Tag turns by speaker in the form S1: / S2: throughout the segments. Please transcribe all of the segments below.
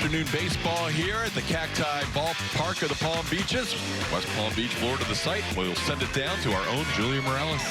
S1: afternoon baseball here at the Cacti Ballpark of the Palm Beaches. West Palm Beach, Florida, the site. We'll send it down to our own Julia Morales.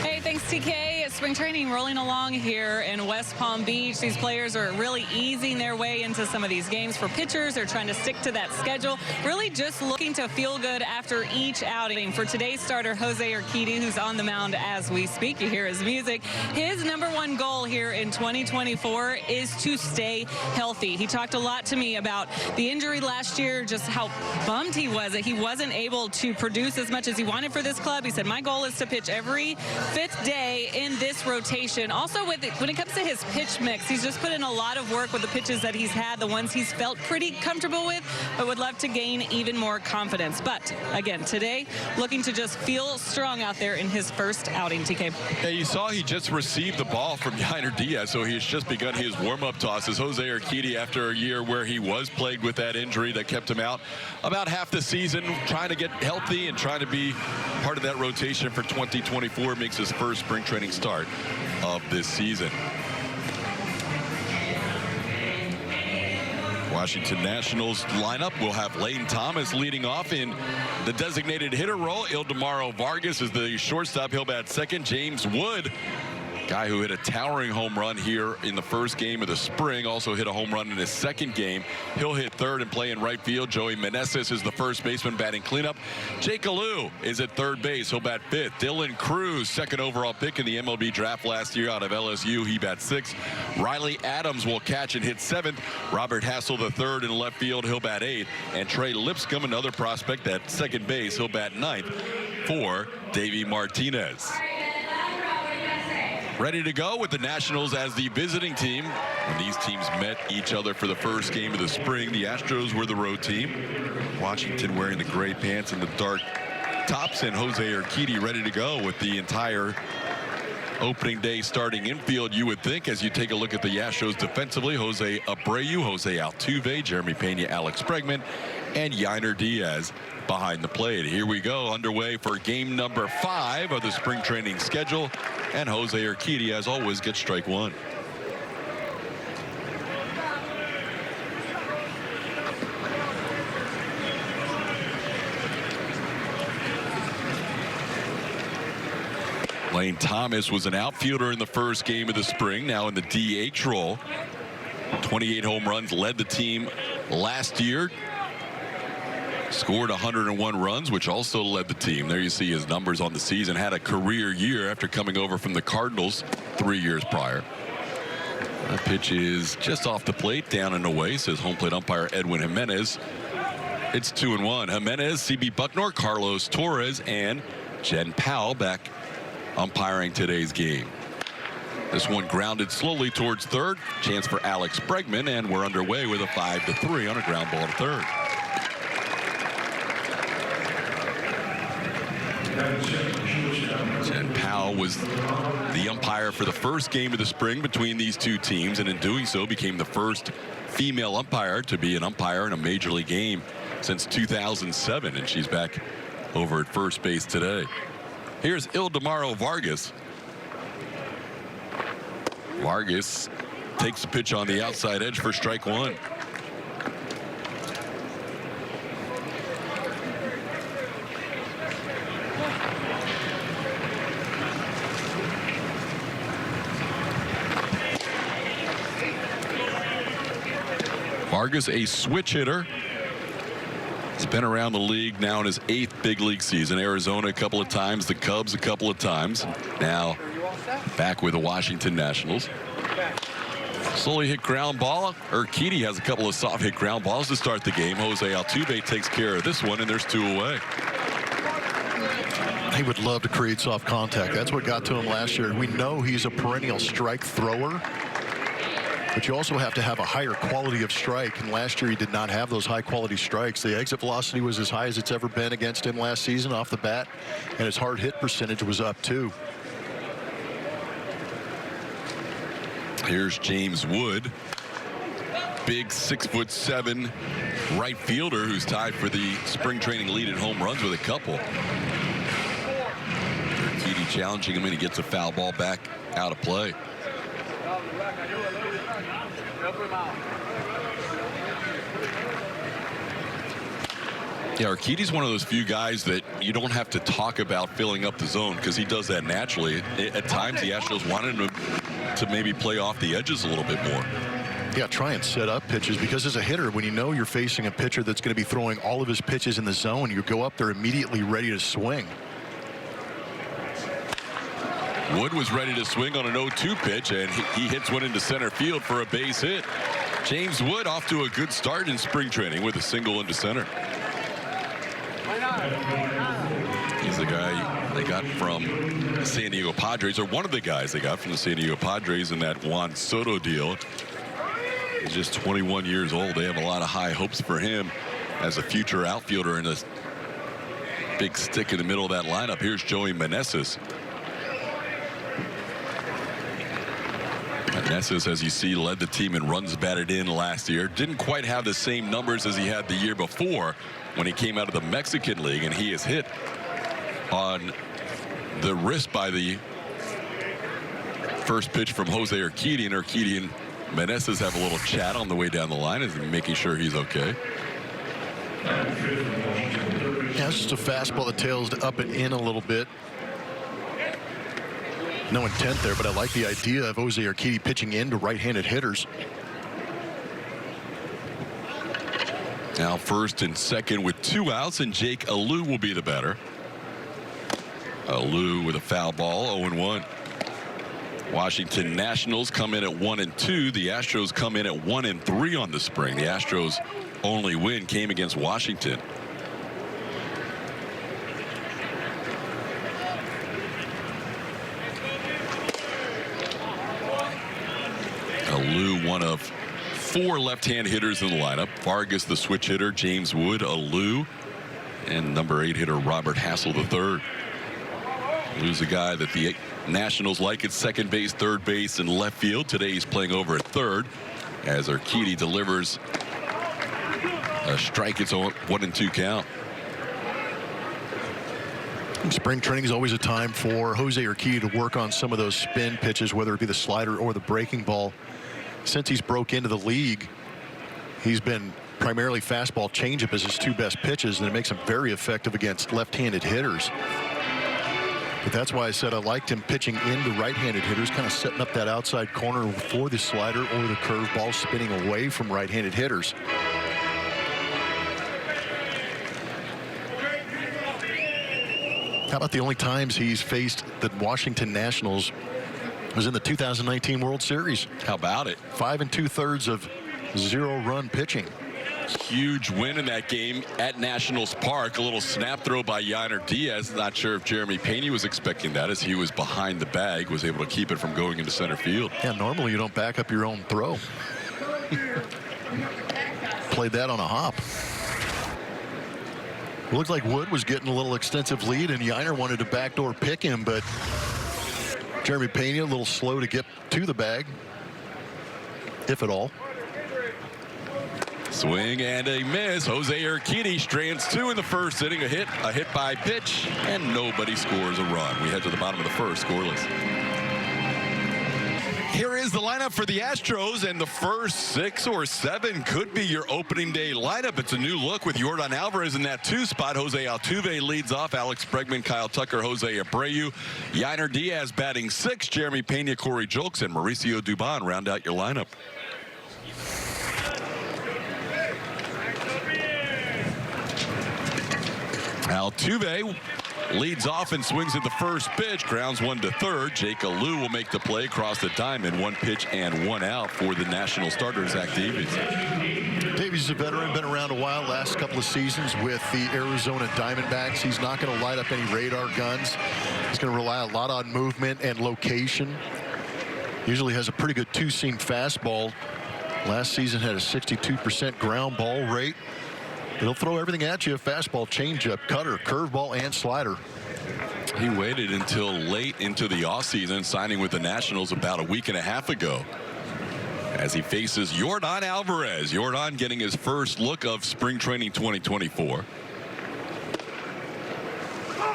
S2: Hey, thanks, TK. Spring training rolling along here in West Palm Beach. These players are really easing their way into some of these games. For pitchers, they're trying to stick to that schedule. Really just looking to feel good after each outing. For today's starter, Jose Urquidy, who's on the mound as we speak. You hear his music. His #1 goal here in 2024 is to stay healthy. He talked a lot to me about the injury last year, just how bummed he was that he wasn't able to produce as much as he wanted for this club. He said, my goal is to pitch every 5th day in this rotation. Also, when it comes to his pitch mix, he's just put in a lot of work with the pitches that he's had, the ones he's felt pretty comfortable with, but would love to gain even more confidence. But again, today, looking to just feel strong out there in his first outing, TK.
S1: Yeah, you saw he just received the ball from Yainer Diaz, so he's just begun his warm-up tosses. Jose Urquidy, after a year where he was plagued with that injury that kept him out about half the season, trying to get healthy and trying to be part of that rotation for 2024, makes his first spring training start of this season. Washington Nationals lineup will have Lane Thomas leading off in the designated hitter role. Ildemaro Vargas is the shortstop. He'll bat second. James Wood, guy who hit a towering home run here in the first game of the spring, also hit a home run in his second game. He'll hit third and play in right field. Joey Meneses is the first baseman batting cleanup. Jake Alou is at third base. He'll bat fifth. Dylan Cruz, second overall pick in the MLB draft last year out of LSU. He bats sixth. Riley Adams will catch and hit seventh. Robert Hassel, the third in left field. He'll bat eighth. And Trey Lipscomb, another prospect at second base. He'll bat ninth for Davey Martinez. Ready to go with the Nationals as the visiting team. When these teams met each other for the first game of the spring, the Astros were the road team. Washington wearing the gray pants and the dark tops, and Jose Urquidy ready to go with the entire opening day starting infield, you would think, as you take a look at the Astros defensively. Jose Abreu, Jose Altuve, Jeremy Pena, Alex Bregman, and Yainer Diaz behind the plate. Here we go, underway for game number 5 of the spring training schedule. And Jose Urquidy, as always, gets strike one. Lane Thomas was an outfielder in the first game of the spring, now in the DH role. 28 home runs, led the team last year. Scored 101 runs, which also led the team. There you see his numbers on the season. Had a career year after coming over from the Cardinals 3 years prior. That pitch is just off the plate, down and away, says home plate umpire Edwin Jimenez. It's 2-1. Jimenez, CB Bucknor, Carlos Torres, and Jen Powell back umpiring today's game. This one grounded slowly towards third. Chance for Alex Bregman, and we're underway with a 5-3 on a ground ball to third. Jen Powell was the umpire for the first game of the spring between these two teams, and in doing so became the first female umpire to be an umpire in a major league game since 2007, and she's back over at first base today. Here's Ildemaro Vargas. Vargas takes the pitch on the outside edge for strike one. Vargas, a switch hitter. He's been around the league now in his 8th big league season. Arizona a couple of times, the Cubs a couple of times. Now back with the Washington Nationals. Slowly hit ground ball. Urquidy has a couple of soft hit ground balls to start the game. Jose Altuve takes care of this one, and there's 2 away.
S3: He would love to create soft contact. That's what got to him last year. We know he's a perennial strike thrower, but you also have to have a higher quality of strike, and last year he did not have those high quality strikes. The exit velocity was as high as it's ever been against him last season off the bat, and his hard hit percentage was up too.
S1: Here's James Wood, big 6'7" right fielder who's tied for the spring training lead in home runs with a couple. Urquidy challenging him, and he gets a foul ball back out of play. Yeah, Urquidy's one of those few guys that you don't have to talk about filling up the zone because he does that naturally. At times, the Astros wanted him to maybe play off the edges a little bit more.
S3: Yeah, try and set up pitches, because as a hitter, when you know you're facing a pitcher that's going to be throwing all of his pitches in the zone, you go up there immediately ready to swing.
S1: Wood was ready to swing on an 0-2 pitch, and he hits one into center field for a base hit. James Wood off to a good start in spring training with a single into center. He's the guy they got from the San Diego Padres, or one of the guys they got from the San Diego Padres in that Juan Soto deal. He's just 21 years old. They have a lot of high hopes for him as a future outfielder and a big stick in the middle of that lineup. Here's Joey Meneses. Meneses, as you see, led the team in runs batted in last year. Didn't quite have the same numbers as he had the year before when he came out of the Mexican League, and he is hit on the wrist by the first pitch from Jose Urquidy, and Urquidy and Meneses have a little chat on the way down the line, as making sure he's okay.
S3: Yeah, it's just a fastball that tails up and in a little bit. No intent there, but I like the idea of Jose Urquidy pitching into right-handed hitters.
S1: Now first and second with 2 outs, and Jake Alou will be the batter. Alou with a foul ball, 0-1. Washington Nationals come in at 1-2. The Astros come in at 1-3 on the spring. The Astros' only win came against Washington. Alou, one of 4 left-hand hitters in the lineup. Vargas, the switch hitter. James Wood, Alou, and number 8 hitter Robert Hassel III. Alou's a guy that the Nationals like at second base, third base, and left field. Today he's playing over at third as Urquidy delivers a strike. It's a 1-2 count.
S3: Spring training is always a time for Jose Urquidy to work on some of those spin pitches, whether it be the slider or the breaking ball. Since he's broke into the league, he's been primarily fastball, changeup as his 2 best pitches, and it makes him very effective against left-handed hitters. But that's why I said I liked him pitching into right-handed hitters, kind of setting up that outside corner for the slider or the curveball, spinning away from right-handed hitters. How about the only times he's faced the Washington Nationals was in the 2019 World Series?
S1: How about it?
S3: 5 2/3 of 0-run pitching.
S1: Huge win in that game at Nationals Park. A little snap throw by Yainer Diaz. Not sure if Jeremy Pena was expecting that, as he was behind the bag, was able to keep it from going into center field.
S3: Yeah, normally you don't back up your own throw. Played that on a hop. It looked like Wood was getting a little extensive lead, and Yainer wanted to backdoor pick him, but Jeremy Pena a little slow to get to the bag, if at all.
S1: Swing and a miss. Jose Urquidy strands 2 in the first inning. A hit by pitch, and nobody scores a run. We head to the bottom of the first, scoreless. Here is the lineup for the Astros, and the first 6 or 7 could be your opening day lineup. It's a new look with Yordan Alvarez in that 2 spot. Jose Altuve leads off. Alex Bregman, Kyle Tucker, Jose Abreu. Yainer Diaz batting 6. Jeremy Pena, Corey Julks, and Mauricio Dubon round out your lineup. Altuve leads off and swings at the first pitch, grounds 1 to third. Jake Alou will make the play across the diamond. 1 pitch and 1 out for the national starter, Zach Davies.
S3: Davies is a veteran, been around a while, last couple of seasons with the Arizona Diamondbacks. He's not going to light up any radar guns. He's going to rely a lot on movement and location. Usually has a pretty good 2-seam fastball. Last season had a 62% ground ball rate. He'll throw everything at you: fastball, changeup, cutter, curveball, and slider.
S1: He waited until late into the offseason, signing with the Nationals about a week and a half ago, as he faces Yordan Alvarez. Yordan getting his first look of spring training 2024.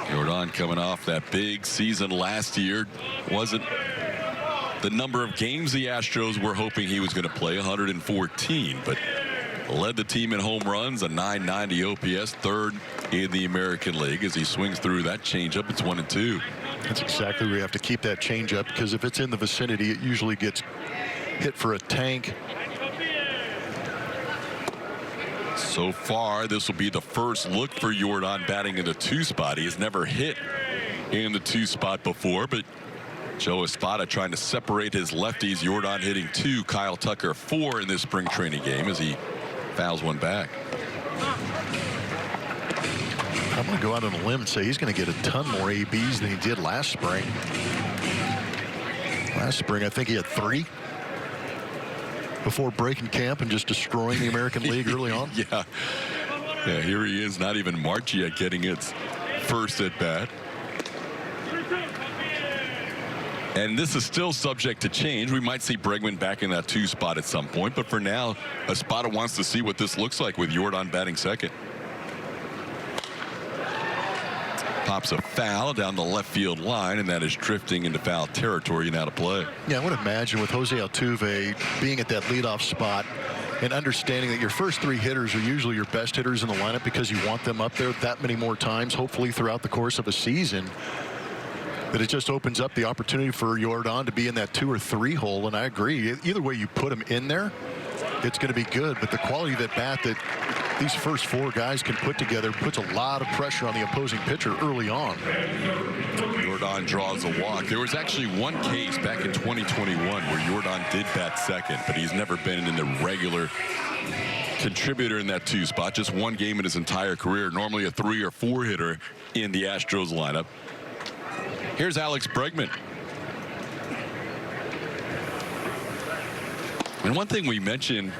S1: Yordan coming off that big season last year. Wasn't the number of games the Astros were hoping he was going to play, 114, but led the team in home runs, a .990 OPS, third in the American League. As he swings through that changeup, it's 1-2.
S3: That's exactly where you have to keep that changeup, because if it's in the vicinity, it usually gets hit for a tank.
S1: So far, this will be the first look for Jordan batting in the 2 spot. He has never hit in the 2 spot before, but Joe Espada trying to separate his lefties. Jordan hitting 2, Kyle Tucker 4 in this spring training game as he fouls one back.
S3: I'm going to go out on a limb and say he's going to get a ton more ABs than he did last spring. Last spring, I think he had 3 before breaking camp and just destroying the American League early on.
S1: Yeah, here he is, not even March yet, getting its first at bat. And this is still subject to change. We might see Bregman back in that 2 spot at some point, but for now, Espada wants to see what this looks like with Jordan batting second. Pops a foul down the left field line, and that is drifting into foul territory and out of play.
S3: Yeah, I would imagine with Jose Altuve being at that leadoff spot and understanding that your first 3 hitters are usually your best hitters in the lineup because you want them up there that many more times, hopefully throughout the course of a season, that it just opens up the opportunity for Jordan to be in that 2 or 3 hole. And I agree, either way you put him in there, it's going to be good. But the quality of that bat that these first 4 guys can put together puts a lot of pressure on the opposing pitcher early on.
S1: Jordan draws a walk. There was actually one case back in 2021 where Jordan did bat second, but he's never been in the regular contributor in that 2 spot. Just one game in his entire career. Normally a 3 or 4 hitter in the Astros lineup. Here's Alex Bregman. And one thing we mentioned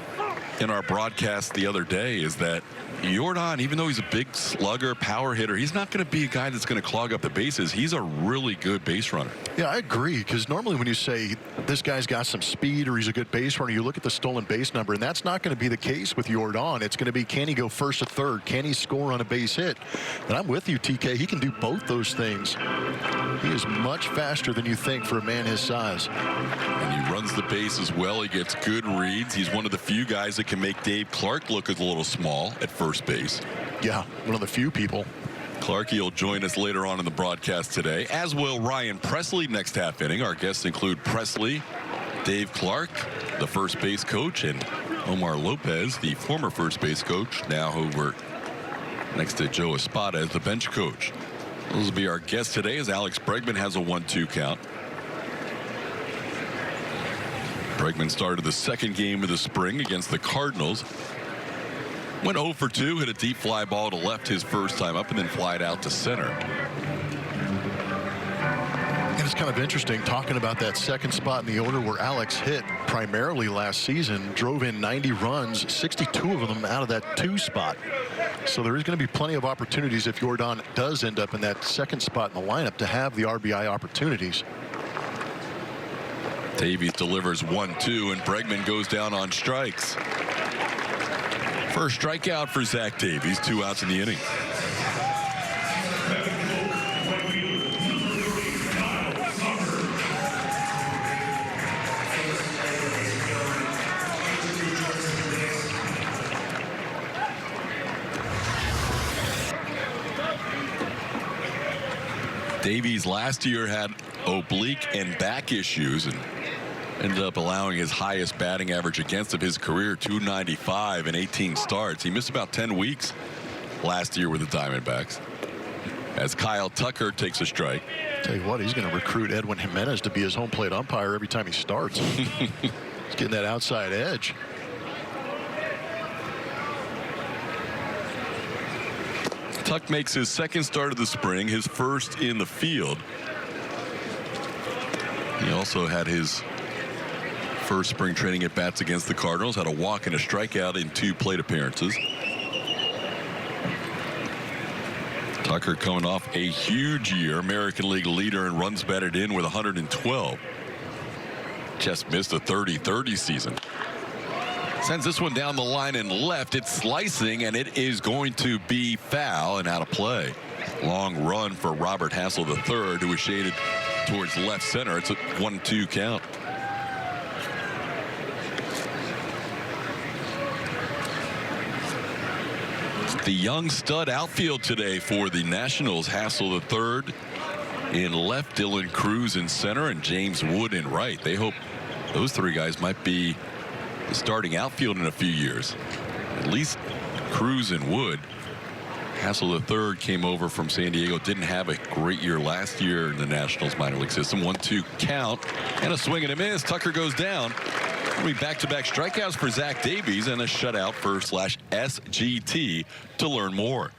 S1: in our broadcast the other day is that Jordan, even though he's a big slugger, power hitter, he's not going to be a guy that's going to clog up the bases. He's a really good base runner.
S3: Yeah, I agree, because normally when you say this guy's got some speed or he's a good base runner, you look at the stolen base number, and that's not going to be the case with Jordan. It's going to be, can he go first or third? Can he score on a base hit? And I'm with you, TK. He can do both those things. He is much faster than you think for a man his size.
S1: And he runs the bases well. He gets good reads. He's one of the few guys that can make Dave Clark look a little small at first base.
S3: Yeah, one of the few people.
S1: Clarkie will join us later on in the broadcast today, as will Ryan Presley next half inning. Our guests include Presley, Dave Clark, the first base coach, and Omar Lopez, the former first base coach, now over next to Joe Espada as the bench coach. Those will be our guests today as Alex Bregman has a 1-2 count. Bregman started the second game of the spring against the Cardinals. Went 0 for 2, hit a deep fly ball to left his first time up and then flied out to center.
S3: And it's kind of interesting talking about that second spot in the order where Alex hit primarily last season, drove in 90 runs, 62 of them out of that 2 spot. So there is going to be plenty of opportunities if Jordan does end up in that second spot in the lineup to have the RBI opportunities.
S1: Davies delivers 1-2, and Bregman goes down on strikes. First strikeout for Zach Davies, 2 outs in the inning. Davies last year had oblique and back issues and ended up allowing his highest batting average against of his career, .295 in 18 starts. He missed about 10 weeks last year with the Diamondbacks. As Kyle Tucker takes a strike.
S3: Tell you what, he's going to recruit Edwin Jimenez to be his home plate umpire every time he starts. He's getting that outside edge.
S1: Tuck makes his second start of the spring, his first in the field. He also had his first spring training at bats against the Cardinals, had a walk and a strikeout in 2 plate appearances. Tucker coming off a huge year, American League leader in runs batted in with 112. Just missed a 30-30 season. Sends this one down the line and left. It's slicing, and it is going to be foul and out of play. Long run for Robert Hassel III, who was shaded towards left center. It's a 1-2 count. The young stud outfield today for the Nationals. Hassel III in left, Dylan Cruz in center, and James Wood in right. They hope those three guys might be the starting outfield in a few years. At least Cruz and Wood. Hassel III came over from San Diego, didn't have a great year last year in the Nationals minor league system. 1-2 count and a swing and a miss. Tucker goes down. Back-to-back strikeouts for Zach Davies and a shutout for /SGT to learn more.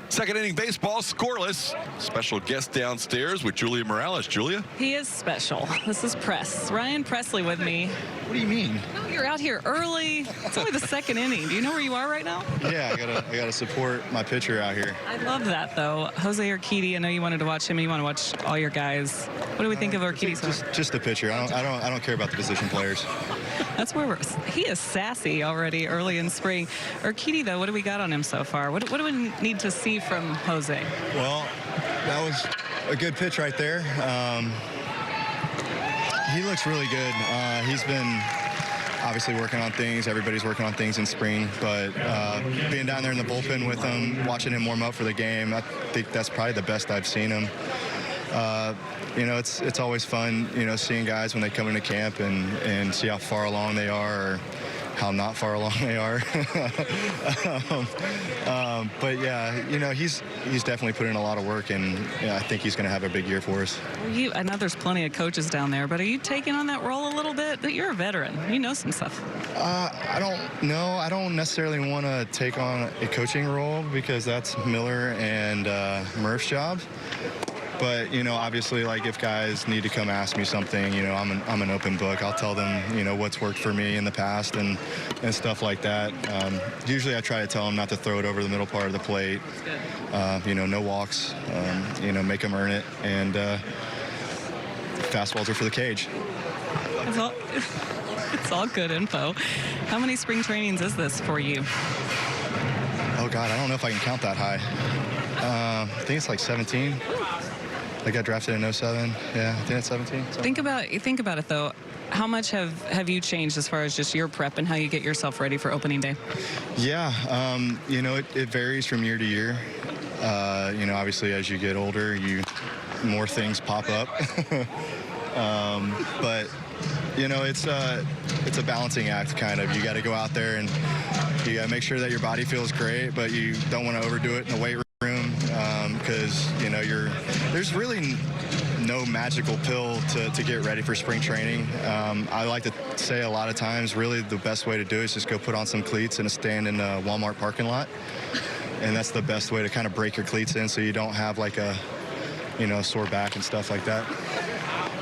S1: Second inning baseball, scoreless. Special guest downstairs with Julia Morales. Julia?
S2: He is special. This is Press. Ryan Presley with me.
S4: What do you mean?
S2: Oh, you're out here early. It's only the second inning. Do you know where you are right now?
S4: Yeah, I gotta support my pitcher out here.
S2: I love that, though. Jose Urquidy, I know you wanted to watch him and you want to watch all your guys. What do we think of Urquidy?
S4: Just the pitcher. I don't care about the position players.
S2: That's where he is sassy already early in spring. Urquidy, though, what do we got on him so far? What do we need to see from Jose?
S4: Well, that was a good pitch right there. He looks really good. He's been obviously working on things. Everybody's working on things in spring, but being down there in the bullpen with him, watching him warm up for the game, I think that's probably the best I've seen him. You know, it's always fun, you know, seeing guys when they come into camp and see how far along they are or how not far along they are. But yeah, you know, he's definitely put in a lot of work, and I think he's going to have a big year for us.
S2: I know there's plenty of coaches down there, but are you taking on that role a little bit? You're a veteran. You know some stuff.
S4: I don't know. I don't necessarily want to take on a coaching role because that's Miller and Murph's job. But, you know, obviously, like, if guys need to come ask me something, you know, I'm an open book. I'll tell them, you know, what's worked for me in the past and stuff like that. Usually I try to tell them not to throw it over the middle part of the plate. You know, no walks, you know, make them earn it. And fastballs are for the cage.
S2: It's all good info. How many spring trainings is this for you?
S4: Oh, God, I don't know if I can count that high. I think it's like 17. I got drafted in 07. Yeah, I think it's 17. So.
S2: Think about it, though. How much have you changed as far as just your prep and how you get yourself ready for opening day?
S4: Yeah, you know, it varies from year to year. You know, obviously, as you get older, more things pop up. But, you know, it's a balancing act, kind of. You got to go out there and you got to make sure that your body feels great, but you don't want to overdo it in the weight room because, you know, there's really no magical pill to get ready for spring training. I like to say a lot of times, really the best way to do it is just go put on some cleats and stand in a Walmart parking lot. And that's the best way to kind of break your cleats in so you don't have like a, you know, sore back and stuff like that.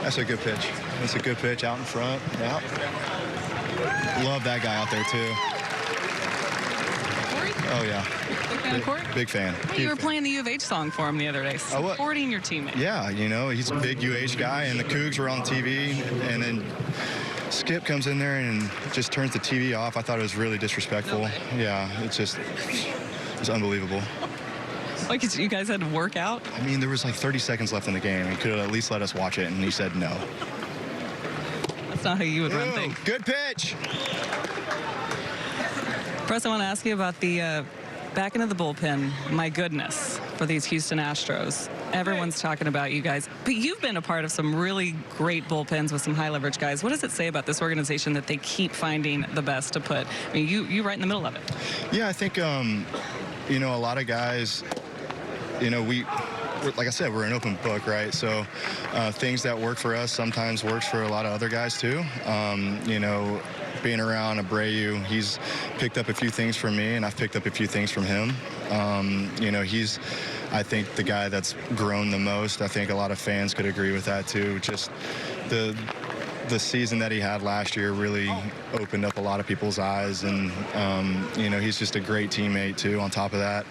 S4: That's a good pitch. That's a good pitch out in front. Yeah. Love that guy out there, too. Oh, yeah.
S2: Big fan of Corey?
S4: Big fan.
S2: You were playing the U of H song for him the other day, supporting your teammate.
S4: Yeah, you know, he's a big UH guy, and the Cougs were on TV, and then Skip comes in there and just turns the TV off. I thought it was really disrespectful. Yeah, it's unbelievable.
S2: Like you guys had to work out?
S4: I mean, there was like 30 seconds left in the game. He could have at least let us watch it, and he said no.
S2: That's not how you would run things.
S4: Good pitch.
S2: Press, I want to ask you about the back into the bullpen. My goodness, for these Houston Astros. Everyone's talking about you guys. But you've been a part of some really great bullpens with some high-leverage guys. What does it say about this organization that they keep finding the best to put? I mean, you right in the middle of it.
S4: Yeah, I think, you know, a lot of guys, you know, like I said, we're an open book, right? So things that work for us sometimes works for a lot of other guys, too. You know, being around Abreu, he's picked up a few things from me, and I've picked up a few things from him. You know, he's, I think, the guy that's grown the most. I think a lot of fans could agree with that, too. Just the season that he had last year really opened up a lot of people's eyes, and you know, he's just a great teammate too on top of that.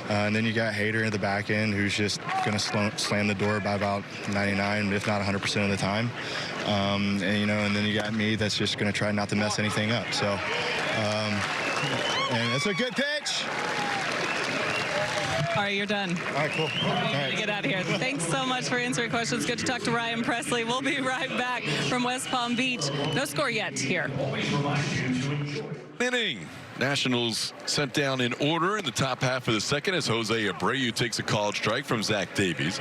S4: And then you got Hader in the back end, who's just going to slam the door by about 99 if not 100% of the time. And you know, and then you got me that's just going to try not to mess anything up. So and it's a good pitch.
S2: All right, you're done.
S4: All right, cool. All right.
S2: Get out of here. Thanks so much for answering questions. Good to talk to Ryan Presley. We'll be right back from West Palm Beach. No score yet here.
S1: Inning. Nationals sent down in order in the top half of the second as Jose Abreu takes a called strike from Zach Davies.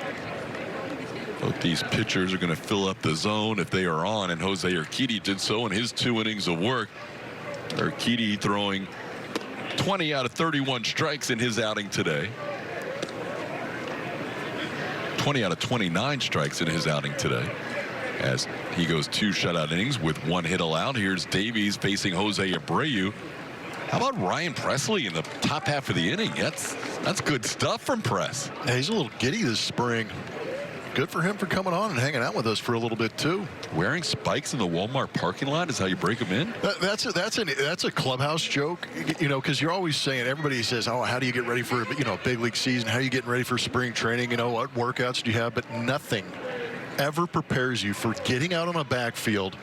S1: Both these pitchers are going to fill up the zone if they are on, and Jose Urquidy did so in his 2 innings of work. Urquidy throwing 20 out of 31 strikes in his outing today. 20 out of 29 strikes in his outing today, as he goes 2 shutout innings with 1 hit allowed. Here's Davies facing Jose Abreu. How about Ryan Presley in the top half of the inning? That's good stuff from Press.
S3: Yeah, he's a little giddy this spring. Good for him for coming on and hanging out with us for a little bit too.
S1: Wearing spikes in the Walmart parking lot is how you break them in.
S3: That's a clubhouse joke, you know, because you're always saying, everybody says, oh, how do you get ready for a big league season? How are you getting ready for spring training? You know, what workouts do you have? But nothing ever prepares you for getting out on a backfield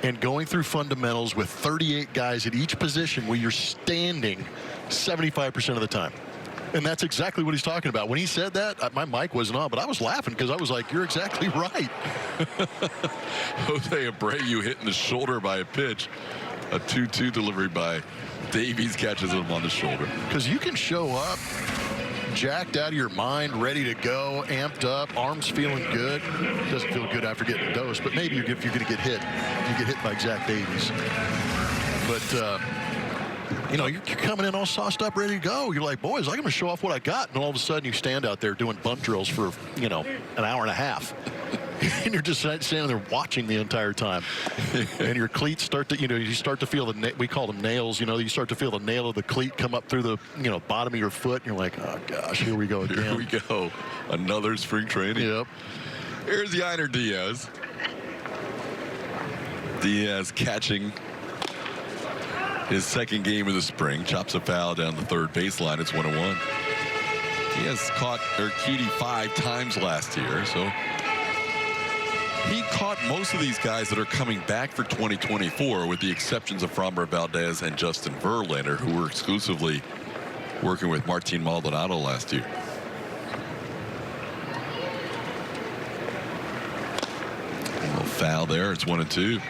S3: and going through fundamentals with 38 guys at each position where you're standing 75% of the time. And that's exactly what he's talking about. When he said that, my mic wasn't on, but I was laughing because I was like, you're exactly right.
S1: Jose Abreu hitting the shoulder by a pitch. A 2-2 delivery by Davies, catches him on the shoulder.
S3: Because you can show up jacked out of your mind, ready to go, amped up, arms feeling good. Doesn't feel good after getting a dose, but maybe if you're going to get hit, you get hit by Zach Davies. But you know, you're coming in all sauced up, ready to go. You're like, boys, I'm going to show off what I got. And all of a sudden, you stand out there doing bunt drills for, you know, an hour and a half. And you're just standing there watching the entire time. And your cleats start to, you start to feel we call them nails, you start to feel the nail of the cleat come up through the, bottom of your foot. And you're like, oh, gosh, here we go again.
S1: Here we go. Another spring training.
S3: Yep.
S1: Here's Yainer Diaz. Diaz catching his second game of the spring. Chops a foul down the third baseline. It's 1-1. He has caught Urquidy 5 times last year, so he caught most of these guys that are coming back for 2024, with the exceptions of Framber Valdez and Justin Verlander, who were exclusively working with Martin Maldonado last year. A little foul there. It's 1-2.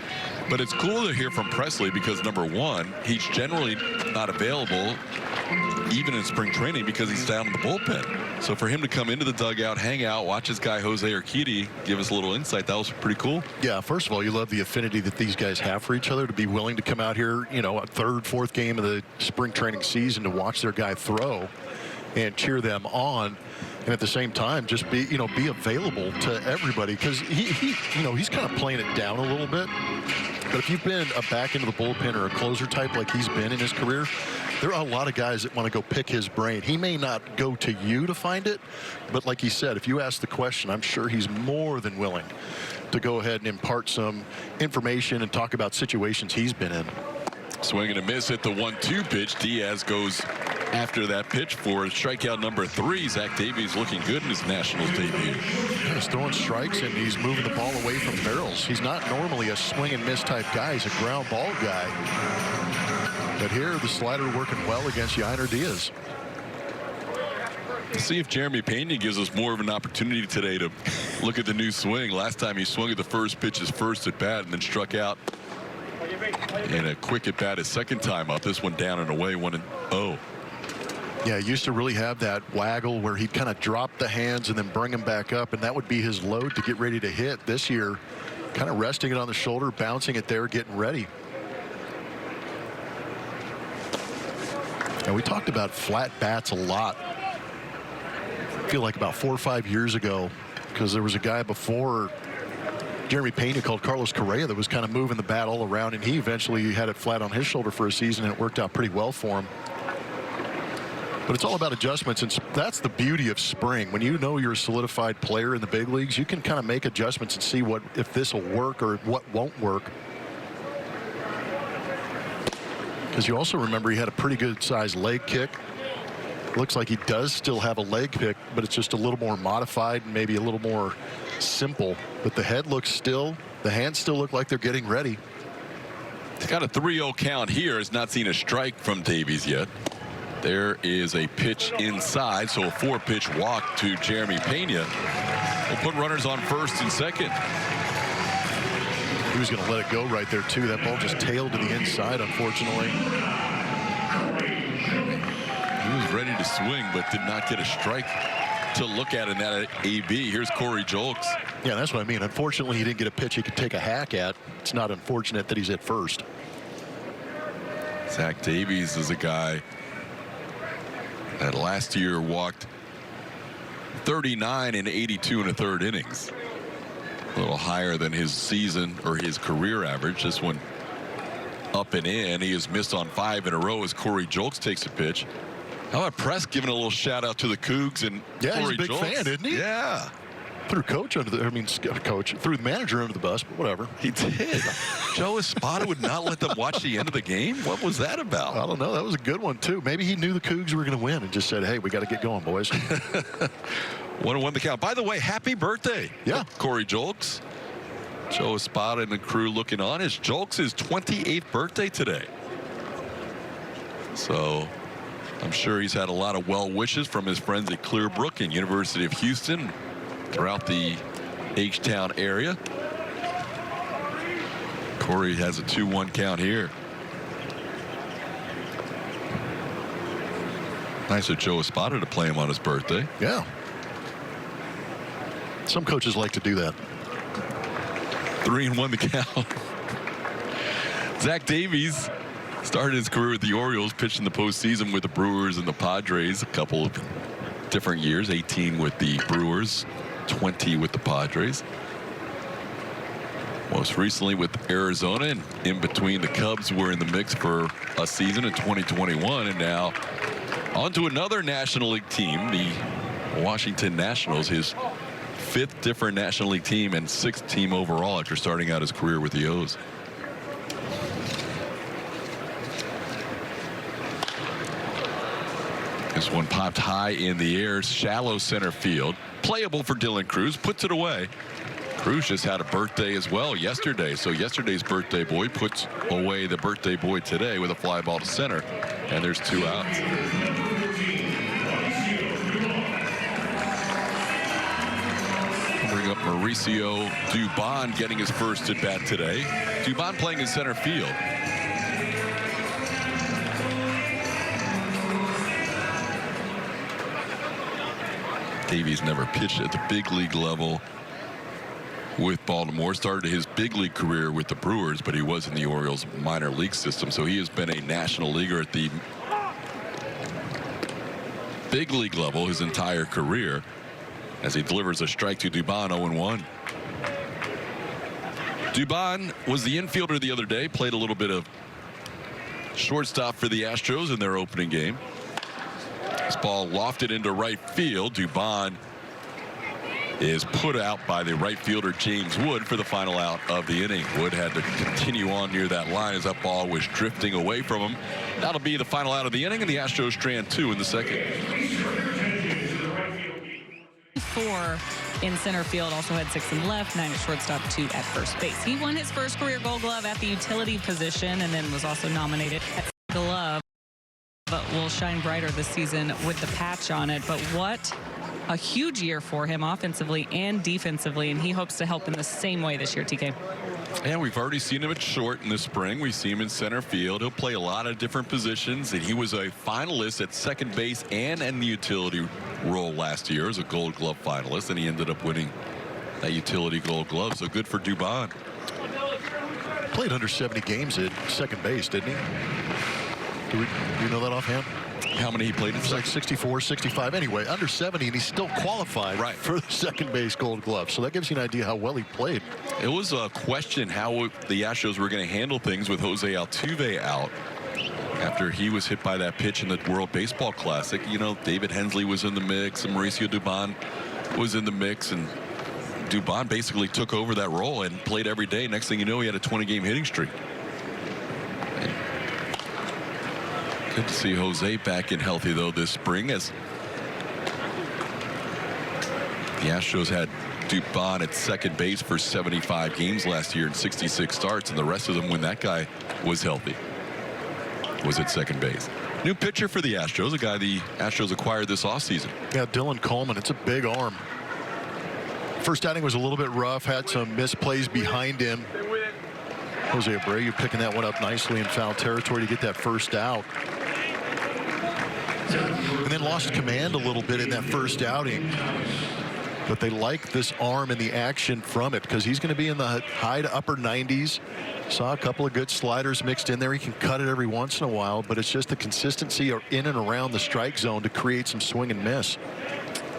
S1: But it's cool to hear from Presley because, number one, he's generally not available even in spring training because he's down in the bullpen. So for him to come into the dugout, hang out, watch his guy Jose Urquidy give us a little insight, that was pretty cool.
S3: Yeah, first of all, you love the affinity that these guys have for each other, to be willing to come out here, a third, fourth game of the spring training season to watch their guy throw and cheer them on. And at the same time, just be available to everybody, because he's kind of playing it down a little bit. But if you've been a back into the bullpen or a closer type like he's been in his career, there are a lot of guys that want to go pick his brain. He may not go to you to find it, but like he said, if you ask the question, I'm sure he's more than willing to go ahead and impart some information and talk about situations he's been in.
S1: Swing and a miss at the 1-2 pitch. Diaz goes after that pitch for strikeout number 3. Zach Davies looking good in his Nationals debut.
S3: He's throwing strikes and he's moving the ball away from barrels. He's not normally a swing and miss type guy. He's a ground ball guy. But here, the slider working well against Yainer Diaz.
S1: See if Jeremy Pena gives us more of an opportunity today to look at the new swing. Last time he swung at the first pitch his first at bat and then struck out in a quick at bat his second time up. This one down and away, 1-0.
S3: Yeah, he used to really have that waggle where he'd kind of drop the hands and then bring them back up, and that would be his load to get ready to hit. This year, kind of resting it on the shoulder, bouncing it there, getting ready. And we talked about flat bats a lot. I feel like about 4 or 5 years ago, because there was a guy before Jeremy Pena called Carlos Correa that was kind of moving the bat all around, and he eventually had it flat on his shoulder for a season, and it worked out pretty well for him. But it's all about adjustments, and that's the beauty of spring. When you know you're a solidified player in the big leagues, you can kind of make adjustments and see if this will work or what won't work. Because you also remember he had a pretty good sized leg kick. Looks like he does still have a leg kick, but it's just a little more modified and maybe a little more simple. But the head looks still, the hands still look like they're getting ready.
S1: He's got a 3-0 count here. Has not seen a strike from Davies yet. There is a pitch inside, so a 4-pitch walk to Jeremy Pena. We'll put runners on first and second.
S3: He was going to let it go right there, too. That ball just tailed to the inside, unfortunately.
S1: ready to swing, but did not get a strike to look at in that AB. Here's Corey Julks.
S3: Yeah, that's what I mean. Unfortunately, he didn't get a pitch he could take a hack at. It's not unfortunate that he's at first.
S1: Zach Davies is a guy that last year walked 39 and 82 in the third innings. A little higher than his season or his career average. This one up and in. He has missed on 5 in a row as Corey Julks takes a pitch. How about Press giving a little shout out to the Cougs and
S3: yeah,
S1: Corey
S3: he's a big
S1: Julks?
S3: fan, isn't he?
S1: Yeah.
S3: Threw coach under the, coach threw the manager under the bus, but whatever.
S1: He did. Joe Espada would not let them watch the end of the game. What was that about?
S3: I don't know. That was a good one too. Maybe he knew the Cougs were going to win and just said, "Hey, we got to get going, boys."
S1: 1-1 the count. By the way, happy birthday,
S3: yeah,
S1: Corey Julks. Joe Espada and the crew looking on. It's Julks' 28th birthday today. So I'm sure he's had a lot of well wishes from his friends at Clearbrook and University of Houston throughout the H-Town area. Corey has a 2-1 count here. Nice of Joe Espada to play him on his birthday.
S3: Yeah. Some coaches like to do that.
S1: 3-1 the count. Zach Davies started his career with the Orioles, pitched in the postseason with the Brewers and the Padres a couple of different years. 18 with the Brewers, 20 with the Padres. Most recently with Arizona, and in between the Cubs were in the mix for a season in 2021, and now on to another National League team, the Washington Nationals, his 5th different National League team and 6th team overall after starting out his career with the O's. This one popped high in the air, shallow center field. Playable for Dylan Cruz, puts it away. Cruz just had a birthday as well yesterday, so yesterday's birthday boy puts away the birthday boy today with a fly ball to center, and there's 2 outs. Bring up Mauricio Dubon getting his first at bat today. Dubon playing in center field. Davies never pitched at the big league level with Baltimore. Started his big league career with the Brewers, but he was in the Orioles minor league system, so he has been a national leaguer at the big league level his entire career, as he delivers a strike to Dubon. 0-1. Dubon was the infielder the other day, played a little bit of shortstop for the Astros in their opening game. This ball lofted into right field. Dubon is put out by the right fielder James Wood for the final out of the inning. Wood had to continue on near that line as that ball was drifting away from him. That'll be the final out of the inning, and the Astros strand 2 in the second.
S2: 4 in center field, also had 6 in left, 9 at shortstop, 2 at first base. He won his first career Gold Glove at the utility position and then was also nominated at glove, but will shine brighter this season with the patch on it. But what a huge year for him offensively and defensively, and he hopes to help in the same way this year, TK.
S1: And we've already seen him at short in the spring. We see him in center field. He'll play a lot of different positions, and he was a finalist at second base and in the utility role last year as a Gold Glove finalist, and he ended up winning that utility Gold Glove. So good for Dubon.
S3: Played under 70 games at second base, didn't he? Do you know that offhand?
S1: How many he played?
S3: It's like 64, 65. Anyway, under 70, and he still qualified for the second base Gold Glove. So that gives you an idea how well he played.
S1: It was a question how the Astros were going to handle things with Jose Altuve out after he was hit by that pitch in the World Baseball Classic. You know, David Hensley was in the mix, and Mauricio Dubon was in the mix, and Dubon basically took over that role and played every day. Next thing you know, he had a 20-game hitting streak. Good to see Jose back and healthy, though, this spring, as the Astros had Dubon at second base for 75 games last year and 66 starts, and the rest of them, when that guy was healthy, was at second base. New pitcher for the Astros, a guy the Astros acquired this offseason.
S3: Yeah, Dylan Coleman. It's a big arm. First outing was a little bit rough, had some misplays behind him. Jose Abreu picking that one up nicely in foul territory to get that first out. and then lost command a little bit in that first outing. But they like this arm and the action from it because he's going to be in the high to upper 90s. Saw a couple of good sliders mixed in there. He can cut it every once in a while, but it's just the consistency in and around the strike zone to create some swing and miss.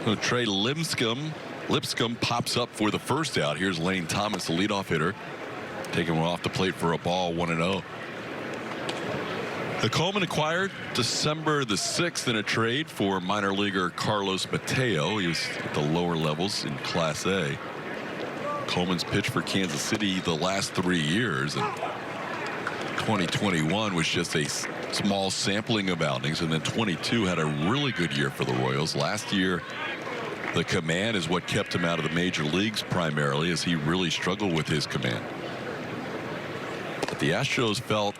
S1: So Trey Lipscomb pops up for the first out. Here's Lane Thomas, the leadoff hitter, taking one off the plate for a ball, 1-0. The Coleman acquired December the 6th in a trade for minor leaguer Carlos Mateo. He was at the lower levels in Class A. Coleman's pitched for Kansas City the last 3 years, and 2021 was just a small sampling of outings, and then 22 had a really good year for the Royals. Last year, the command is what kept him out of the major leagues primarily, as he really struggled with his command. But the Astros felt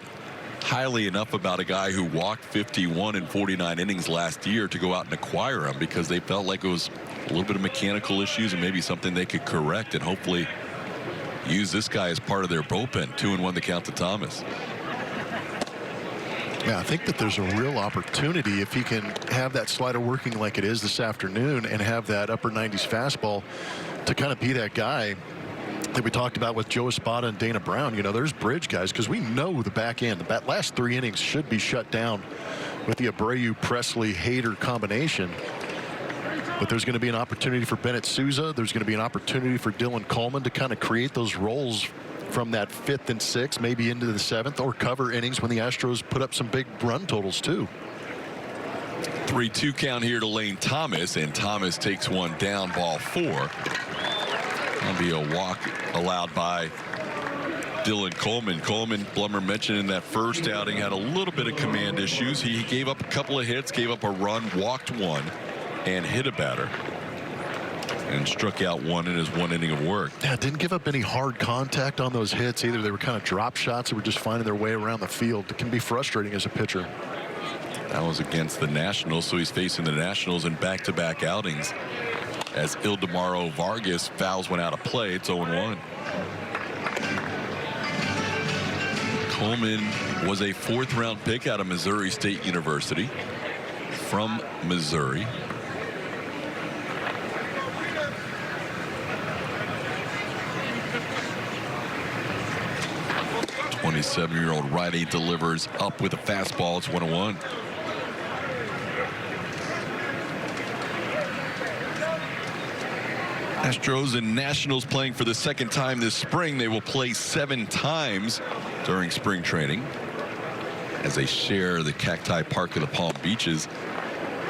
S1: highly enough about a guy who walked 51 in 49 innings last year to go out and acquire him, because they felt like it was a little bit of mechanical issues and maybe something they could correct and hopefully use this guy as part of their bullpen. 2-1 the count to Thomas.
S3: Yeah, I think that there's a real opportunity if he can have that slider working like it is this afternoon and have that upper 90s fastball to kind of be that guy that we talked about with Joe Espada and Dana Brown. You know, there's bridge guys, because we know the back end, the last 3 innings should be shut down with the Abreu, Presley, Hader combination. But there's going to be an opportunity for Bennett Souza. There's going to be an opportunity for Dylan Coleman to kind of create those roles from that 5th and 6th, maybe into the 7th, or cover innings when the Astros put up some big run totals too.
S1: 3-2 count here to Lane Thomas, and Thomas takes one down, ball 4. That'll be a walk allowed by Dylan Coleman. Coleman, Blummer mentioned in that first outing, had a little bit of command issues. He gave up a couple of hits, gave up a run, walked one, and hit a batter, and struck out one in his 1 inning of work.
S3: Yeah, didn't give up any hard contact on those hits either. They were kind of drop shots that were just finding their way around the field. It can be frustrating as a pitcher.
S1: That was against the Nationals, so he's facing the Nationals in back-to-back outings as Ildemaro Vargas fouls one out of play. It's 0-1. Coleman was a 4th-round pick out of Missouri State University, from Missouri. The 27-year-old righty delivers up with a fastball. It's 1-1. Astros and Nationals playing for the 2nd time this spring. They will play 7 times during spring training as they share the Cacti Park of the Palm Beaches.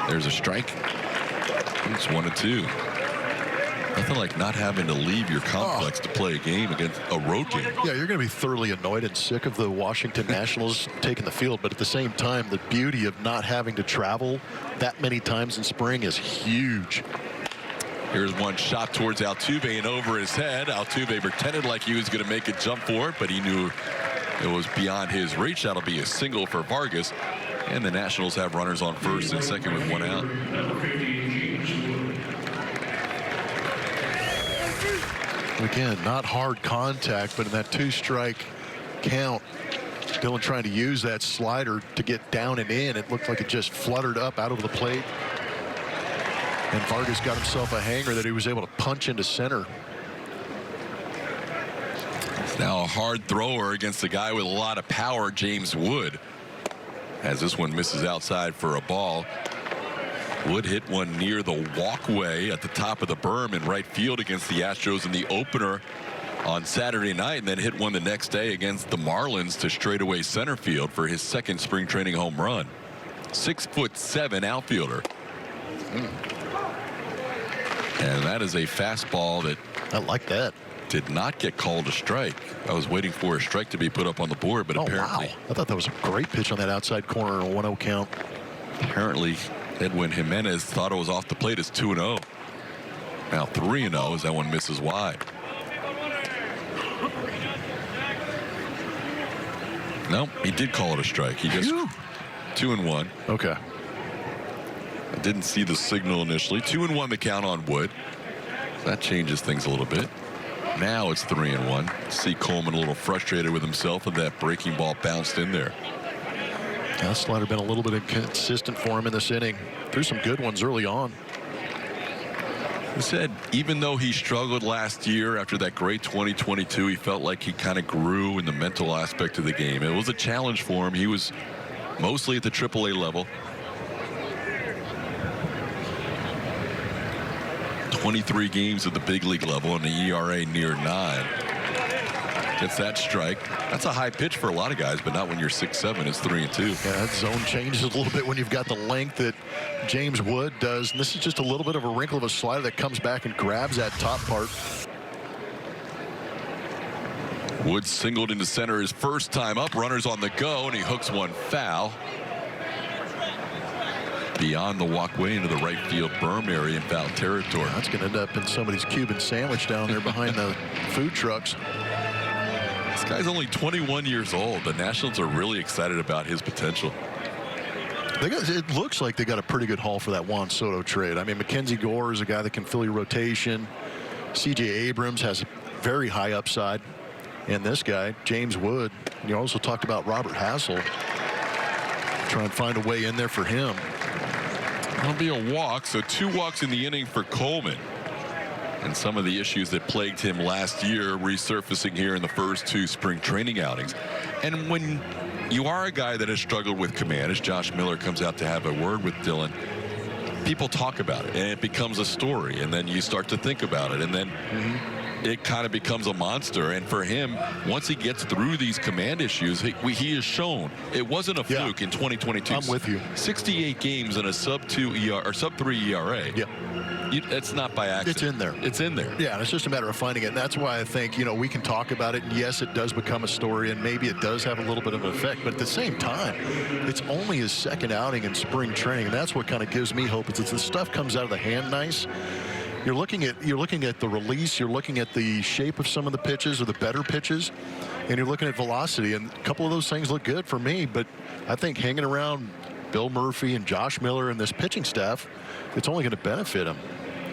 S1: There's a strike. It's 1-2. Nothing like not having to leave your complex to play a game against a road game.
S3: Yeah, you're going to be thoroughly annoyed and sick of the Washington Nationals taking the field, but at the same time, the beauty of not having to travel that many times in spring is huge.
S1: Here's one shot towards Altuve and over his head. Altuve pretended like he was going to make a jump for it, but he knew it was beyond his reach. That'll be a single for Vargas, and the Nationals have runners on 1st and 2nd with 1 out.
S3: Again, not hard contact, but in that 2-strike count, Dylan trying to use that slider to get down and in. It looked like it just fluttered up out over the plate. And Vargas got himself a hanger that he was able to punch into center.
S1: It's now a hard thrower against a guy with a lot of power, James Wood, as this one misses outside for a ball. Wood hit one near the walkway at the top of the berm in right field against the Astros in the opener on Saturday night, and then hit one the next day against the Marlins to straightaway center field for his 2nd spring training home run. 6'7" outfielder. And that is a fastball that
S3: I like that.
S1: Did not get called a strike. I was waiting for a strike to be put up on the board, but apparently.
S3: Wow. I thought that was a great pitch on that outside corner in a 1-0 count.
S1: Apparently, Edwin Jimenez thought it was off the plate. As 2-0. Now 3-0 as that one misses wide. No, he did call it a strike. He just 2-1.
S3: Okay.
S1: I didn't see the signal initially. 2-1 the count on Wood. That changes things a little bit. Now it's 3-1. See Coleman a little frustrated with himself, and that breaking ball bounced in there.
S3: That slider been a little bit inconsistent for him in this inning. Threw some good ones early on.
S1: He said even though he struggled last year after that great 2022, he felt like he kind of grew in the mental aspect of the game. It was a challenge for him. He was mostly at the AAA level. 23 games at the big league level and the ERA near 9. Gets that strike. That's a high pitch for a lot of guys, but not when you're 6'7". It's 3-2.
S3: Yeah, that zone changes a little bit when you've got the length that James Wood does. And this is just a little bit of a wrinkle of a slider that comes back and grabs that top part.
S1: Wood singled into center his first time up. Runners on the go, and he hooks one foul. Beyond the walkway into the right field berm area in foul territory.
S3: That's going to end up in somebody's Cuban sandwich down there behind the food trucks.
S1: This guy's only 21 years old. The Nationals are really excited about his potential.
S3: It looks like they got a pretty good haul for that Juan Soto trade. I mean, Mackenzie Gore is a guy that can fill your rotation. C.J. Abrams has a very high upside. And this guy, James Wood, you also talked about Robert Hassel. Try and find a way in there for him.
S1: That'll be a walk. So 2 walks in the inning for Coleman. And some of the issues that plagued him last year resurfacing here in the first 2 spring training outings. And when you are a guy that has struggled with command, as Josh Miller comes out to have a word with Dylan, people talk about it and it becomes a story, and then you start to think about it, and then it kind of becomes a monster. And for him, once he gets through these command issues, he has shown it wasn't a fluke in 2022.
S3: I'm with you.
S1: 68 games in a sub-2 ERA or sub-3 ERA.
S3: Yeah.
S1: It's not by accident.
S3: It's in there.
S1: It's in there.
S3: Yeah, and it's just a matter of finding it. And that's why I think, we can talk about it. And yes, it does become a story, and maybe it does have a little bit of an effect. But at the same time, it's only his second outing in spring training, and that's what kind of gives me hope. Is the stuff comes out of the hand nice. You're looking at the release. You're looking at the shape of some of the pitches or the better pitches, and you're looking at velocity. And a couple of those things look good for me. But I think hanging around Bill Murphy and Josh Miller and this pitching staff, it's only going to benefit him.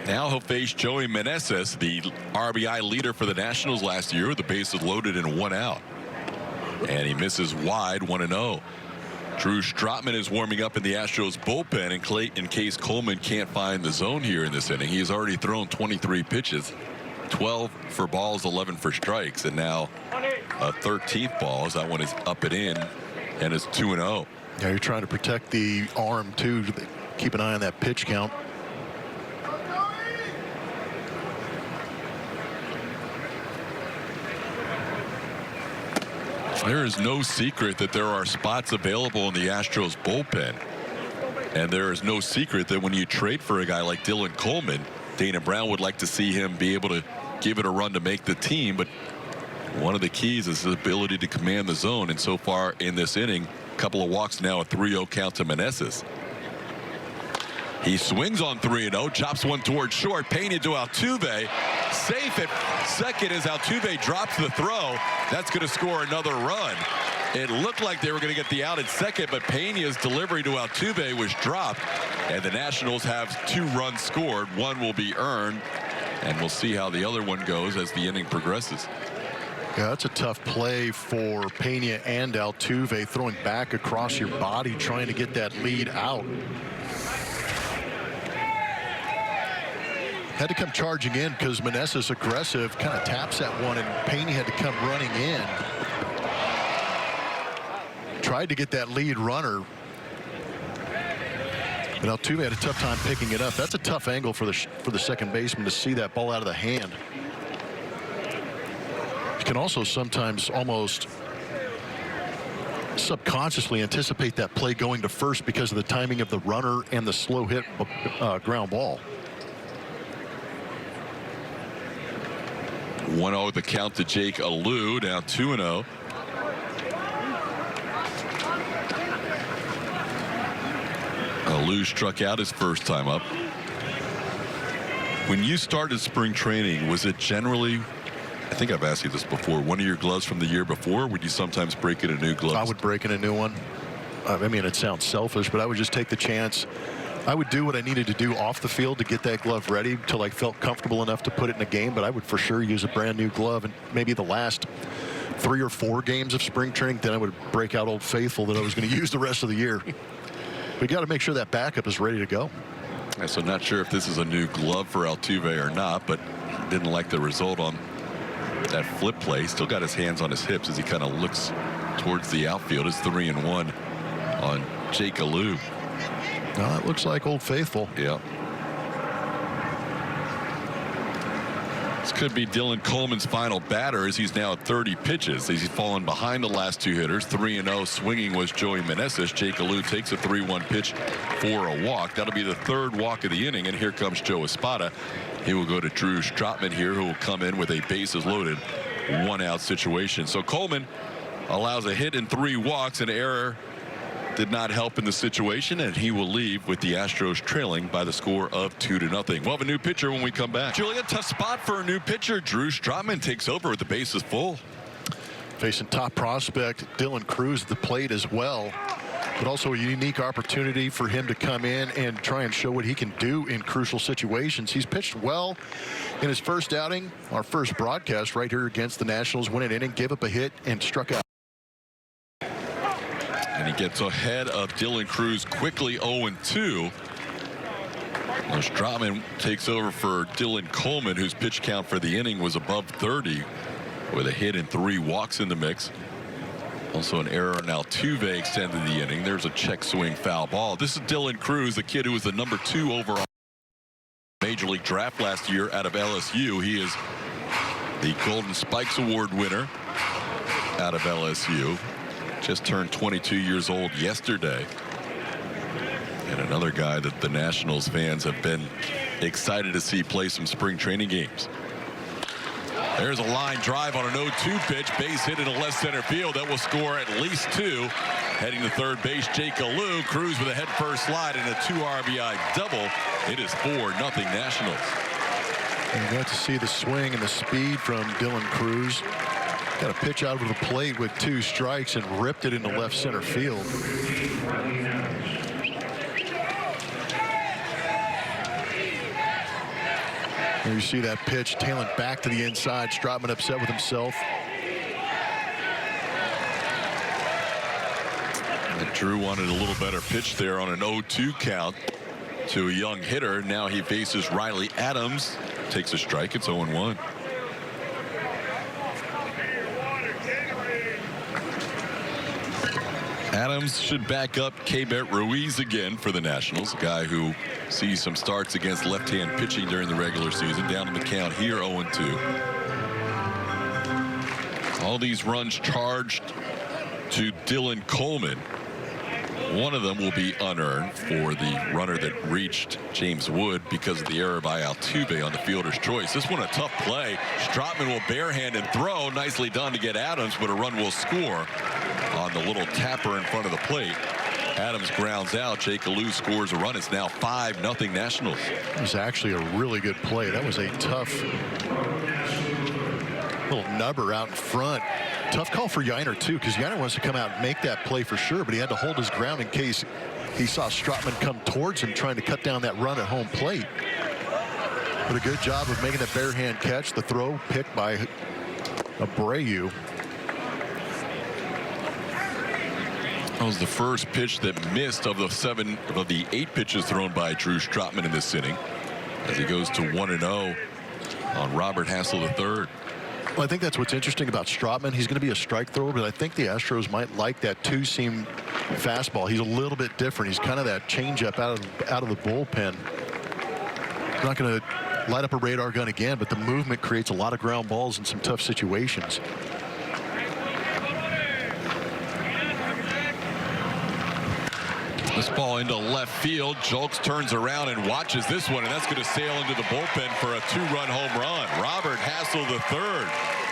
S1: Now he'll face Joey Meneses, the RBI leader for the Nationals last year. The bases loaded and 1 out. And he misses wide, 1-0. Drew Strotman is warming up in the Astros bullpen in case Coleman can't find the zone here in this inning. He has already thrown 23 pitches, 12 for balls, 11 for strikes, and now a 13th ball as that one is up and in, and it's 2-0.
S3: Yeah, you're trying to protect the arm too. Keep an eye on that pitch count.
S1: There is no secret that there are spots available in the Astros bullpen. And there is no secret that when you trade for a guy like Dylan Coleman, Dana Brown would like to see him be able to give it a run to make the team. But one of the keys is his ability to command the zone. And so far in this inning, a couple of walks now, a 3-0 count to Meneses. He swings on 3-0, chops one towards short. Pena to Altuve. Safe at second as Altuve drops the throw. That's going to score another run. It looked like they were going to get the out at second, but Pena's delivery to Altuve was dropped. And the Nationals have 2 runs scored. 1 will be earned. And we'll see how the other one goes as the inning progresses.
S3: Yeah, that's a tough play for Pena and Altuve, throwing back across your body, trying to get that lead out. Had to come charging in because Meneses aggressive, kind of taps that one, and Pena had to come running in. Tried to get that lead runner, but Altuve had a tough time picking it up. That's a tough angle for the second baseman to see that ball out of the hand. You can also sometimes almost subconsciously anticipate that play going to first because of the timing of the runner and the slow hit ground ball.
S1: 1-0 the count to Jake Alou, now 2-0. Alou struck out his first time up. When you started spring training, was it generally, I think I've asked you this before, one of your gloves from the year before? Would you sometimes break in a new glove?
S3: I would break in a new one. I mean, it sounds selfish, but I would just take the chance. I would do what I needed to do off the field to get that glove ready till I felt comfortable enough to put it in a game, but I would for sure use a brand new glove. And maybe the last 3 or 4 games of spring training, then I would break out Old Faithful that I was going to use the rest of the year. We got to make sure that backup is ready to go.
S1: Yeah, so not sure if this is a new glove for Altuve or not, but didn't like the result on that flip play. Still got his hands on his hips as he kind of looks towards the outfield. It's 3-1 on Jake Alou.
S3: No, it looks like Old Faithful.
S1: Yeah. This could be Dylan Coleman's final batter as he's now at 30 pitches. He's fallen behind the last 2 hitters. 3-0 swinging was Joey Meneses. Jake Alou takes a 3-1 pitch for a walk. That'll be the 3rd walk of the inning, and here comes Joe Espada. He will go to Drew Strotman here, who will come in with a bases loaded 1-out situation. So Coleman allows a hit and 3 walks. An error did not help in the situation, and he will leave with the Astros trailing by the score of 2-0. We'll have a new pitcher when we come back. Julia, tough spot for a new pitcher. Drew Strotman takes over with the bases full.
S3: Facing top prospect Dylan Cruz at the plate as well, but also a unique opportunity for him to come in and try and show what he can do in crucial situations. He's pitched well in his first outing, our first broadcast right here against the Nationals. Went an inning, gave up a hit, and struck out.
S1: And he gets ahead of Dylan Cruz quickly, 0-2. Strotman takes over for Dylan Coleman, whose pitch count for the inning was above 30, with a hit and 3 walks in the mix. Also an error, and Altuve extended the inning. There's a check swing foul ball. This is Dylan Cruz, the kid who was the number 2 overall Major League draft last year out of LSU. He is the Golden Spikes Award winner out of LSU. Just turned 22 years old yesterday. And another guy that the Nationals fans have been excited to see play some spring training games. There's a line drive on an 0-2 pitch. Base hit into left center field. That will score at least 2. Heading to third base, Jake Alou. Cruz with a head first slide and a 2 RBI double. It is 4-0 Nationals.
S3: You got to see the swing and the speed from Dylan Cruz. Got a pitch out of the plate with 2 strikes and ripped it into left center field. There you see that pitch tailing back to the inside. Strotman upset with himself.
S1: And Drew wanted a little better pitch there on an 0-2 count to a young hitter. Now he faces Riley Adams. Takes a strike. It's 0-1. Adams should back up Keibert Ruiz again for the Nationals, a guy who sees some starts against left-hand pitching during the regular season. Down in the count here, 0-2. All these runs charged to Dylan Coleman. One of them will be unearned for the runner that reached James Wood because of the error by Altuve on the fielder's choice. This one a tough play. Strotman will barehand and throw. Nicely done to get Adams, but a run will score on the little tapper in front of the plate. Adams grounds out. Jake Alou scores a run. It's now 5-0 Nationals.
S3: It was actually a really good play. That was a tough little nubber out in front. Tough call for Yiner, too, because Yiner wants to come out and make that play for sure, but he had to hold his ground in case he saw Strotman come towards him trying to cut down that run at home plate. But a good job of making that barehand catch. The throw picked by Abreu.
S1: That was the first pitch that missed of the 8 pitches thrown by Drew Strotman in this inning, as he goes to 1-0 on Robert Hassel III.
S3: Well, I think that's what's interesting about Strotman. He's going to be a strike thrower, but I think the Astros might like that 2-seam fastball. He's a little bit different. He's kind of that changeup out of the bullpen. Not going to light up a radar gun again, but the movement creates a lot of ground balls in some tough situations.
S1: This ball into left field. Julks turns around and watches this one, and that's going to sail into the bullpen for a 2-run home run. Robert Hassel III,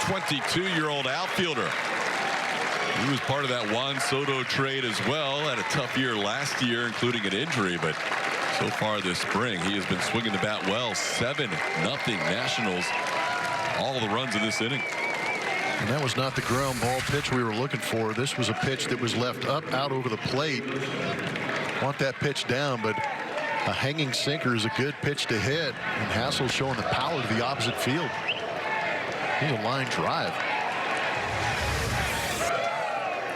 S1: 22-year-old outfielder. He was part of that Juan Soto trade as well. Had a tough year last year, including an injury, but so far this spring, he has been swinging the bat well. 7-0 Nationals. All the runs in this inning.
S3: And that was not the ground ball pitch we were looking for. This was a pitch that was left up out over the plate. Want that pitch down, but a hanging sinker is a good pitch to hit, and Hassel's showing the power to the opposite field. He's a line drive.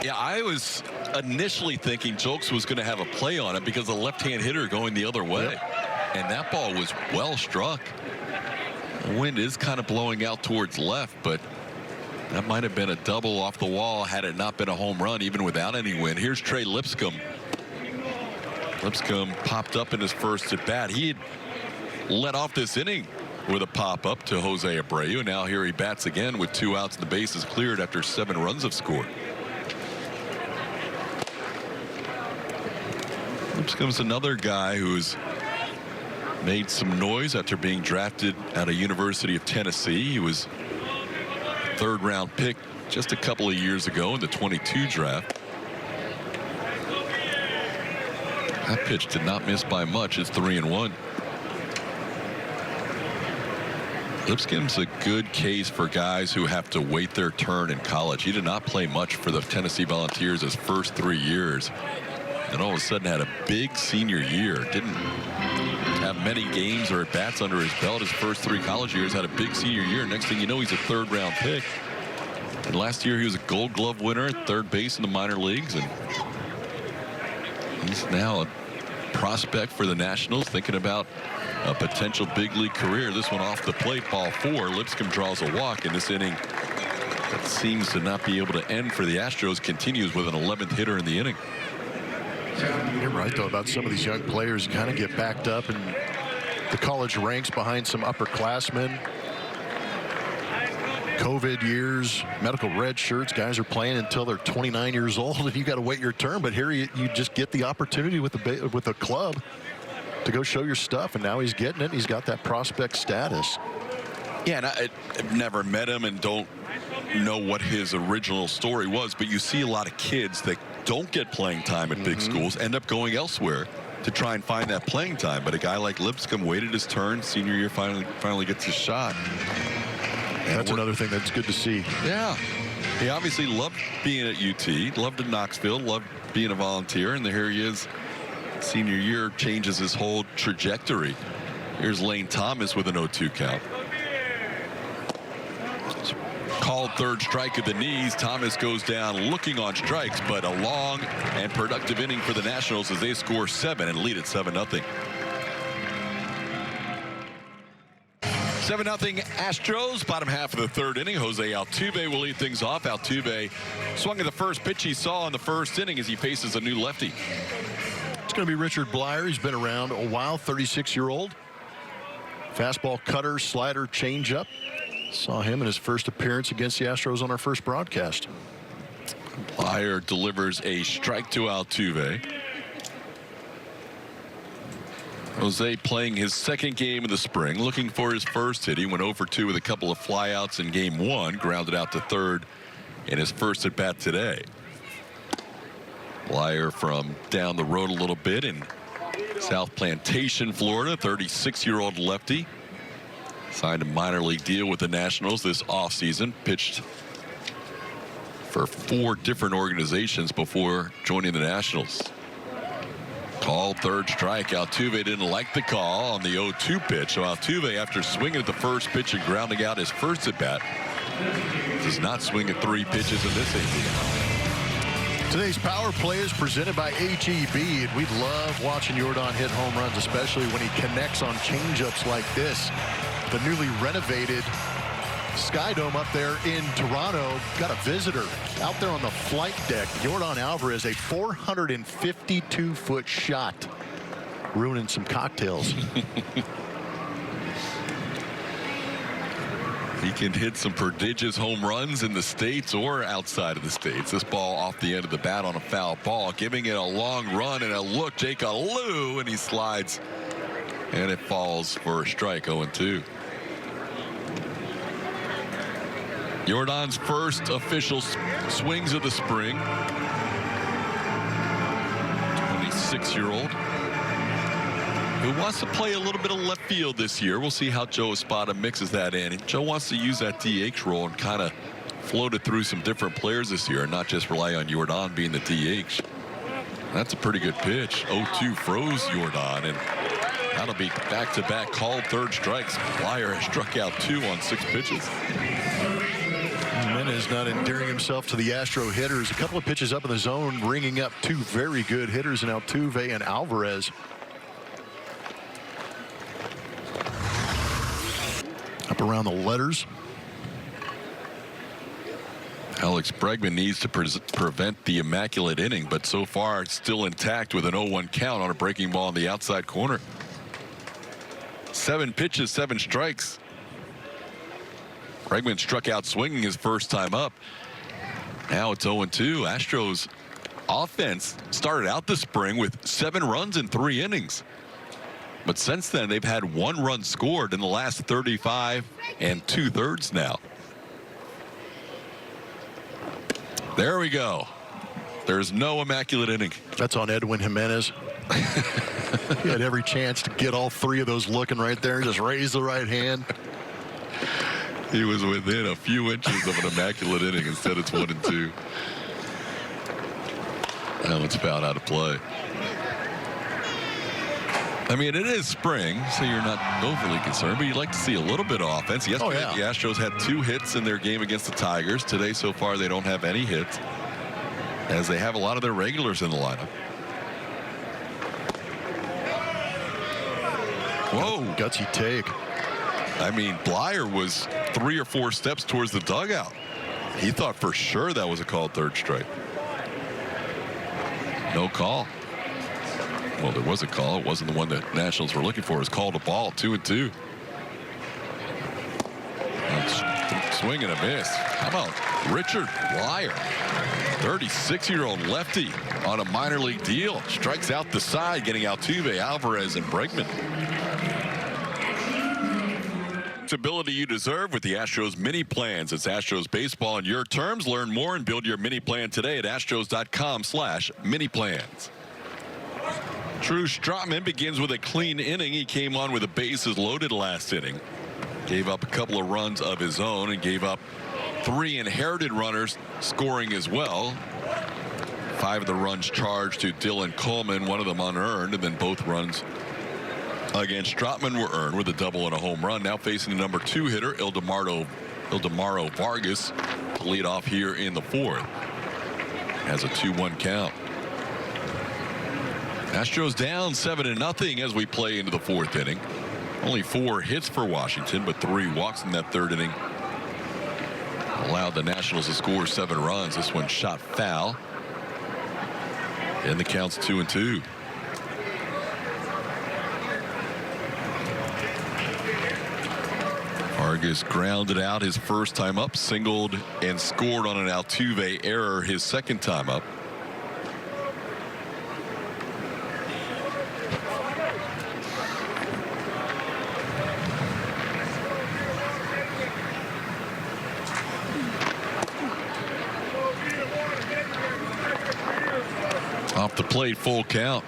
S1: Yeah, I was initially thinking Jokes was going to have a play on it because the left-hand hitter going the other way. Yep. And that ball was well struck. The wind is kind of blowing out towards left, but that might have been a double off the wall had it not been a home run, even without any wind. Here's Trey Lipscomb. Lipscomb popped up in his first at bat. He had led off this inning with a pop up to Jose Abreu. Now here he bats again with 2 outs and the bases cleared after 7 runs have scored. Lipscomb's another guy who's made some noise after being drafted out of University of Tennessee. He was a 3rd-round pick just a couple of years ago in the 22 draft. That pitch did not miss by much. It's 3-1. Lipscomb's a good case for guys who have to wait their turn in college. He did not play much for the Tennessee Volunteers his first 3 years, and all of a sudden had a big senior year. Didn't have many games or at bats under his belt his first 3 college years. Had a big senior year. Next thing you know, he's a 3rd-round pick. And last year he was a Gold Glove winner at 3rd base in the minor leagues, and he's now a prospect for the Nationals, thinking about a potential big league career. This one off the plate, ball 4. Lipscomb draws a walk in this inning. That seems to not be able to end for the Astros. Continues with an 11th hitter in the inning.
S3: You're right, though, about some of these young players kind of get backed up in the college ranks behind some upperclassmen. COVID years, medical red shirts, guys are playing until they're 29 years old, and you got to wait your turn. But here you just get the opportunity with the club to go show your stuff, and now he's getting it. He's got that prospect status.
S1: Yeah, and I've never met him and don't know what his original story was, but you see a lot of kids that don't get playing time at big schools end up going elsewhere to try and find that playing time. But a guy like Lipscomb waited his turn. Senior year finally gets his shot. And
S3: that's another thing that's good to see.
S1: Yeah, he obviously loved being at UT, loved in Knoxville, loved being a Volunteer, and here he is. Senior year changes his whole trajectory. Here's Lane Thomas with an 0-2 count. Called 3rd strike at the knees. Thomas goes down looking on strikes, but a long and productive inning for the Nationals as they score 7 and lead at 7-0. 7-0 Astros, bottom half of the 3rd inning. Jose Altuve will lead things off. Altuve swung at the first pitch he saw in the 1st inning as he faces a new lefty.
S3: It's going to be Richard Blyer. He's been around a while, 36-year-old. Fastball, cutter, slider, changeup. Saw him in his first appearance against the Astros on our first broadcast.
S1: Blyer delivers a strike to Altuve. Jose playing his 2nd game of the spring, looking for his first hit. He went 0-for-2 with a couple of flyouts in game 1, grounded out to 3rd in his first at bat today. Blyer from down the road a little bit in South Plantation, Florida, 36-year-old lefty. Signed a minor league deal with the Nationals this offseason. Pitched for 4 different organizations before joining the Nationals. Called 3rd strike. Altuve didn't like the call on the 0-2 pitch. So Altuve, after swinging at the first pitch and grounding out his first at bat, does not swing at 3 pitches in this inning.
S3: Today's power play is presented by HEB, and we love watching Jordan hit home runs, especially when he connects on changeups like this. The newly renovated Sky Dome up there in Toronto got a visitor out there on the flight deck. Jordan Alvarez, a 452-foot shot, ruining some cocktails.
S1: He can hit some prodigious home runs in the States or outside of the States. This ball off the end of the bat on a foul ball, giving it a long run and a look. Jake Alou, and he slides, and it falls for a strike. 0-2. Jordan's first official swings of the spring. 26-year-old who wants to play a little bit of left field this year. We'll see how Joe Espada mixes that in. And Joe wants to use that DH role and kind of float it through some different players this year and not just rely on Jordan being the DH. That's a pretty good pitch. 0-2 froze Jordan, and that'll be back-to-back called 3rd strikes. Blyer has struck out 2 on 6 pitches.
S3: Jimenez not endearing himself to the Astro hitters. A couple of pitches up in the zone, ringing up two very good hitters in Altuve and Alvarez. Up around the letters.
S1: Alex Bregman needs to prevent the immaculate inning, but so far it's still intact with an 0-1 count on a breaking ball in the outside corner. 7 pitches, 7 strikes. Bregman struck out swinging his first time up. Now it's 0-2. Astros offense started out the spring with 7 runs in 3 innings. But since then, they've had 1 run scored in the last 35 2/3 now. There we go. There's no immaculate inning.
S3: That's on Edwin Jimenez. He had every chance to get all 3 of those looking right there. Just raise the right hand.
S1: He was within a few inches of an immaculate inning. Instead, it's 1-2. Now it's fouled out of play. I mean, it is spring, so you're not overly concerned, but you'd like to see a little bit of offense. Yesterday, the Astros had 2 hits in their game against the Tigers. Today, so far, they don't have any hits, as they have a lot of their regulars in the lineup. Whoa.
S3: Gutsy take.
S1: I mean, Blyer was 3 or 4 steps towards the dugout. He thought for sure that was a called 3rd strike. No call. Well, there was a call. It wasn't the one that Nationals were looking for. It was called a ball, 2-2. Swing and a miss. How about Richard Blyer? 36-year-old lefty on a minor league deal. Strikes out the side, getting Altuve, Alvarez, and Bregman. Ability you deserve with the Astros mini plans. It's Astros baseball on your terms. Learn more and build your mini plan today at astros.com/mini plans. Drew Strotman begins with a clean inning. He came on with the bases loaded last inning. Gave up a couple of runs of his own and gave up 3 inherited runners scoring as well. 5 of the runs charged to Dylan Coleman, 1 of them unearned, and then both runs against Strotman were earned with a double and a home run. Now facing the number 2 hitter, Ildemaro Vargas, to lead off here in the 4th. Has a 2-1 count. Astros down 7-0 as we play into the 4th inning. Only 4 hits for Washington, but 3 walks in that 3rd inning. Allowed the Nationals to score 7 runs. This one shot foul. And the count's 2-2. Vargas grounded out his first time up, singled and scored on an Altuve error his second time up. Off the plate, full count.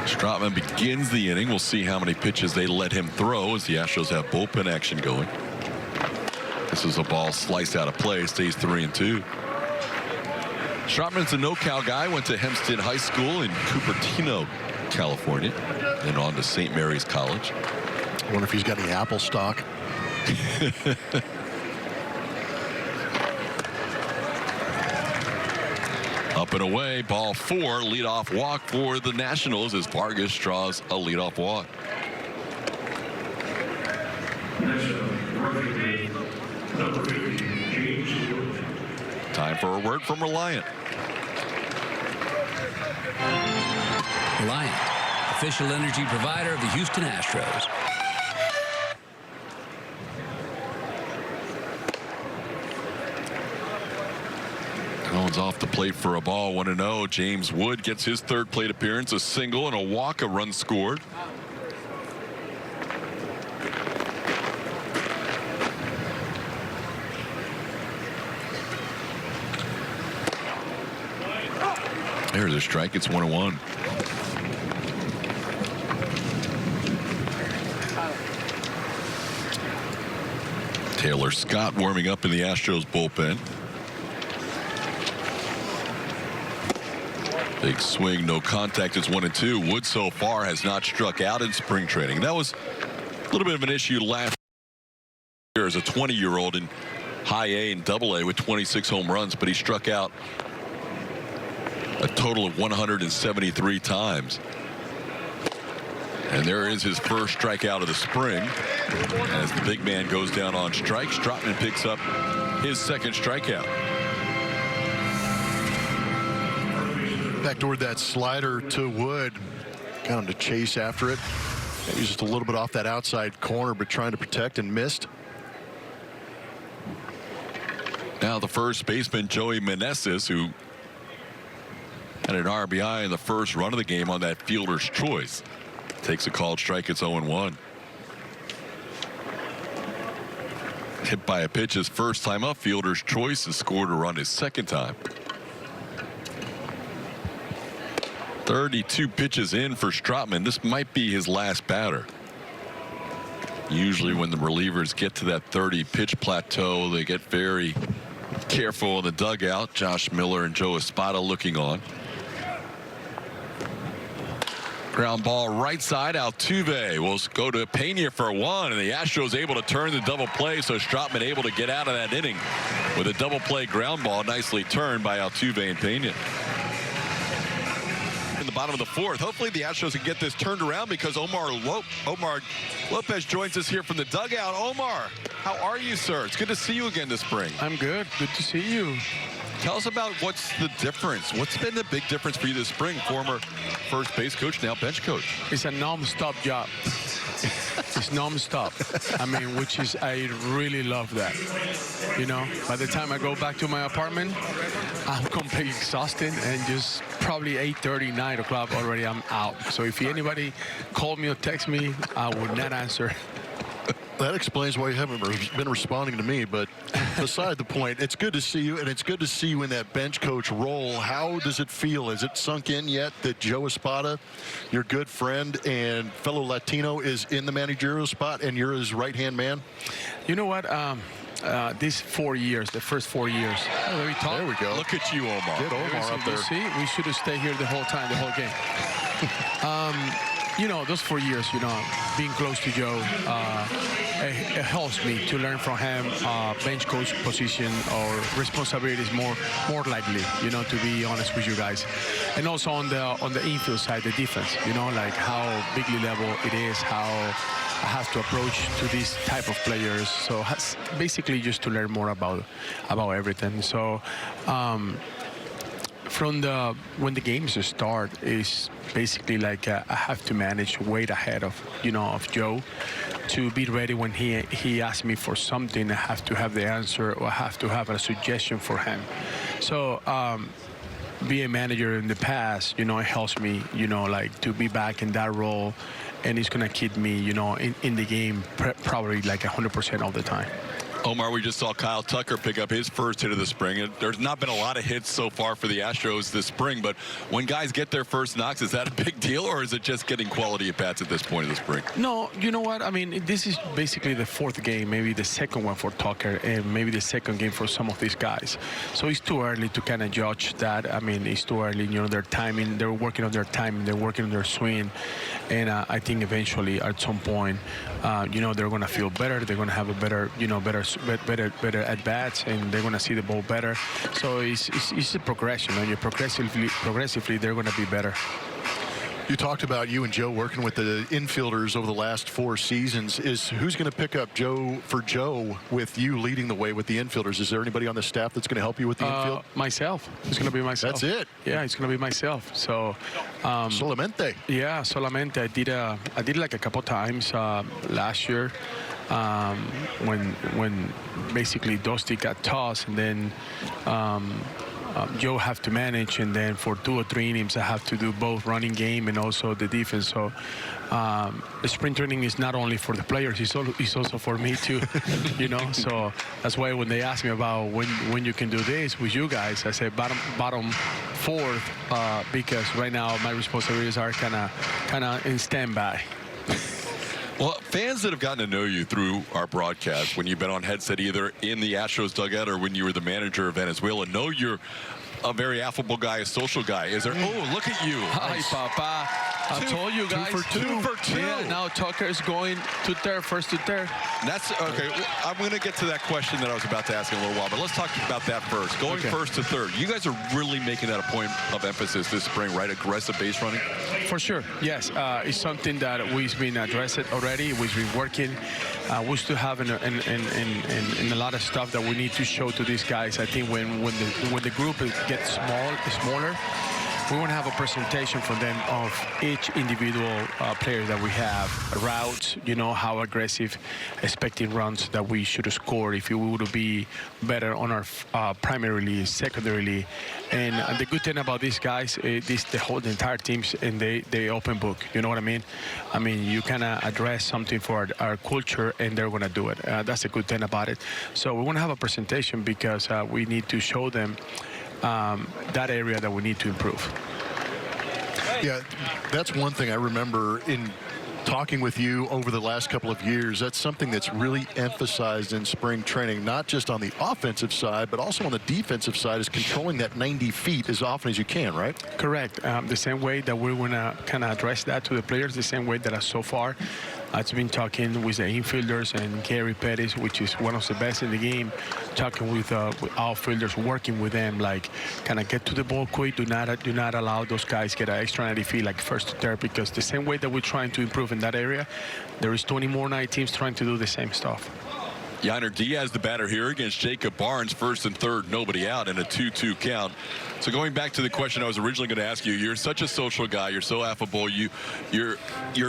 S1: Strotman begins the inning. We'll see how many pitches they let him throw as the Astros have bullpen action going. This is a ball sliced out of play. Stays 3-2. Strotman's a no-cow guy. Went to Hempstead High School in Cupertino, California, and on to St. Mary's College.
S3: I wonder if he's got any Apple stock.
S1: Up and away, ball 4, leadoff walk for the Nationals as Vargas draws a leadoff walk. Time for a word from Reliant.
S5: Reliant, official energy provider of the Houston Astros.
S1: Collins off the plate for a ball, 1-0. James Wood gets his 3rd plate appearance, a single and a walk, a run scored. There's a strike. It's 1-1. Taylor Scott warming up in the Astros bullpen. Big swing, no contact. It's 1-2. Wood so far has not struck out in spring training. That was a little bit of an issue last Here as a 20-year-old in high A and double A with 26 home runs, but he struck out a total of 173 times. And there is his first strikeout of the spring. As the big man goes down on strikes, Stratman picks up his second strikeout.
S3: Back toward that slider to Wood. Got him to chase after it. He's just a little bit off that outside corner, but trying to protect and missed.
S1: Now the first baseman, Joey Meneses, who had an RBI in the first run of the game on that fielder's choice, takes a called strike. It's 0-1. Hit by a pitch his first time up. Fielder's choice, and scored a run his second time. 32 pitches in for Stratman. This might be his last batter. Usually when the relievers get to that 30 pitch plateau, they get very careful in the dugout. Josh Miller and Joe Espada looking on. Ground ball right side. Altuve will go to Pena for one, and the Astros able to turn the double play, so Stratman able to get out of that inning with a double play ground ball nicely turned by Altuve and Pena. In the bottom of the fourth, hopefully the Astros can get this turned around, because Omar Lopez joins us here from the dugout. Omar, how are you, sir? It's good to see you again this spring.
S6: I'm good. Good to see you.
S1: Tell us about what's the difference. What's been the big difference for you this spring? Former first base coach, now bench coach.
S6: It's a non-stop job. It's non-stop. I mean, which is, I really love that. You know, by the time I go back to my apartment, I'm completely exhausted, and just probably 8:30, 9 o'clock already I'm out. So if anybody call me or text me, I would not answer.
S3: That explains why you haven't been responding to me, but beside the point, it's good to see you, and it's good to see you in that bench coach role. How does it feel? Is it sunk in yet that Joe Espada, your good friend and fellow Latino, is in the managerial spot and you're his right-hand man?
S6: You know what? These 4 years, the first 4 years. Oh,
S3: there we go.
S1: Look at you, Omar.
S3: Get Omar up there.
S6: See, we should have stayed here the whole time, the whole game. You know, those 4 years, you know, being close to Joe, it helps me to learn from him. Bench coach position or responsibility is more likely, you know, to be honest with you guys. And also on the infield side, the defense, you know, like how bigly level it is, how I have to approach to these type of players. So basically just to learn more about everything. So when the games start, is basically like I have to manage way ahead of Joe, to be ready when he asks me for something. I have to have the answer, or I have to have a suggestion for him. So being a manager in the past, you know, it helps me, you know, like to be back in that role, and it's gonna keep me, you know, in the game probably like 100% all the time.
S1: Omar, we just saw Kyle Tucker pick up his first hit of the spring. There's not been a lot of hits so far for the Astros this spring, but when guys get their first knocks, is that a big deal, or is it just getting quality at bats at this point of the spring?
S6: No, you know what? I mean, this is basically the fourth game, maybe the second one for Tucker, and maybe the second game for some of these guys. So it's too early to kind of judge that. I mean, it's too early. You know, their timing, they're working on their timing, they're working on their swing, and I think eventually at some point, you know, they're going to feel better. They're going to have a better, you know, better at bats, and they're going to see the ball better. So it's a progression, and progressively they're going to be better.
S3: You talked about you and Joe working with the infielders over the last 4 seasons. Who's going to pick up Joe with you leading the way with the infielders? Is there anybody on the staff that's going to help you with the infield?
S6: Myself. It's going to be myself.
S3: That's it.
S6: Yeah, it's going to be myself. So
S3: solamente.
S6: Yeah, solamente. I did like a couple times last year. When basically Dusty got tossed, and then Joe have to manage, and then for 2 or 3 innings I have to do both running game and also the defense. So the spring training is not only for the players, it's also for me too. You know, so that's why when they ask me about when you can do this with you guys, I say bottom fourth, because right now my responsibilities are kind of in standby.
S1: Well, fans that have gotten to know you through our broadcast, when you've been on headset either in the Astros dugout or when you were the manager of Venezuela, know you're a very affable guy, a social guy. Is there? Oh, look at you.
S6: Hi, Papa. I told you guys.
S1: 2 for 2.
S6: Yeah, now Tucker is going to third, first to third.
S1: That's okay. Well, I'm going to get to that question that I was about to ask in a little while, but let's talk about that first. Going first to third. You guys are really making that a point of emphasis this spring, right? Aggressive base running.
S6: For sure, yes. It's something that we've been addressed already. We've been working. We still have in a lot of stuff that we need to show to these guys. I think when the group gets smaller, we want to have a presentation for them of each individual player that we have, routes, you know, how aggressive, expecting runs that we should score if we would be better on our primarily, secondarily. And the good thing about these guys, the entire teams, and they open book. You know what I mean? I mean, you kind of address something for our culture, and they're going to do it. That's the good thing about it. So we want to have a presentation because we need to show them that area that we need to improve.
S3: Yeah, that's one thing I remember in talking with you over the last couple of years. That's something that's really emphasized in spring training, not just on the offensive side, but also on the defensive side, is controlling that 90 feet as often as you can, right?
S6: Correct. The same way that we're going to kind of address that to the players, the same way that so far I've been talking with the infielders and Gary Pettis, which is one of the best in the game, talking with outfielders, working with them, like kind of get to the ball quick. Do not allow those guys get an extra 90 feet like first to third, because the same way that we're trying to improve in that area, there is 20 more night teams trying to do the same stuff.
S1: Yainer Diaz, the batter here against Jacob Barnes, first and third, nobody out in a 2-2 count. So going back to the question I was originally going to ask you, you're such a social guy, you're so affable, you're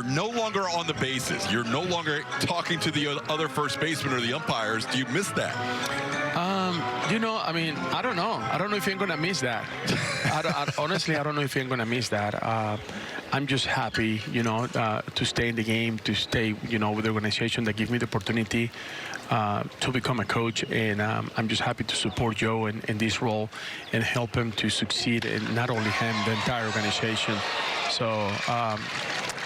S1: no longer on the bases, you're no longer talking to the other first baseman or the umpires. Do you miss that?
S6: You know, I mean, I don't know. I don't know if I'm going to miss that. Honestly, I don't know if I'm going to miss that. I'm just happy, you know, to stay in the game, to stay, you know, with the organization that gives me the opportunity to become a coach. And I'm just happy to support Joe in this role and help him to succeed, and not only him, the entire organization. So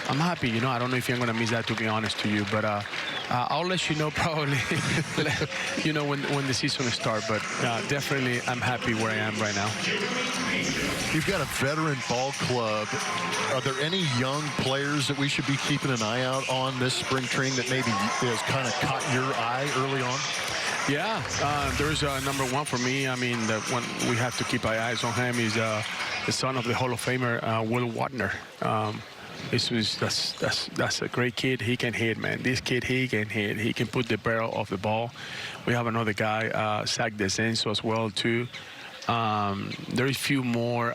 S6: I'm happy, you know. I don't know if I'm going to miss that, to be honest to you, but I'll let you know probably, you know, when the season starts. But definitely, I'm happy where I am right now.
S3: You've got a veteran ball club. Are there any young players that we should be keeping an eye out on this spring training that maybe has kind of caught your eye early on?
S6: Yeah, there's number one for me. I mean, the one we have to keep our eyes on him is the son of the Hall of Famer, Will Wadner. That's a great kid. He can hit, man. This kid, he can hit. He can put the barrel of the ball. We have another guy, Zach DeSenso, as well too. There is a few more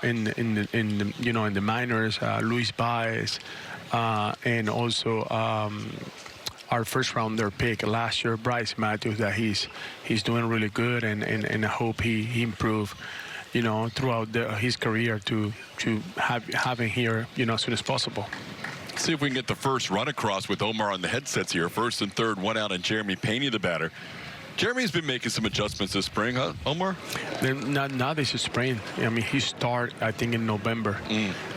S6: in the minors. Luis Baez, and also our first rounder pick last year, Bryce Matthews. That he's doing really good, and I hope he improve, you know, throughout his career to have him here, you know, as soon as possible.
S1: See if we can get the first run across with Omar on the headsets here. First and third, one out, and Jeremy Pena, the batter. Jeremy's been making some adjustments this spring, huh, Omar?
S6: Not this spring. I mean, he started, I think, in November.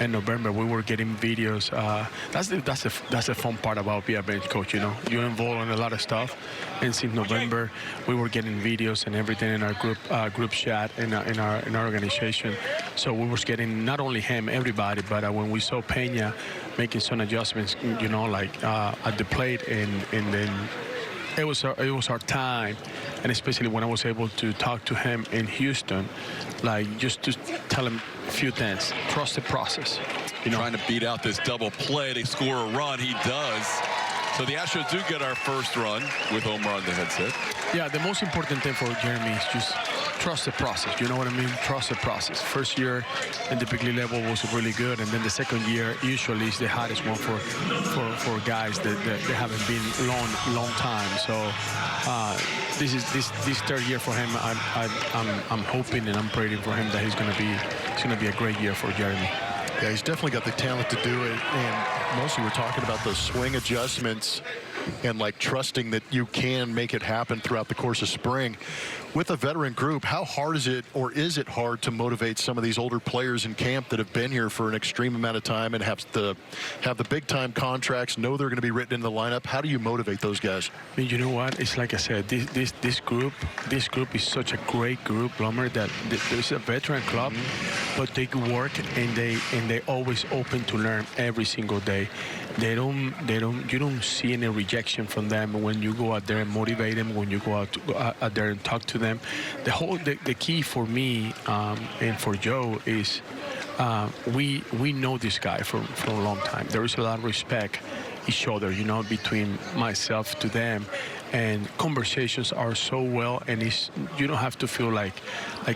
S6: In November, we were getting videos. That's the fun part about being a bench coach. You know, you're involved in a lot of stuff. And since November, we were getting videos and everything in our group chat in our organization. So we was getting not only him, everybody, but when we saw Pena making some adjustments, you know, like at the plate, and then. It was our time, and especially when I was able to talk to him in Houston, like just to tell him a few things. Trust the process. You know,
S1: trying to beat out this double play to score a run. He does. So the Astros do get our first run with Omar on the headset.
S6: Yeah, the most important thing for Jeremy is just trust the process. You know what I mean? Trust the process. First year in the big league level was really good, and then the second year usually is the hardest one for guys that haven't been long time. So this third year for him, I'm hoping and I'm praying for him that it's gonna be a great year for Jeremy.
S3: Yeah, he's definitely got the talent to do it, and mostly we're talking about those swing adjustments. and like trusting that you can make it happen throughout the course of spring. With a veteran group, how hard is it, or is it hard to motivate some of these older players in camp that have been here for an extreme amount of time and have the big time contracts, know they're going to be written in the lineup? How do you motivate those guys?
S6: I mean, you know what? It's like I said, this group is such a great group, Blummer, that there's a veteran club, but they work and they always open to learn every single day. You don't see any rejection from them when you go out there and motivate them, when you go out there and talk to them. The key for me and for Joe is we know this guy for a long time. There is a lot of respect each other, between myself to them, and conversations are so well, and you don't have to feel like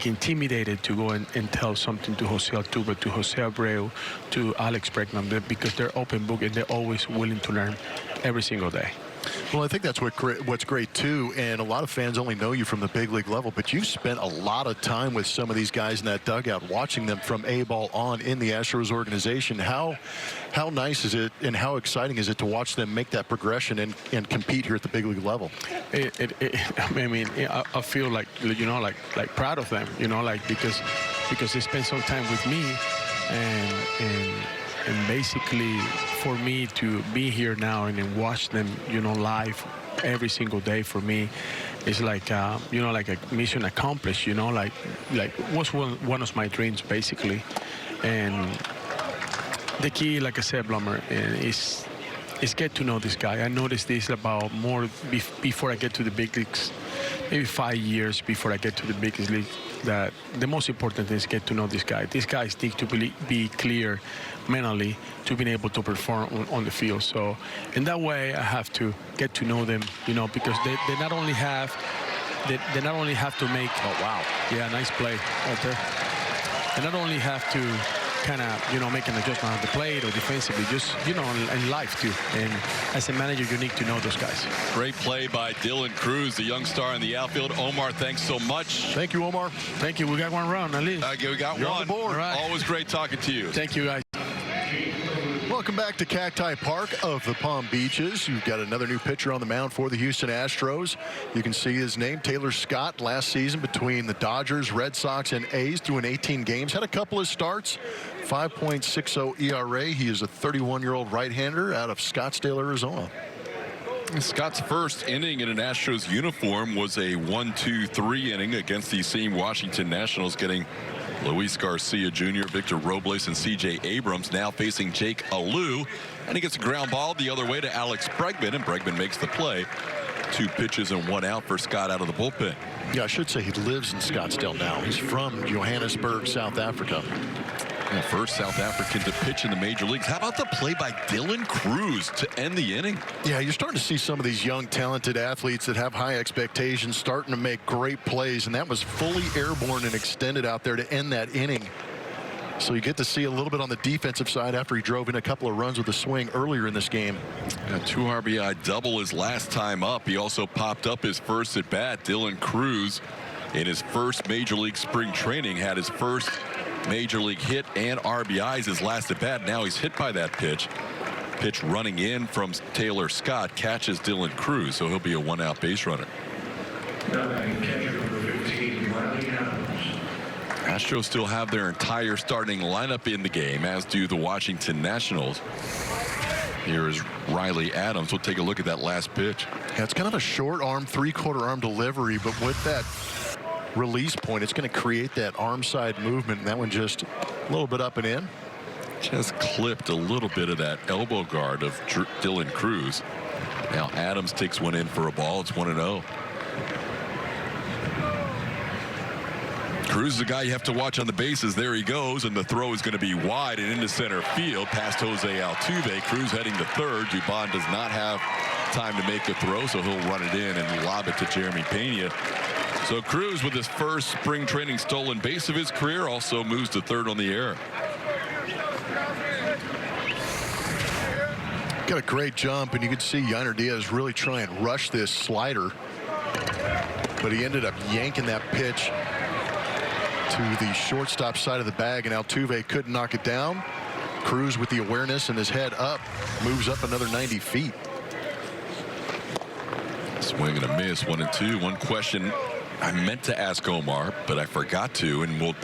S6: intimidated to go and tell something to Jose Altuve, to Jose Abreu, to Alex Bregman, because they're open book and they're always willing to learn every single day.
S3: Well, I think that's what's great, too, and a lot of fans only know you from the big league level, but you've spent a lot of time with some of these guys in that dugout, watching them from A-ball on in the Astros organization. How nice is it and how exciting is it to watch them make that progression and compete here at the big league level?
S6: I feel like proud of them, because they spend some time with me, and basically for me to be here now and then watch them, live every single day, for me is like a mission accomplished, like was one of my dreams, basically. And the key, like I said, Blummer, is get to know this guy. I noticed this about more before I get to the big leagues, maybe 5 years before I get to the biggest league, that the most important thing is get to know this guy. These guys need to be clear mentally to be able to perform on the field. So in that way, I have to get to know them, because they not only have to make, oh wow, yeah, nice play right there. They not only have to kind of, make an adjustment on the plate or defensively, just, in life too. And as a manager, you need to know those guys.
S1: Great play by Dylan Cruz, the young star in the outfield. Omar, thanks so much.
S3: Thank you, Omar.
S6: Thank you. We got one run, at least.
S1: We got
S3: You're
S1: one.
S3: on the board.
S1: Right. Always great talking to you.
S6: Thank you, guys.
S3: Welcome back to Cacti Park of the Palm Beaches. You've got another new pitcher on the mound for the Houston Astros. You can see his name, Taylor Scott, last season between the Dodgers, Red Sox, and A's, through 18 games. Had a couple of starts, 5.60 ERA. He is a 31-year-old right-hander out of Scottsdale, Arizona.
S1: Scott's first inning in an Astros uniform was a 1-2-3 inning against the same Washington Nationals, getting Luis Garcia Jr., Victor Robles, and C.J. Abrams. Now facing Jake Alou, and he gets a ground ball the other way to Alex Bregman, and Bregman makes the play. 2 pitches and 1 out for Scott out of the bullpen.
S3: Yeah, I should say he lives in Scottsdale now. He's from Johannesburg, South Africa.
S1: Yeah, first South African to pitch in the major leagues. How about the play by Dylan Cruz to end the inning?
S3: Yeah, you're starting to see some of these young, talented athletes that have high expectations starting to make great plays, and that was fully airborne and extended out there to end that inning. So you get to see a little bit on the defensive side after he drove in a couple of runs with a swing earlier in this game.
S1: A 2 RBI double his last time up. He also popped up his first at bat. Dylan Cruz, in his first major league spring training, had his first major league hit and RBIs his last at bat. Now he's hit by that pitch. Pitch running in from Taylor Scott catches Dylan Cruz, so he'll be a 1-out base runner. Astros still have their entire starting lineup in the game, as do the Washington Nationals. Here is Riley Adams. We'll take a look at that last pitch.
S3: Yeah, it's kind of a short arm, 3/4 arm delivery, but with that release point, it's going to create that arm side movement, and that one just a little bit up and in.
S1: Just clipped a little bit of that elbow guard of Dylan Cruz. Now Adams takes one in for a ball. It's 1-0. Cruz is the guy you have to watch on the bases. There he goes, and the throw is going to be wide and into center field past Jose Altuve. Cruz heading to third. Dubon does not have time to make a throw, so he'll run it in and lob it to Jeremy Pena. So Cruz, with his first spring training stolen base of his career, also moves to third on the air.
S3: Got a great jump, and you could see Yainer Diaz really try and rush this slider, but he ended up yanking that pitch to the shortstop side of the bag, and Altuve couldn't knock it down. Cruz, with the awareness and his head up, moves up another 90 feet.
S1: Swing and a miss, 1-2. One question I meant to ask Omar, but I forgot to, and we'll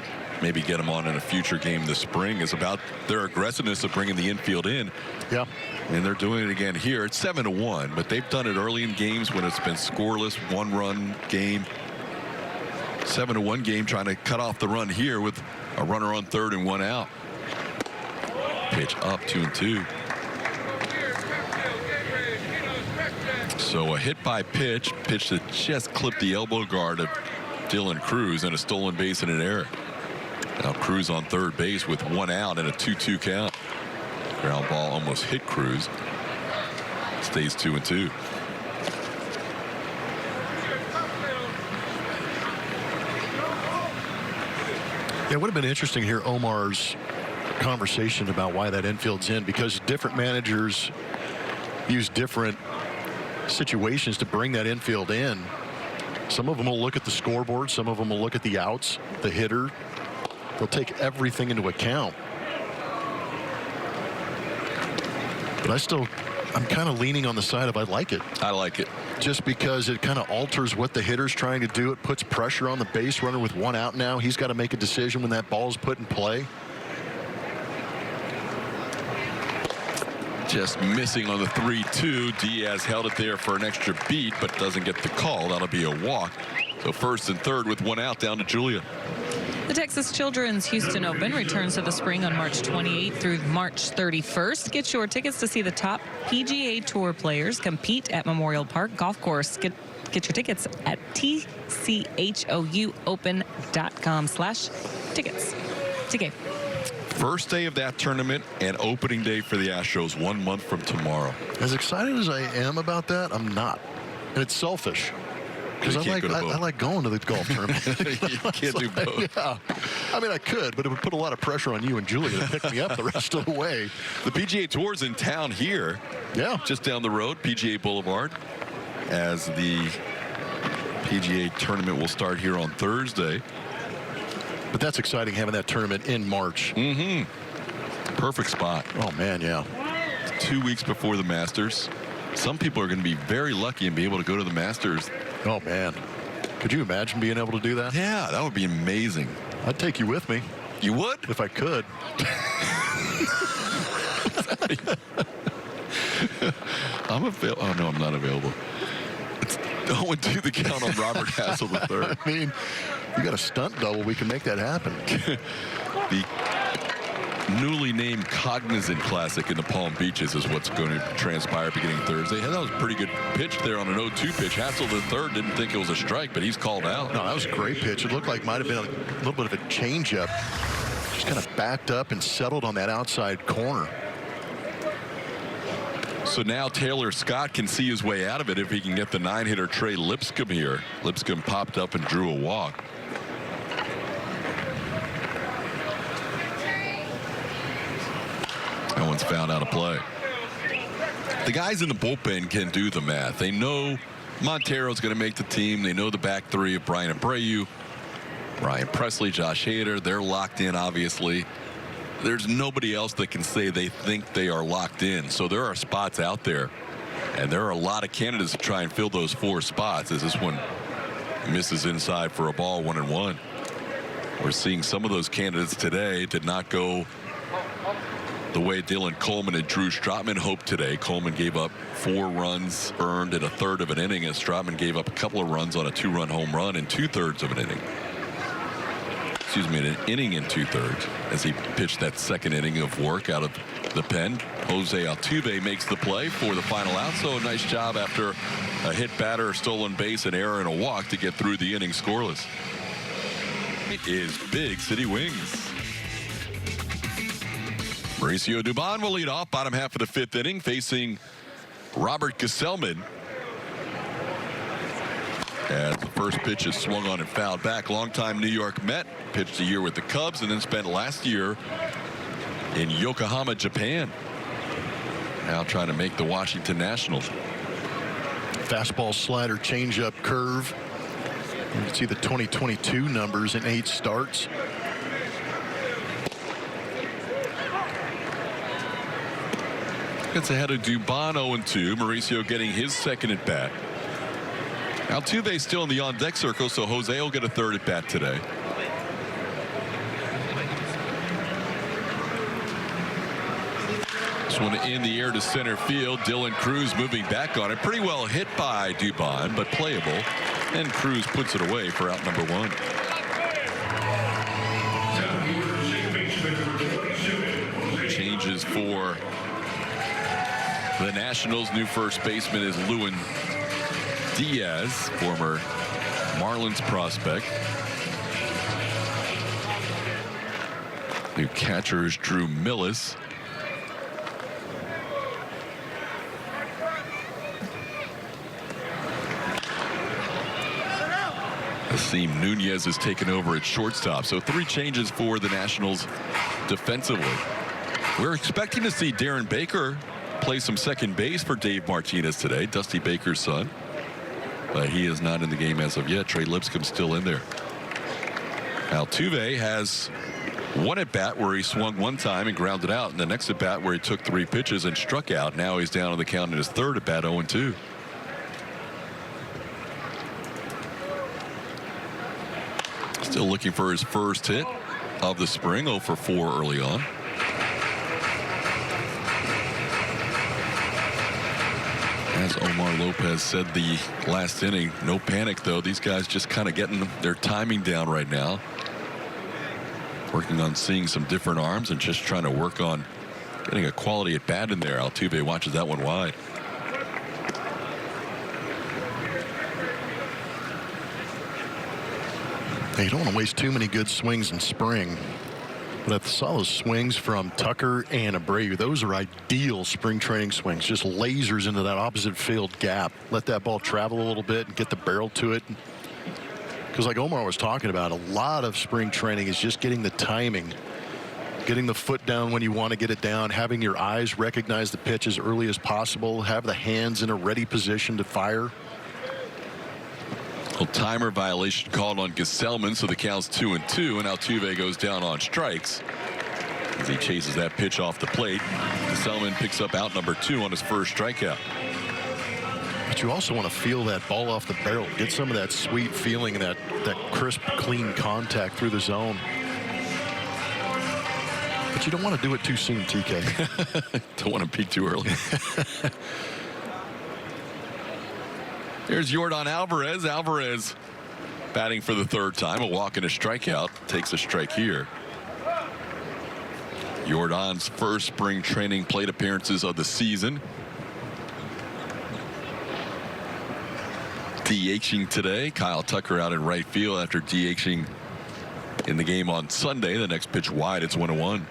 S1: maybe get him on in a future game this spring, is about their aggressiveness of bringing the infield in.
S3: Yeah.
S1: And they're doing it again here. It's 7-1, but they've done it early in games when it's been scoreless, one-run game. 7-1 game, trying to cut off the run here with a runner on third and one out. Pitch up, 2-2. So a hit by pitch that just clipped the elbow guard of Dylan Cruz, and a stolen base and an error. Now Cruz on third base with one out and a 2-2 count. Ground ball almost hit Cruz. Stays 2-2.
S3: Yeah, it would have been interesting to hear Omar's conversation about why that infield's in, because different managers use different situations to bring that infield in. Some of them will look at the scoreboard. Some of them will look at the outs, the hitter. They'll take everything into account. But I'm kind of leaning on the side of I like it.
S1: I like it.
S3: Just because it kind of alters what the hitter's trying to do. It puts pressure on the base runner with one out now. He's got to make a decision when that ball is put in play.
S1: Just missing on the 3-2. Diaz held it there for an extra beat, but doesn't get the call. That'll be a walk. So first and third with one out, down to Julia.
S2: The Texas Children's Houston Open returns to the spring on March 28th through March 31st. Get your tickets to see the top PGA Tour players compete at Memorial Park Golf Course. Get your tickets at tchouopen.com/tickets. TK.
S3: First day of that tournament and opening day for the Astros 1 month from tomorrow. As excited as I am about that, I'm not. And it's selfish. Because I like going to the golf tournament.
S1: You can't do both.
S3: Yeah. I mean, I could, but it would put a lot of pressure on you and Julia to pick me up the rest of the way.
S1: The PGA Tour's in town here.
S3: Yeah.
S1: Just down the road, PGA Boulevard, as the PGA tournament will start here on Thursday.
S3: But that's exciting, having that tournament in March.
S1: Mm-hmm. Perfect spot.
S3: Oh, man, yeah.
S1: 2 weeks before the Masters. Some people are going to be very lucky and be able to go to the Masters.
S3: Oh, man. Could you imagine being able to do that?
S1: Yeah, that would be amazing.
S3: I'd take you with me.
S1: You would?
S3: If I could.
S1: I'm available. Oh, no, I'm not available. Don't do the count on Robert Hassel III.
S3: I mean, you got a stunt double. We can make that happen.
S1: The newly named Cognizant Classic in the Palm Beaches is what's going to transpire beginning Thursday. That was a pretty good pitch there on an 0-2 pitch. Hassel III didn't think it was a strike, but he's called out.
S3: No, that was a great pitch. It looked like might have been a little bit of a changeup. Just kind of backed up and settled on that outside corner.
S1: So now Taylor Scott can see his way out of it if he can get the 9-hitter Trey Lipscomb here. Lipscomb popped up and drew a walk. That one's found out of play. The guys in the bullpen can do the math. They know Montero's going to make the team. They know the back three of Brian Abreu, Ryan Presley, Josh Hader. They're locked in, obviously. There's nobody else that can say they think they are locked in. So there are spots out there. And there are a lot of candidates to try and fill those 4 spots, as this one misses inside for a ball, 1-1. We're seeing some of those candidates today did not go the way Dylan Coleman and Drew Strotman hoped today. Coleman gave up 4 runs earned in a third of an inning, and Strotman gave up a couple of runs on a 2-run home run in 2/3 of an inning. Excuse me, an inning in 2/3 as he pitched that second inning of work out of the pen. Jose Altuve makes the play for the final out. So a nice job after a hit batter, a stolen base, an error, and a walk to get through the inning scoreless. It is Big City Wings. Mauricio Dubon will lead off bottom half of the 5th inning, facing Robert Gesellman. As the first pitch is swung on and fouled back. Longtime New York Met, pitched a year with the Cubs and then spent last year in Yokohama, Japan. Now trying to make the Washington Nationals.
S3: Fastball, slider, changeup, curve. You can see the 2022 numbers in 8 starts.
S1: Gets ahead of Dubon 0-2. Mauricio getting his second at bat. Altuve still in the on-deck circle, so Jose will get a third at bat today. This one in the air to center field. Dylan Cruz moving back on it. Pretty well hit by Dubon, but playable. And Cruz puts it away for out number 1. Changes for the Nationals. New first baseman is Lewin Diaz, former Marlins prospect. New catcher is Drew Millis. Asim Nunez has taken over at shortstop. So 3 changes for the Nationals defensively. We're expecting to see Darren Baker play some second base for Dave Martinez today, Dusty Baker's son. But he is not in the game as of yet. Trey Lipscomb's still in there. Altuve has 1 at bat where he swung 1 time and grounded out, and the next at bat where he took 3 pitches and struck out. Now he's down on the count in his 3rd at bat, 0-2. Still looking for his first hit of the spring, 0 for 4 early on. As Omar Lopez said the last inning, no panic though. These guys just kind of getting their timing down right now. Working on seeing some different arms and just trying to work on getting a quality at bat in there. Altuve watches that one wide.
S3: You don't want to waste too many good swings in spring. But I saw those swings from Tucker and Abreu. Those are ideal spring training swings. Just lasers into that opposite field gap. Let that ball travel a little bit and get the barrel to it. Because like Omar was talking about, a lot of spring training is just getting the timing. Getting the foot down when you want to get it down. Having your eyes recognize the pitch as early as possible. Have the hands in a ready position to fire.
S1: Well, timer violation called on Gesellman, so the count's 2-2, and Altuve goes down on strikes as he chases that pitch off the plate. Gesellman picks up out number 2 on his first strikeout.
S3: But you also want to feel that ball off the barrel. Get some of that sweet feeling and that crisp, clean contact through the zone. But you don't want to do it too soon, TK.
S1: Don't want to peak too early. Here's Yordan Alvarez. Alvarez batting for the 3rd time. A walk and a strikeout. Takes a strike here. Yordan's first spring training plate appearances of the season. DHing today. Kyle Tucker out in right field after DHing in the game on Sunday. The next pitch wide. It's 1-1.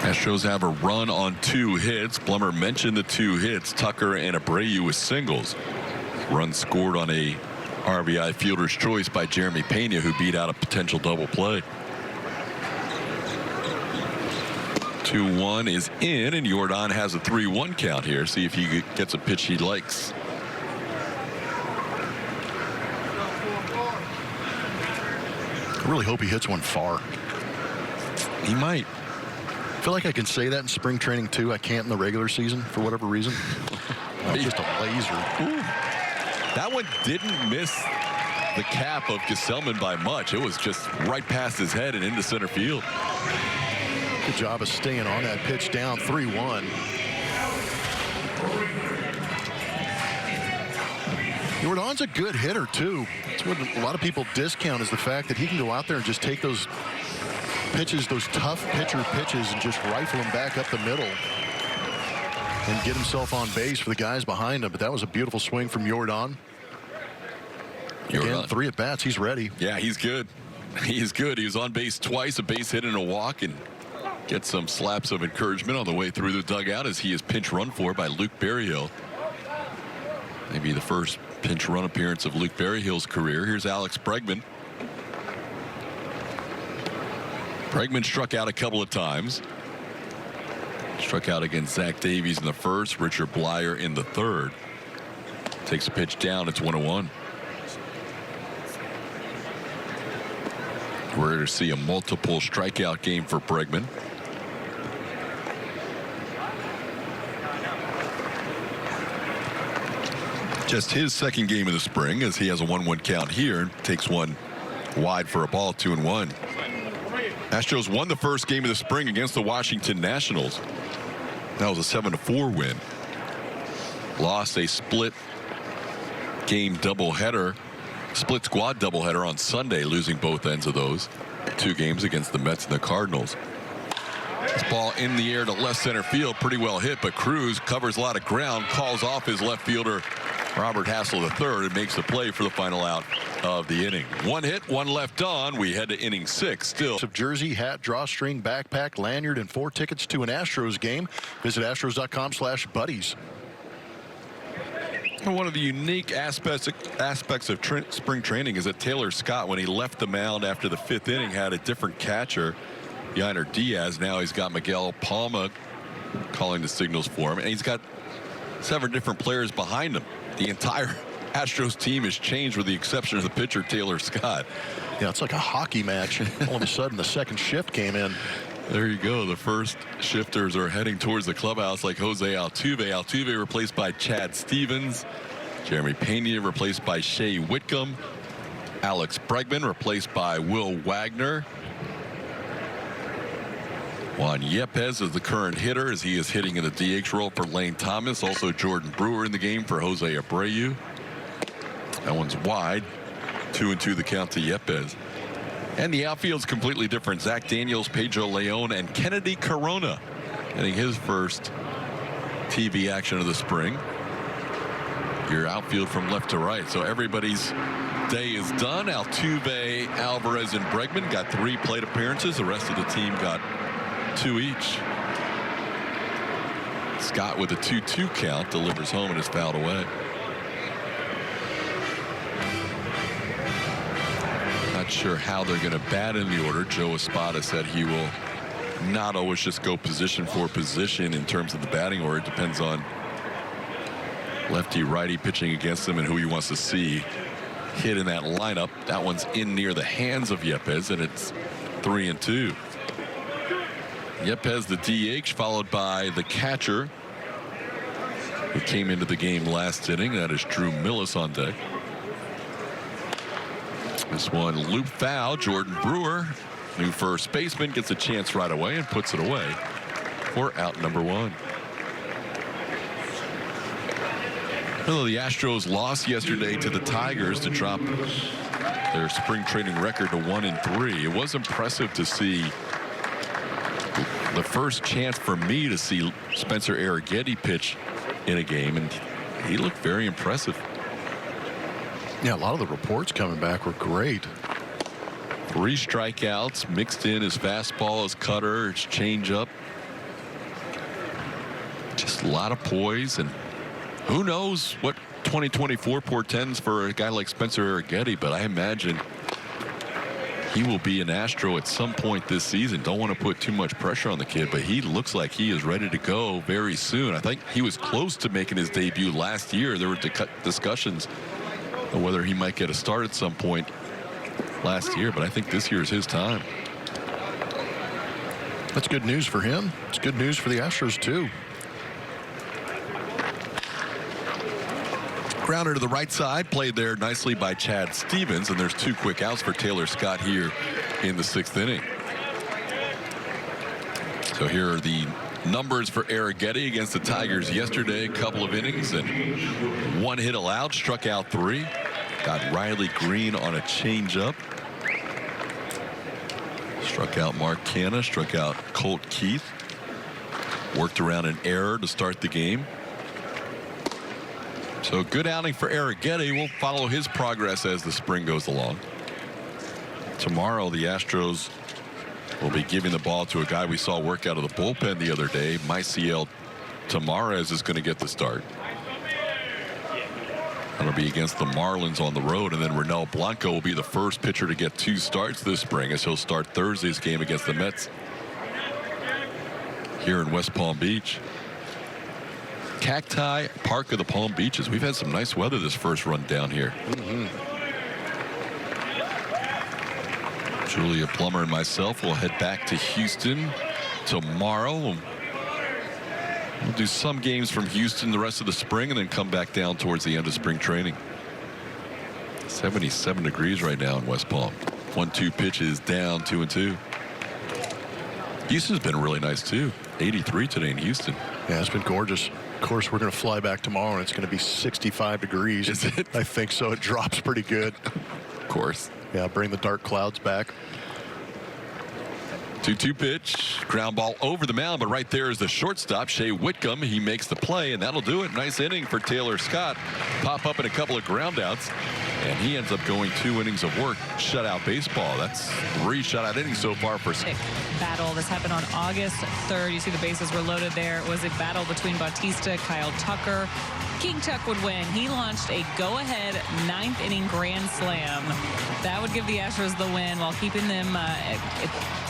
S1: Astros have a run on 2 hits. Blummer mentioned the 2 hits. Tucker and Abreu with singles. Run scored on a RBI fielder's choice by Jeremy Pena, who beat out a potential double play. 2-1 is in, and Yordan has a 3-1 count here. See if he gets a pitch he likes.
S3: I really hope he hits one far.
S1: He might.
S3: I feel like I can say that in spring training too. I can't in the regular season for whatever reason. Just a laser.
S1: Ooh. That one didn't miss the cap of Gesellman by much. It was just right past his head and into center field.
S3: Good job of staying on that pitch down 3-1. Yordan's a good hitter too. It's what a lot of people discount is the fact that he can go out there and just take those pitches, those tough pitcher pitches, and just rifle them back up the middle and get himself on base for the guys behind him. But that was a beautiful swing from Yordan. Again, 3 at bats. He's ready.
S1: Yeah, he's good. He is good. He was on base twice, a base hit and a walk, and gets some slaps of encouragement on the way through the dugout as he is pinch run for by Luke Berryhill. Maybe the first pinch run appearance of Luke Berryhill's career. Here's Alex Bregman. Bregman struck out a couple of times. Struck out against Zach Davies in the first, Richard Blyer in the third. Takes a pitch down. It's 1-1. We're here to see a multiple strikeout game for Bregman. Just his second game of the spring, as he has a 1-1 count here and takes one wide for a ball. 2-1. Astros won the first game of the spring against the Washington Nationals. That was a 7-4 win. Lost a split game doubleheader, split squad doubleheader on Sunday, losing both ends of those 2 games against the Mets and the Cardinals. This ball in the air to left center field, pretty well hit, but Cruz covers a lot of ground, calls off his left fielder Robert Hassel III, and makes the play for the final out of the inning. 1 hit, 1 left on. We head to inning 6. Still
S3: of jersey, hat, drawstring, backpack, lanyard, and 4 tickets to an Astros game. Visit astros.com/buddies.
S1: One of the unique aspects of spring training is that Taylor Scott, when he left the mound after the 5th inning, had a different catcher, Yainer Diaz. Now he's got Miguel Palma calling the signals for him, and he's got 7 different players behind him. The entire Astros team has changed with the exception of the pitcher, Taylor Scott.
S3: Yeah, it's like a hockey match. All of a sudden, the second shift came in.
S1: There you go. The first shifters are heading towards the clubhouse, like Jose Altuve. Altuve replaced by Chad Stevens. Jeremy Pena replaced by Shea Whitcomb. Alex Bregman replaced by Will Wagner. Juan Yepes is the current hitter, as he is hitting in the DH role for Lane Thomas. Also Jordan Brewer in the game for Jose Abreu. That one's wide. 2-2 the count to Yepes. And the outfield's completely different. Zach Daniels, Pedro Leon, and Kennedy Corona getting his first TV action of the spring. Your outfield from left to right. So everybody's day is done. Altuve, Alvarez, and Bregman got 3 plate appearances. The rest of the team got 2 each. Scott with a 2-2 count delivers home and is fouled away. Not sure how they're going to bat in the order. Joe Espada said he will not always just go position for position in terms of the batting order. It depends on lefty righty pitching against them and who he wants to see hit in that lineup. That one's in near the hands of Yepes, and it's 3-2. Yepes the DH, followed by the catcher who came into the game last inning. That is Drew Millis on deck. This one loop foul. Jordan Brewer, new first baseman, gets a chance right away and puts it away for out number 1. Well, the Astros lost yesterday to the Tigers to drop their spring training record to 1-3. It was impressive to see. The first chance for me to see Spencer Arrighetti pitch in a game, and he looked very impressive.
S3: Yeah, a lot of the reports coming back were great.
S1: 3 strikeouts, mixed in his fastball, his cutter, his changeup. Just a lot of poise, and who knows what 2024 portends for a guy like Spencer Arrighetti, but I imagine he will be an Astro at some point this season. Don't want to put too much pressure on the kid, but he looks like he is ready to go very soon. I think he was close to making his debut last year. There were discussions of whether he might get a start at some point last year, but I think this year is his time.
S3: That's good news for him. It's good news for the Astros, too.
S1: Grounder to the right side, played there nicely by Chad Stevens, and there's 2 quick outs for Taylor Scott here in the 6th inning. So here are the numbers for Arrighetti against the Tigers yesterday. A couple of innings and 1 hit allowed, struck out 3. Got Riley Green on a changeup. Struck out Mark Canha, struck out Colt Keith. Worked around an error to start the game. So good outing for Arrighetti. We'll follow his progress as the spring goes along. Tomorrow the Astros will be giving the ball to a guy we saw work out of the bullpen the other day. Maiciel Tamarez is going to get the start. That'll be against the Marlins on the road, and then Ronel Blanco will be the first pitcher to get 2 starts this spring, as he'll start Thursday's game against the Mets here in West Palm Beach. Cacti Park of the Palm Beaches. We've had some nice weather this first run down here. Julia Plummer and myself will head back to Houston tomorrow. We'll do some games from Houston the rest of the spring and then come back down towards the end of spring training. 77 degrees right now in West Palm. 1-2 pitches down, 2-2. Houston's been really nice too. 83 today in Houston.
S3: Yeah, it's been gorgeous. Of course, we're going to fly back tomorrow, and it's going to be 65 degrees.
S1: Is it?
S3: I think so. It drops pretty good.
S1: Of course.
S3: Yeah, bring the dark clouds back.
S1: 2-2 pitch. Ground ball over the mound, but right there is the shortstop, Shea Whitcomb. He makes the play, and that'll do it. Nice inning for Taylor Scott. Pop up in a couple of groundouts, and he ends up going 2 innings of work. Shutout baseball. That's 3 shutout innings so far for Scott.
S2: Battle. This happened on August 3rd. You see the bases were loaded there. It was a battle between Bautista, Kyle Tucker. King Tuck would win. He launched a go-ahead 9th inning grand slam. That would give the Astros the win while keeping them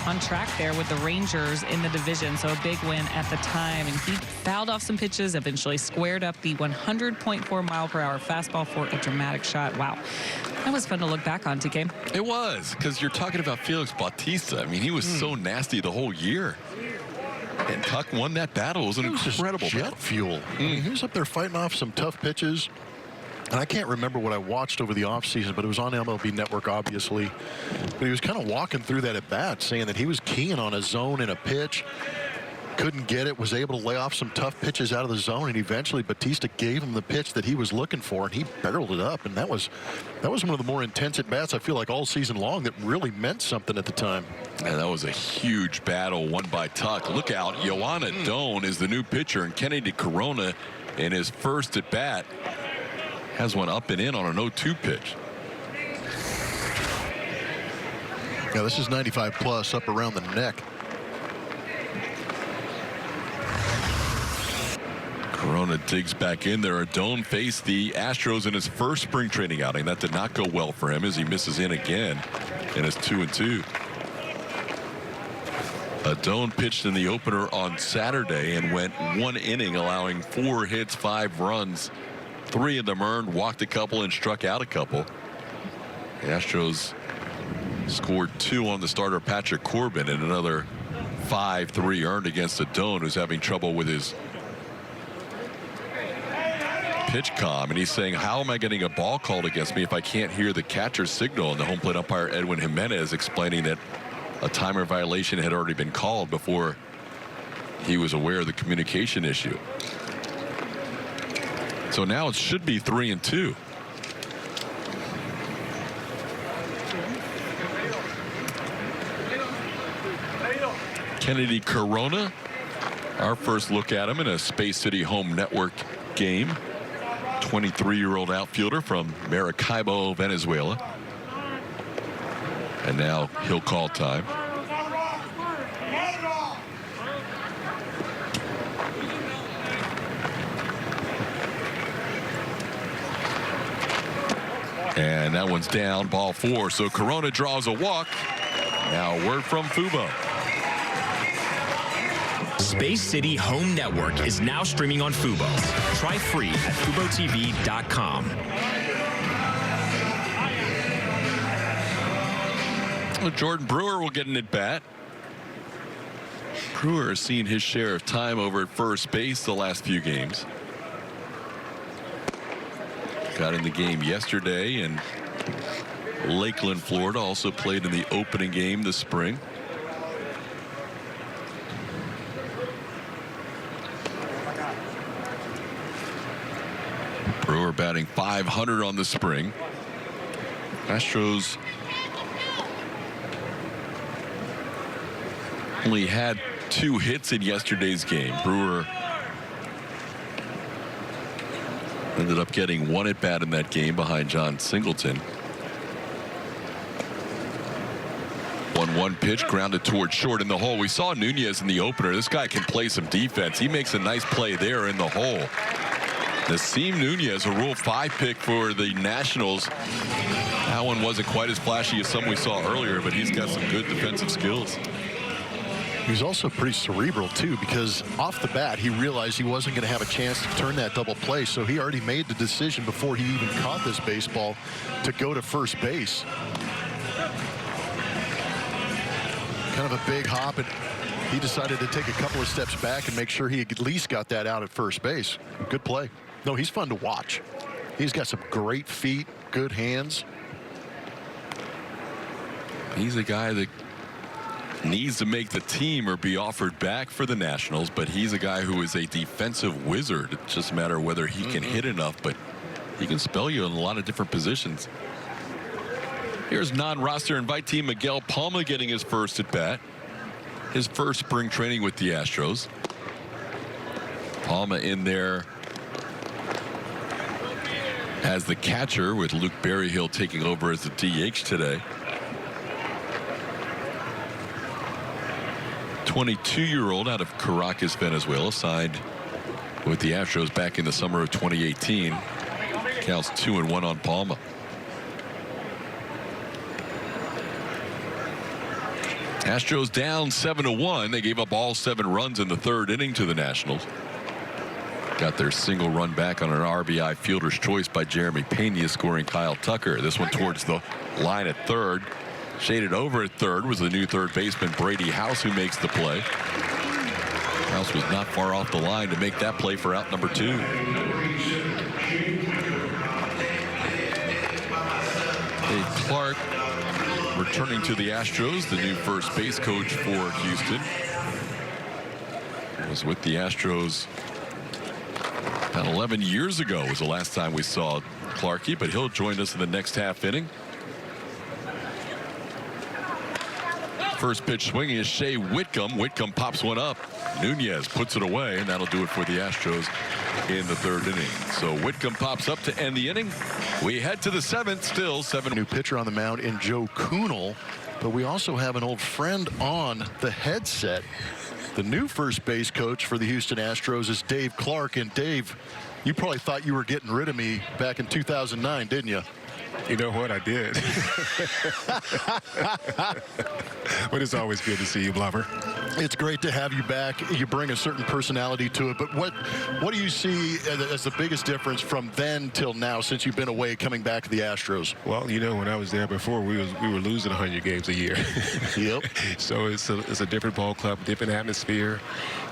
S2: on track there with the Rangers in the division. So a big win at the time. And he fouled off some pitches, eventually squared up the 100.4 mile per hour fastball for a dramatic shot. Wow. That was fun to look back on, TK.
S1: It was, because you're talking about Felix Bautista. I mean, he was so nasty the whole year. And Tuck won that battle. It was an incredible
S3: jet
S1: battle.
S3: fuel. I mean, he was up there fighting off some tough pitches. And I can't remember what I watched over the offseason, but it was on MLB Network, obviously. But he was kind of walking through that at bat, saying that he was keying on a zone in a pitch. Couldn't get it, was able to lay off some tough pitches out of the zone, and eventually Bautista gave him the pitch that he was looking for, and he barreled it up. And that was one of the more intense at bats I feel like all season long that really meant something at the time.
S1: And that was a huge battle won by Tuck. Look out, Joanna Doan is the new pitcher, and Kennedy Corona in his first at bat has one up and in on an 0-2 pitch.
S3: Yeah, this is 95 plus up around the neck.
S1: Corona digs back in there. Doan faced the Astros in his first spring training outing. That did not go well for him as he misses in again in his 2-2. Doan pitched in the opener on Saturday and went 1 inning, allowing 4 hits, 5 runs. 3 of them earned, walked a couple, and struck out a couple. The Astros scored 2 on the starter Patrick Corbin and another 5-3 earned against Doan, who's having trouble with his pitch comm, and he's saying, how am I getting a ball called against me if I can't hear the catcher's signal? And the home plate umpire Edwin Jimenez explaining that a timer violation had already been called before he was aware of the communication issue. So now it should be 3-2. Kennedy Corona, our first look at him in a Space City Home Network game. 23-year-old outfielder from Maracaibo, Venezuela. And now he'll call time. And that one's down, ball 4. So Corona draws a walk. Now a word from Fubo.
S7: Space City Home Network is now streaming on Fubo. Try free at FuboTV.com.
S1: Well, Jordan Brewer will get an at bat. Brewer has seen his share of time over at first base the last few games. Got in the game yesterday, and Lakeland, Florida also played in the opening game this spring. Brewer batting .500 on the spring. Astros only had 2 hits in yesterday's game. Brewer ended up getting 1 at bat in that game behind John Singleton. 1-1 pitch grounded towards short in the hole. We saw Nunez in the opener. This guy can play some defense. He makes a nice play there in the hole. Nasim Nunez, a Rule 5 pick for the Nationals. That one wasn't quite as flashy as some we saw earlier, but he's got some good defensive skills.
S3: He was also pretty cerebral, too, because off the bat, he realized he wasn't going to have a chance to turn that double play, so he already made the decision before he even caught this baseball to go to first base. Kind of a big hop, and he decided to take a couple of steps back and make sure he at least got that out at first base. Good play. No, he's fun to watch. He's got some great feet, good hands.
S1: He's a guy that needs to make the team or be offered back for the Nationals, but he's a guy who is a defensive wizard. It's just a matter of whether he can hit enough, but he can spell you in a lot of different positions. Here's non-roster invitee Miguel Palma getting his first at bat. His first spring training with the Astros. Palma in there as the catcher, with Luke Berryhill taking over as the DH today. 22-year-old out of Caracas, Venezuela, signed with the Astros back in the summer of 2018. Counts 2-1 on Palma. Astros down 7-1. They gave up all 7 runs in the 3rd inning to the Nationals. Got their single run back on an RBI fielder's choice by Jeremy Pena, scoring Kyle Tucker. This one towards the line at 3rd. Shaded over at 3rd was the new 3rd baseman Brady House, who makes the play. House was not far off the line to make that play for out number 2. Dave Clark returning to the Astros, the new first base coach for Houston. Was with the Astros about 11 years ago was the last time we saw Clarkie, but he'll join us in the next half inning. First pitch swinging is Shea Whitcomb. Whitcomb pops one up. Nunez puts it away, and that'll do it for the Astros in the 3rd inning. So Whitcomb pops up to end the inning. We head to the 7th, still 7.
S3: New pitcher on the mound in Joe Kunal, but we also have an old friend on the headset. The new first base coach for the Houston Astros is Dave Clark. And Dave, you probably thought you were getting rid of me back in 2009, didn't you?
S8: You know what? I did. But it's always good to see you, Blubber.
S3: It's great to have you back. You bring a certain personality to it. But what do you see as the biggest difference from then till now, since you've been away, coming back to the Astros?
S8: Well, you know, when I was there before, we were losing 100 games a year.
S3: Yep.
S8: So it's a different ball club, different atmosphere.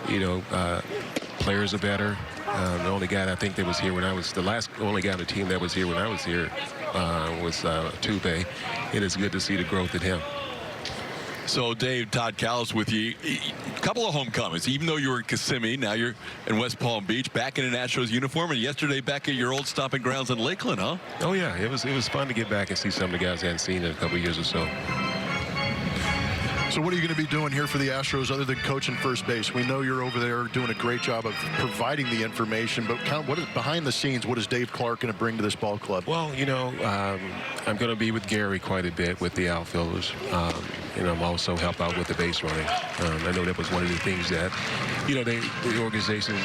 S8: You know, players are better. The only guy I think that was here when I was only guy on the team that was here when I was here was Tuve. It is good to see the growth in him.
S1: So Dave, Todd Callis with you. A couple of homecomings. Even though you were in Kissimmee, now you're in West Palm Beach, back in an Astros uniform, and yesterday back at your old stomping grounds in Lakeland, huh?
S8: Oh yeah, it was fun to get back and see some of the guys I hadn't seen in a couple of years or so.
S3: So what are you going to be doing here for the Astros other than coaching first base? We know you're over there doing a great job of providing the information, but kind of what is behind the scenes? What is Dave Clark going to bring to this ball club?
S8: Well, you know, I'm going to be with Gary quite a bit with the outfielders. And I'm also help out with the base running. I know that was one of the things that, you know, the organization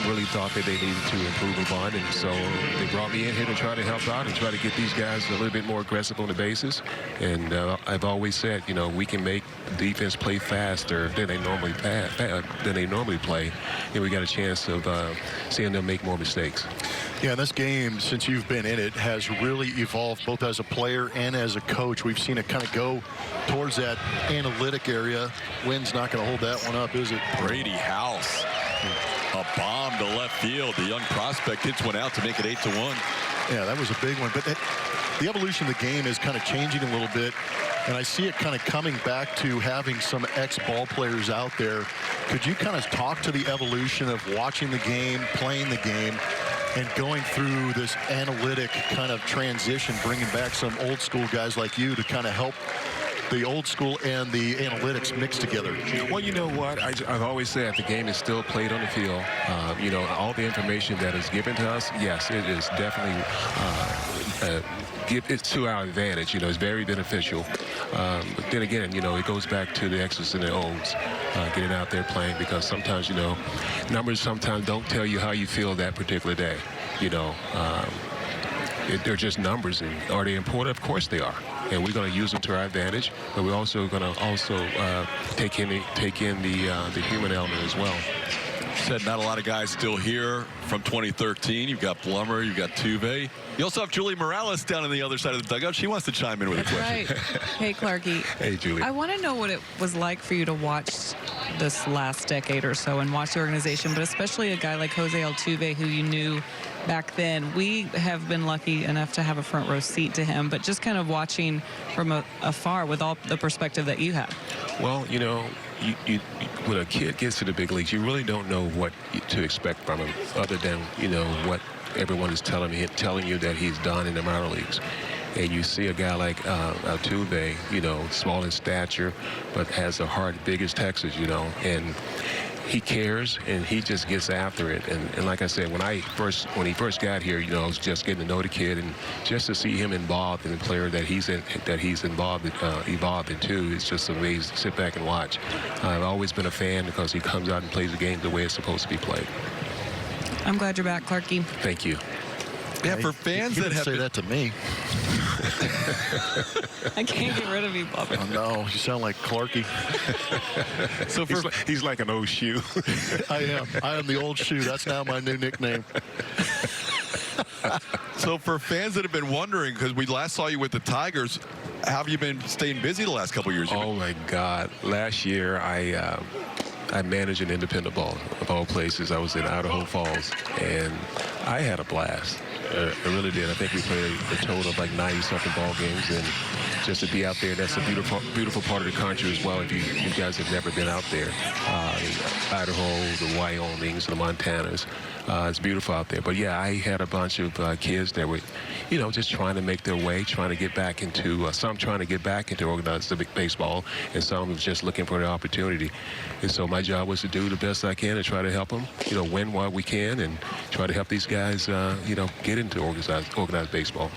S8: really thought that they needed to improve upon, and so they brought me in here to try to help out and try to get these guys a little bit more aggressive on the bases. And I've always said, you know, we can make defense play faster than they normally play, and we got a chance of seeing them make more mistakes.
S3: Yeah, this game, since you've been in it, has really evolved both as a player and as a coach. We've seen it kind of go towards that analytic area. Wynn's not going to hold that one up, is it?
S1: Brady House, a bomb to left field. The young prospect hits one out to make it 8-1.
S3: Yeah, that was a big one. But the evolution of the game is kind of changing a little bit, and I see it kind of coming back to having some ex-ball players out there. Could you kind of talk to the evolution of watching the game, playing the game, and going through this analytic kind of transition, bringing back some old school guys like you to kind of help the old school and the analytics mixed together?
S8: Well, you know what? I've always said the game is still played on the field. You know, all the information that is given to us, yes, it is definitely it's to our advantage. You know, it's very beneficial. But then again, you know, it goes back to the X's and the O's, getting out there playing, because sometimes, you know, numbers sometimes don't tell you how you feel that particular day. You know, they're just numbers. And are they important? Of course they are. and we're going to use them to our advantage. But we're also going to take in the human element as well.
S1: Said not a lot of guys still here from 2013. You've got Blummer, you've got Tuve. You also have Julie Morales down on the other side of the dugout. She wants to chime in with a question.
S2: Right. Hey, Clarkie.
S8: Hey, Julie.
S2: I want to know what it was like for you to watch this last decade or so and watch the organization, but especially a guy like Jose Altuve, who you knew back then. We have been lucky enough to have a front row seat to him, but just kind of watching from afar with all the perspective that you have.
S8: Well, you know, when a kid gets to the big leagues, you really don't know what to expect from him, other than, you know, what everyone is telling you that he's done in the minor leagues. And you see a guy like Altuve, you know, small in stature, but has a heart big as Texas, you know, and he cares and he just gets after it. And like I said, when he first got here, you know, I was just getting to know the kid, and just to see him involved in the player that he's evolved into, it's just amazing to sit back and watch. I've always been a fan because he comes out and plays the game the way it's supposed to be played.
S2: I'm glad you're back, Clarkie.
S8: Thank you.
S1: Yeah, for fans that have
S3: say that to me.
S2: I can't get rid of you, Bubba.
S3: Oh, no, you sound like Clarkie.
S1: So
S8: he's like an old shoe.
S3: I am the old shoe. That's now my new nickname.
S1: So for fans that have been wondering, because we last saw you with the Tigers, how have you been staying busy the last couple of years?
S8: Oh my God! Last year I managed an independent ball of all places. I was in Idaho Falls, and I had a blast. I really did. I think we played a total of like 90-something ball games, and just to be out there, that's a beautiful part of the country as well. If you guys have never been out there, Idaho, the Wyomings, the Montanas, it's beautiful out there. But yeah, I had a bunch of kids that were, you know, just trying to make their way, trying to get back into, some trying to get back into organized baseball, and some was just looking for the opportunity. And so my job was to do the best I can and try to help them, you know, win while we can, and try to help these guys, you know, get into organized baseball.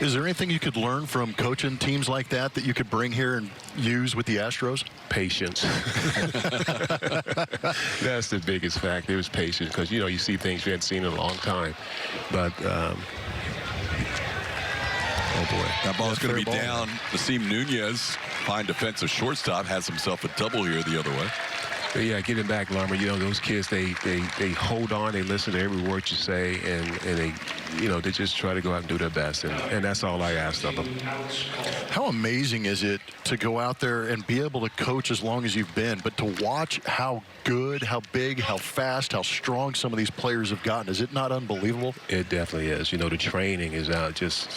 S3: Is there anything you could learn from coaching teams like that you could bring here and use with the Astros?
S8: Patience. That's the biggest factor. It was patience, because, you know, you see things you hadn't seen in a long time. But, oh, boy.
S1: That ball's going to be down. Nasim Nunez, fine defensive shortstop, has himself a double here the other way.
S8: But yeah, getting back, Lumber, you know, those kids, they hold on, they listen to every word you say, and they, you know, they just try to go out and do their best, and that's all I asked of them.
S3: How amazing is it to go out there and be able to coach as long as you've been, but to watch how good, how big, how fast, how strong some of these players have gotten? Is it not unbelievable?
S8: It definitely is. You know, the training is out just...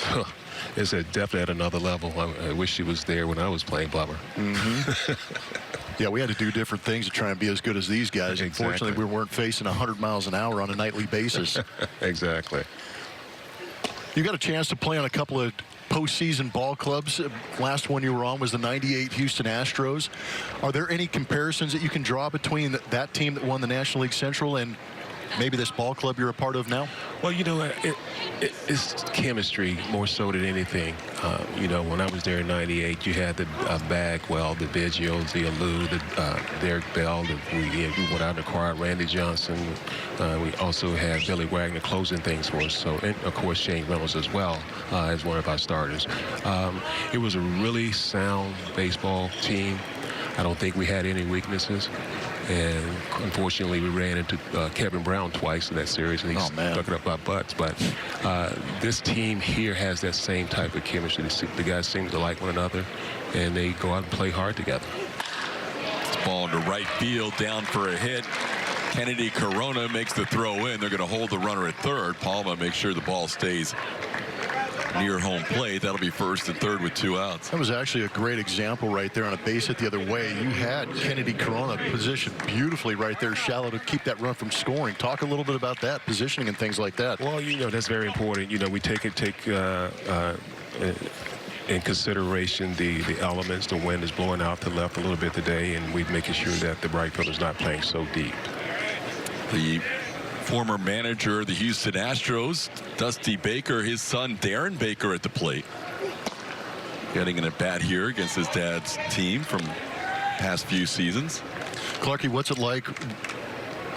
S8: It's definitely at another level. I wish she was there when I was playing Blummer.
S3: Mm-hmm. Yeah, we had to do different things to try and be as good as these guys.
S8: Exactly.
S3: Unfortunately, we weren't facing 100 miles an hour on a nightly basis.
S8: Exactly.
S3: You got a chance to play on a couple of postseason ball clubs. Last one you were on was the '98 Houston Astros. Are there any comparisons that you can draw between that team that won the National League Central and maybe this ball club you're a part of now?
S8: Well, you know, it's chemistry more so than anything. You know, when I was there in '98, you had the Bagwell, the Biggios, the Alou, the Derek Bell. We went out and acquired Randy Johnson. We also had Billy Wagner closing things for us. So, and of course, Shane Reynolds as well as one of our starters. It was a really sound baseball team. I don't think we had any weaknesses. And unfortunately, we ran into Kevin Brown twice in that series, and he stuck it up our butts. But this team here has that same type of chemistry. The guys seem to like one another, and they go out and play hard together.
S1: This ball into right field, down for a hit. Kennedy Corona makes the throw in. They're going to hold the runner at third. Palma makes sure the ball stays near home plate. That'll be first and third with 2 outs.
S3: That was actually a great example right there on a base hit the other way. You had Kennedy Corona positioned beautifully right there, shallow, to keep that run from scoring. Talk a little bit about that, positioning and things like that.
S8: Well, you know, that's very important. You know, we take in consideration the elements. The wind is blowing out to the left a little bit today, and we're making sure that the right field is not playing so deep.
S1: The former manager of the Houston Astros, Dusty Baker, his son Darren Baker at the plate. Getting an at-bat here against his dad's team from past few seasons.
S3: Clarkie, what's it like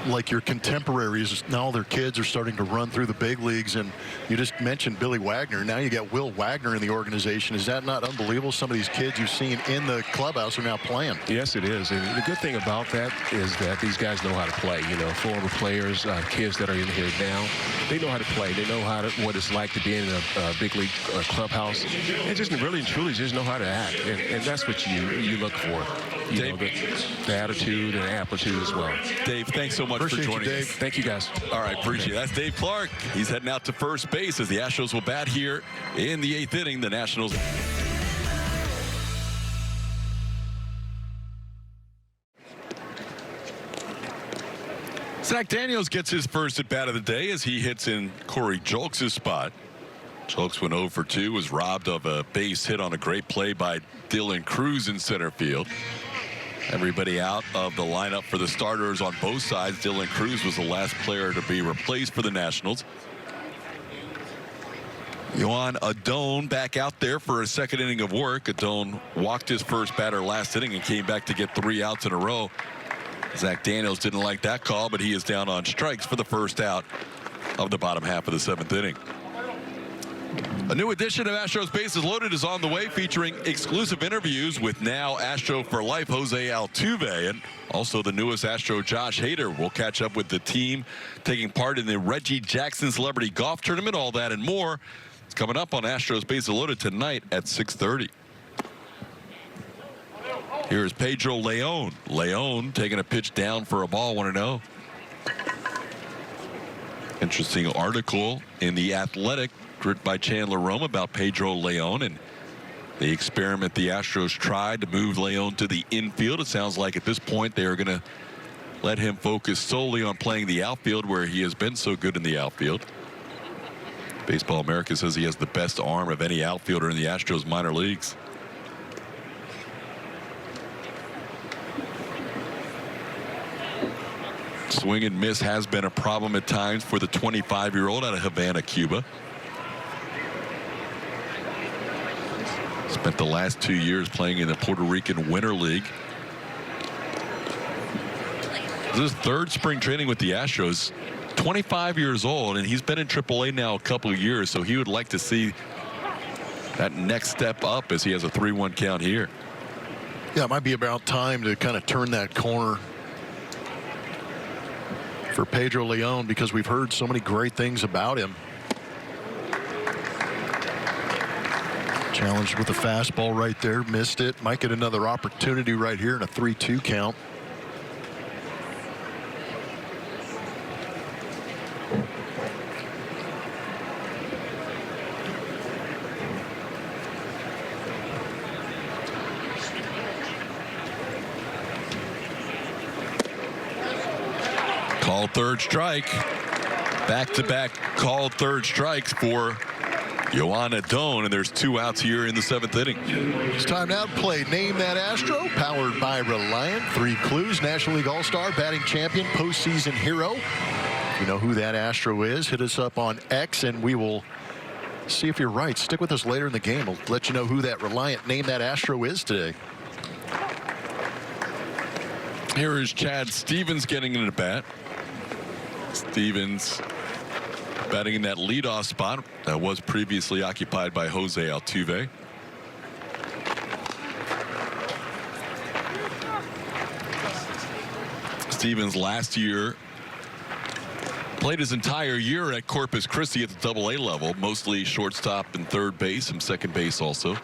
S3: like your contemporaries, now their kids are starting to run through the big leagues, and you just mentioned Billy Wagner. Now you got Will Wagner in the organization. Is that not unbelievable? Some of these kids you've seen in the clubhouse are now playing.
S8: Yes, it is. And the good thing about that is that these guys know how to play. You know, former players, kids that are in here now, they know how to play. They know what it's like to be in a big league clubhouse, and just really and truly just know how to act. And that's what you look for. You know, the attitude and aptitude as well.
S1: Dave, thanks so much for joining us.
S8: Thank you, guys.
S1: All right, appreciate it. That's Dave Clark. He's heading out to first base as the Astros will bat here in the 8th inning. The Nationals. Zach Daniels gets his first at bat of the day as he hits in Corey Julks' spot. Julks went 0 for 2, was robbed of a base hit on a great play by Dylan Cruz in center field. Everybody out of the lineup for the starters on both sides. Dylan Cruz was the last player to be replaced for the Nationals. Yohan Adon back out there for a second inning of work. Adon walked his first batter last inning and came back to get 3 outs in a row. Zach Daniels didn't like that call, but he is down on strikes for the first out of the bottom half of the 7th inning. A new edition of Astros Bases Loaded is on the way, featuring exclusive interviews with now Astro for life Jose Altuve, and also the newest Astro Josh Hader. We'll catch up with the team taking part in the Reggie Jackson Celebrity Golf Tournament. All that and more is coming up on Astros Bases Loaded tonight at 6:30. Here's Pedro Leon. Leon taking a pitch down for a ball, 1-0. Interesting article in The Athletic written by Chandler Rome about Pedro Leon and the experiment the Astros tried to move Leon to the infield. It sounds like at this point they are going to let him focus solely on playing the outfield, where he has been so good in the outfield. Baseball America says he has the best arm of any outfielder in the Astros minor leagues. Swing and miss has been a problem at times for the 25-year-old out of Havana, Cuba. Spent the last 2 years playing in the Puerto Rican Winter League. This is his 3rd spring training with the Astros. 25 years old, and he's been in AAA now a couple of years, so he would like to see that next step up as he has a 3-1 count here.
S3: Yeah, it might be about time to kind of turn that corner for Pedro Leon, because we've heard so many great things about him. Challenged with the fastball right there, missed it. Might get another opportunity right here in a 3-2 count.
S1: Called third strike. Back-to-back called third strikes for Yohan Adon, and there's 2 outs here in the 7th inning.
S3: It's time now to play Name That Astro, powered by Reliant. 3 clues: National League All-Star, batting champion, postseason hero. If you know who that Astro is, hit us up on X, and we will see if you're right. Stick with us later in the game. We'll let you know who that Reliant Name That Astro is today.
S1: Here is Chad Stevens getting in the bat. Stevens batting in that leadoff spot that was previously occupied by Jose Altuve. Stevens last year played his entire year at Corpus Christi at the AA level, mostly shortstop and third base, and second base also.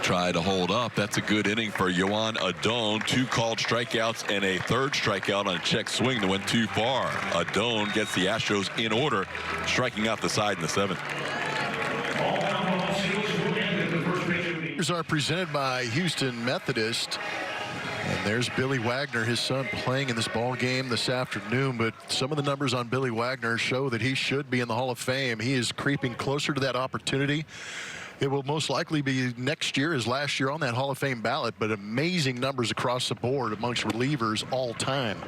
S1: Try to hold up. That's a good inning for Yohan Adon. 2 called strikeouts and a 3rd strikeout on a check swing that went too far. Adon gets the Astros in order, striking out the side in the 7th.
S3: Here's our presented by Houston Methodist. And there's Billy Wagner, his son, playing in this ball game this afternoon. But some of the numbers on Billy Wagner show that he should be in the Hall of Fame. He is creeping closer to that opportunity. It will most likely be next year, as last year, on that Hall of Fame ballot, but amazing numbers across the board amongst relievers all time.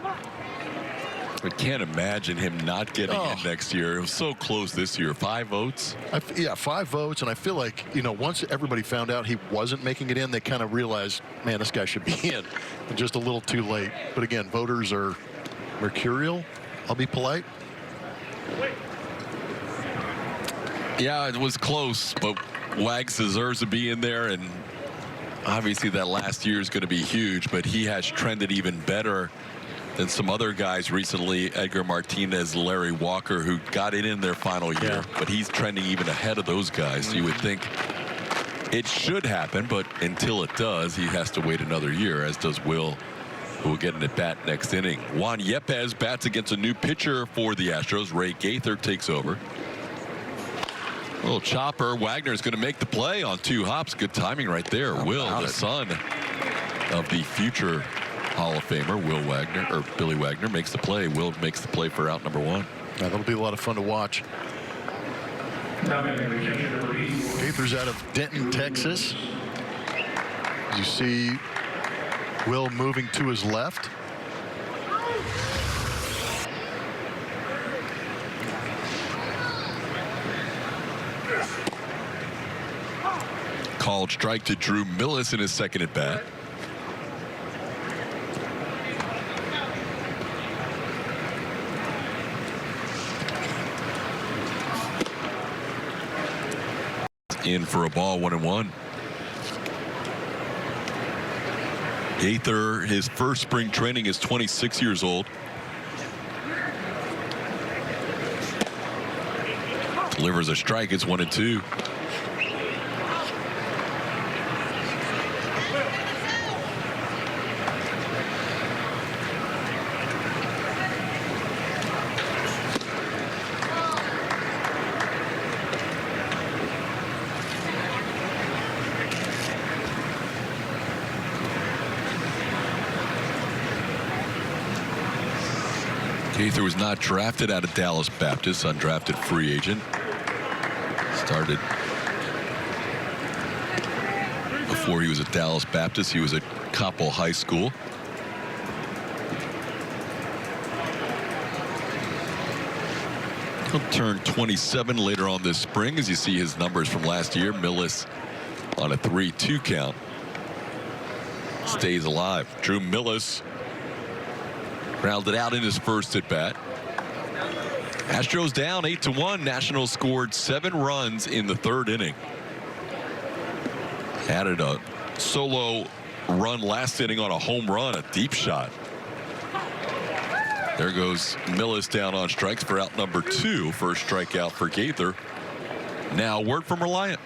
S1: I can't imagine him not getting in next year. It was so close this year. 5 votes.
S3: Yeah, 5 votes, and I feel like, you know, once everybody found out he wasn't making it in, they kind of realized, man, this guy should be in. Just a little too late. But again, voters are mercurial. I'll be polite.
S1: Yeah, it was close, but Wags deserves to be in there, and obviously that last year is going to be huge, but he has trended even better than some other guys recently, Edgar Martinez, Larry Walker, who got it in their final year, but he's trending even ahead of those guys. So you would think it should happen, but until it does, he has to wait another year, as does Will, who will get an at-bat next inning. Juan Yepes bats against a new pitcher for the Astros. Ray Gaither takes over. Little chopper. Wagner is going to make the play on 2 hops. Good timing right there. Will, the son of the future Hall of Famer, Will Wagner, or Billy Wagner, makes the play. Will makes the play for out number 1.
S3: Yeah, that'll be a lot of fun to watch. Gaither's out of Denton, Texas. As you see, Will moving to his left.
S1: Called strike to Drew Millis in his second at bat. In for a ball, 1-1. Gaither, his first spring training, is 26 years old. Delivers a strike. It's 1-2. Gaither was not drafted out of Dallas Baptist, undrafted free agent. Started before he was at Dallas Baptist. He was at Coppell High School. He'll turn 27 later on this spring, as you see his numbers from last year. Millis on a 3-2 count stays alive. Drew Millis grounded out in his first at bat. Astros down 8-1. Nationals scored 7 runs in the 3rd inning. Added a solo run last inning on a home run, a deep shot. There goes Millis down on strikes for out number 2. First strikeout for Gaither. Now word from Reliant.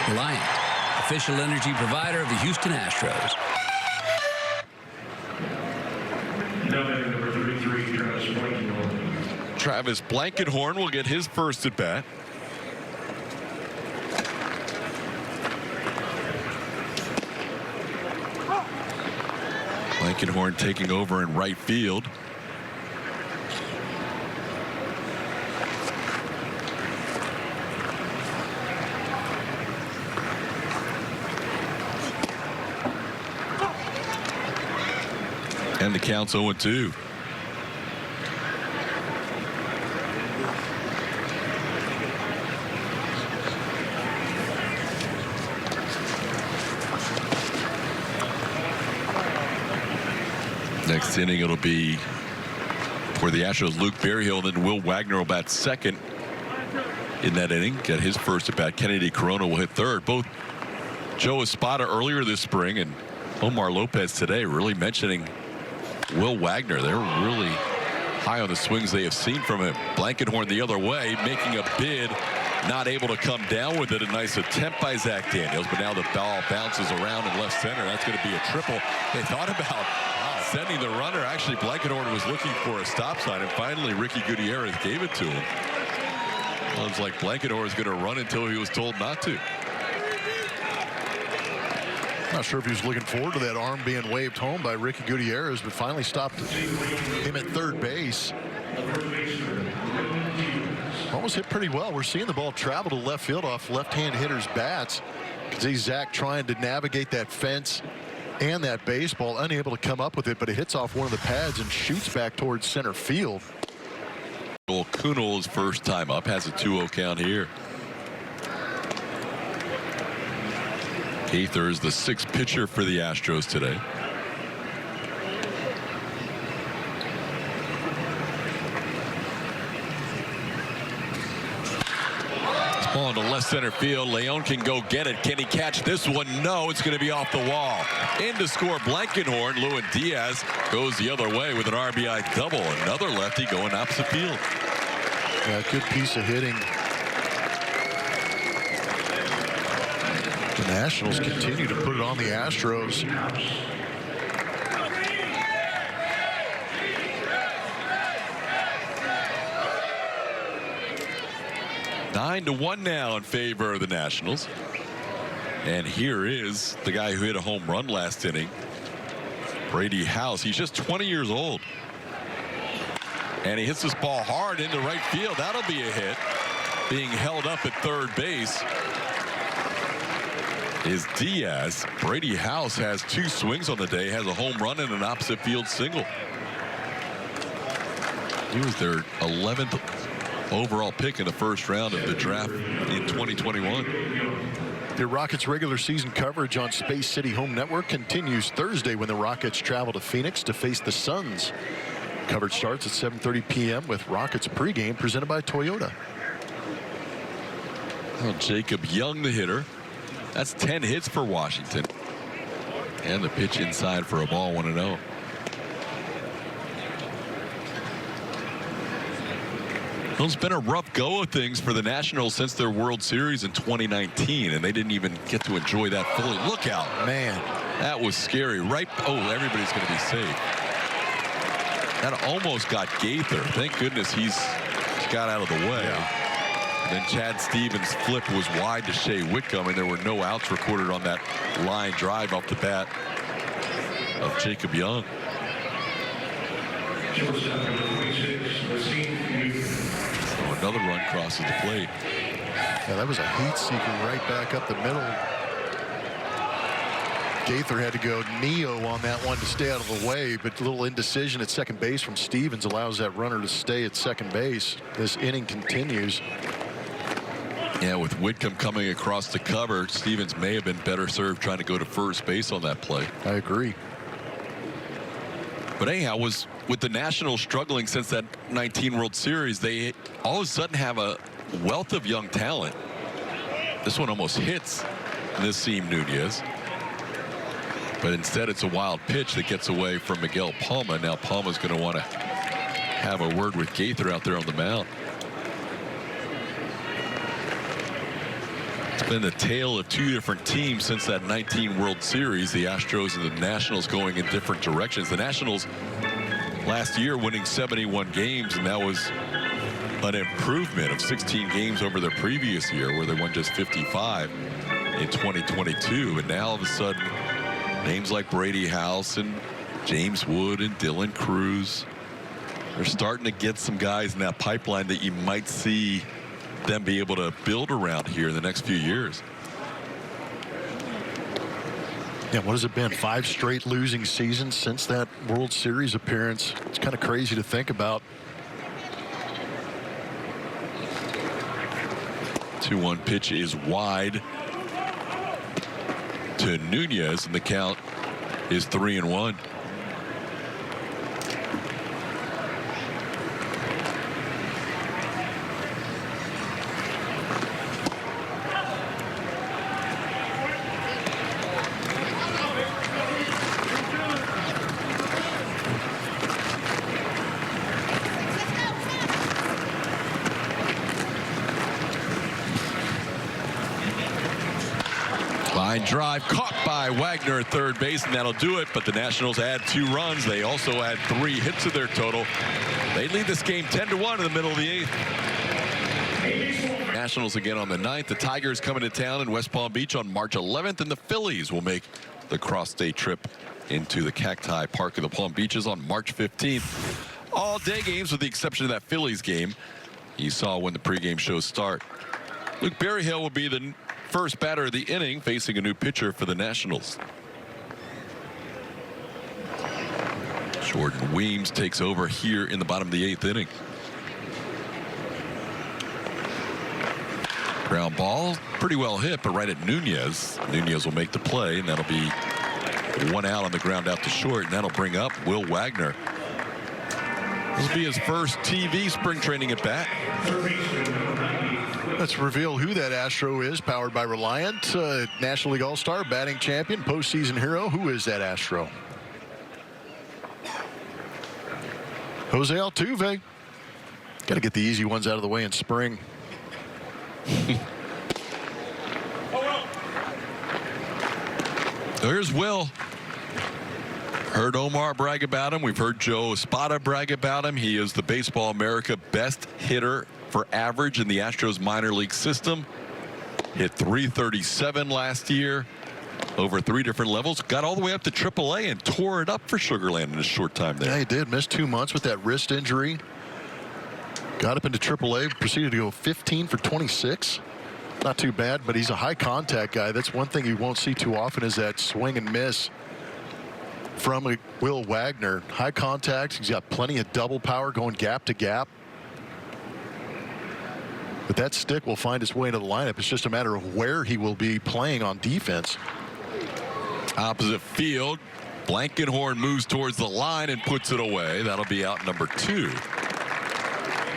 S5: Reliant, official energy provider of the Houston Astros.
S1: Travis Blankenhorn will get his first at bat. Blankenhorn taking over in right field. And the count's 0-2. Next inning it'll be for the Astros, Luke Berryhill, then Will Wagner will bat second in that inning, get his first at bat. Kennedy Corona will hit third. Both Joe Espada earlier this spring and Omar Lopez today really mentioning Will Wagner. They're really high on the swings they have seen from him. Blankenhorn the other way, making a bid, not able to come down with it. A nice attempt by Zach Daniels, but now the ball bounces around in left center. That's going to be a triple. They thought about sending the runner. Actually, Blankenhorn was looking for a stop sign, and finally Ricky Gutierrez gave it to him. Well, it was like Blankenhorn was going to run until he was told not to.
S3: Not sure if he was looking forward to that arm being waved home by Ricky Gutierrez, but finally stopped him at third base. Almost hit pretty well. We're seeing the ball travel to left field off left-hand hitters' bats. You can see Zach trying to navigate that fence And that baseball, unable to come up with it, but it hits off one of the pads and shoots back towards center field.
S1: Kunal's first time up, has a 2-0 count here. Gaither is the 6th pitcher for the Astros today. Ball into left center field. Leon can go get it. Can he catch this one? No, it's going to be off the wall. In to score Blankenhorn. Lewin Diaz goes the other way with an RBI double. Another lefty going opposite field.
S3: Yeah, good piece of hitting. The Nationals continue to put it on the Astros.
S1: 9-1 now in favor of the Nationals. And here is the guy who hit a home run last inning, Brady House. He's just 20 years old. And he hits this ball hard into right field. That'll be a hit. Being held up at third base is Diaz. Brady House has 2 swings on the day, has a home run and an opposite field single. He was their 11th overall pick in the first round of the draft in 2021.
S3: The Rockets regular season coverage on Space City Home Network continues Thursday when the Rockets travel to Phoenix to face the Suns. Coverage starts at 7:30 p.m. with Rockets pregame presented by Toyota.
S1: Well, Jacob Young, the hitter. That's 10 hits for Washington. And the pitch inside for a ball, 1-0. Well, it's been a rough go of things for the Nationals since their World Series in 2019, and they didn't even get to enjoy that fully. Look out.
S3: Man.
S1: That was scary. Right. Oh, everybody's going to be safe. That almost got Gaither. Thank goodness he's got out of the way.
S3: Yeah.
S1: And then Chad Stevens' flip was wide to Shea Whitcomb, and there were no outs recorded on that line drive off the bat of Jacob Young. So another run crosses the plate.
S3: Yeah, that was a heat seeker right back up the middle. Gaither had to go neo on that one to stay out of the way, but a little indecision at second base from Stevens allows that runner to stay at second base. This inning continues.
S1: Yeah, with Whitcomb coming across the cover, Stevens may have been better served trying to go to first base on that play.
S3: I agree.
S1: But anyhow, with the Nationals struggling since that 19 World Series, they all of a sudden have a wealth of young talent. This one almost hits Nasim Nunez. But instead, it's a wild pitch that gets away from Miguel Palma. Now Palma's going to want to have a word with Gaither out there on the mound. It's been the tale of 2 different teams since that 19 World Series. The Astros and the Nationals going in different directions. The Nationals last year winning 71 games, and that was an improvement of 16 games over their previous year, where they won just 55 in 2022. And now all of a sudden, names like Brady House and James Wood and Dylan Cruz, they're starting to get some guys in that pipeline that you might see them be able to build around here in the next few years.
S3: Yeah, what has it been? 5 straight losing seasons since that World Series appearance. It's kind of crazy to think about.
S1: 2-1 pitch is wide to Nunez, and the count is 3-1. Line drive caught by Wagner at third base, and that'll do it. But the Nationals add 2 runs. They also add 3 hits to their total. They lead this game 10-1 in the middle of the 8th. Nationals again on the 9th. The Tigers coming to town in West Palm Beach on March 11th, and the Phillies will make the cross-state trip into the Cacti Park of the Palm Beaches on March 15th. All day games with the exception of that Phillies game you saw when the pregame shows start. Luke Berryhill will be the first batter of the inning, facing a new pitcher for the Nationals. Jordan Weems takes over here in the bottom of the 8th inning. Ground ball, pretty well hit, but right at Nunez. Nunez will make the play, and that'll be 1 out on the ground out to short, and that'll bring up Will Wagner. This will be his first TV spring training at bat.
S3: Let's reveal who that Astro is. Powered by Reliant, National League All-Star, batting champion, postseason hero. Who is that Astro? Jose Altuve. Got to get the easy ones out of the way in spring.
S1: There's Will. Heard Omar brag about him. We've heard Joe Espada brag about him. He is the Baseball America best hitter for average in the Astros minor league system. Hit .337 last year over 3 different levels. Got all the way up to AAA and tore it up for Sugarland in a short time there.
S3: Yeah, he did. Missed 2 months with that wrist injury. Got up into AAA, proceeded to go 15 for 26. Not too bad, but he's a high contact guy. That's one thing you won't see too often, is that swing and miss from Will Wagner. High contact. He's got plenty of double power going gap to gap. But that stick will find its way into the lineup. It's just a matter of where he will be playing on defense.
S1: Opposite field. Blankenhorn moves towards the line and puts it away. That'll be out number 2.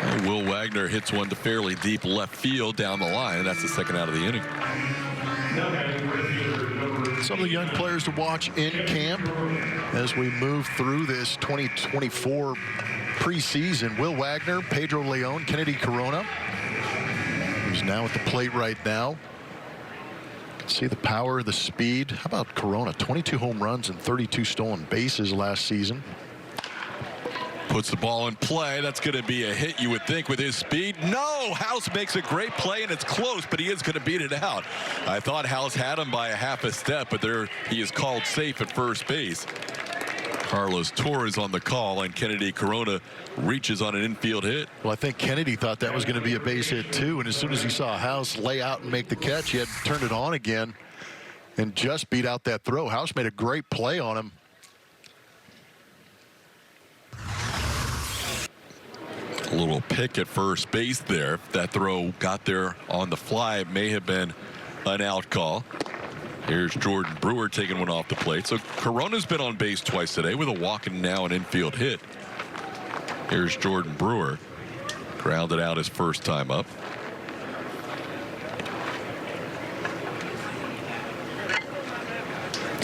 S1: And Will Wagner hits one to fairly deep left field down the line, and that's the 2nd out of the inning.
S3: Some of the young players to watch in camp as we move through this 2024 preseason. Will Wagner, Pedro Leon, Kennedy Corona, who's now at the plate right now. See the power, the speed. How about Corona? 22 home runs and 32 stolen bases last season.
S1: Puts the ball in play. That's going to be a hit, you would think, with his speed. No! House makes a great play, and it's close, but he is going to beat it out. I thought House had him by a half a step, but there he is called safe at first base. Carlos Torres on the call, and Kennedy Corona reaches on an infield hit.
S3: Well, I think Kennedy thought that was going to be a base hit, too, and as soon as he saw House lay out and make the catch, he had to turn it on again and just beat out that throw. House made a great play on him.
S1: A little pick at first base there. If that throw got there on the fly, it may have been an out call. Here's Jordan Brewer taking one off the plate. So Corona's been on base twice today with a walk and now an infield hit. Here's Jordan Brewer. Grounded out his first time up.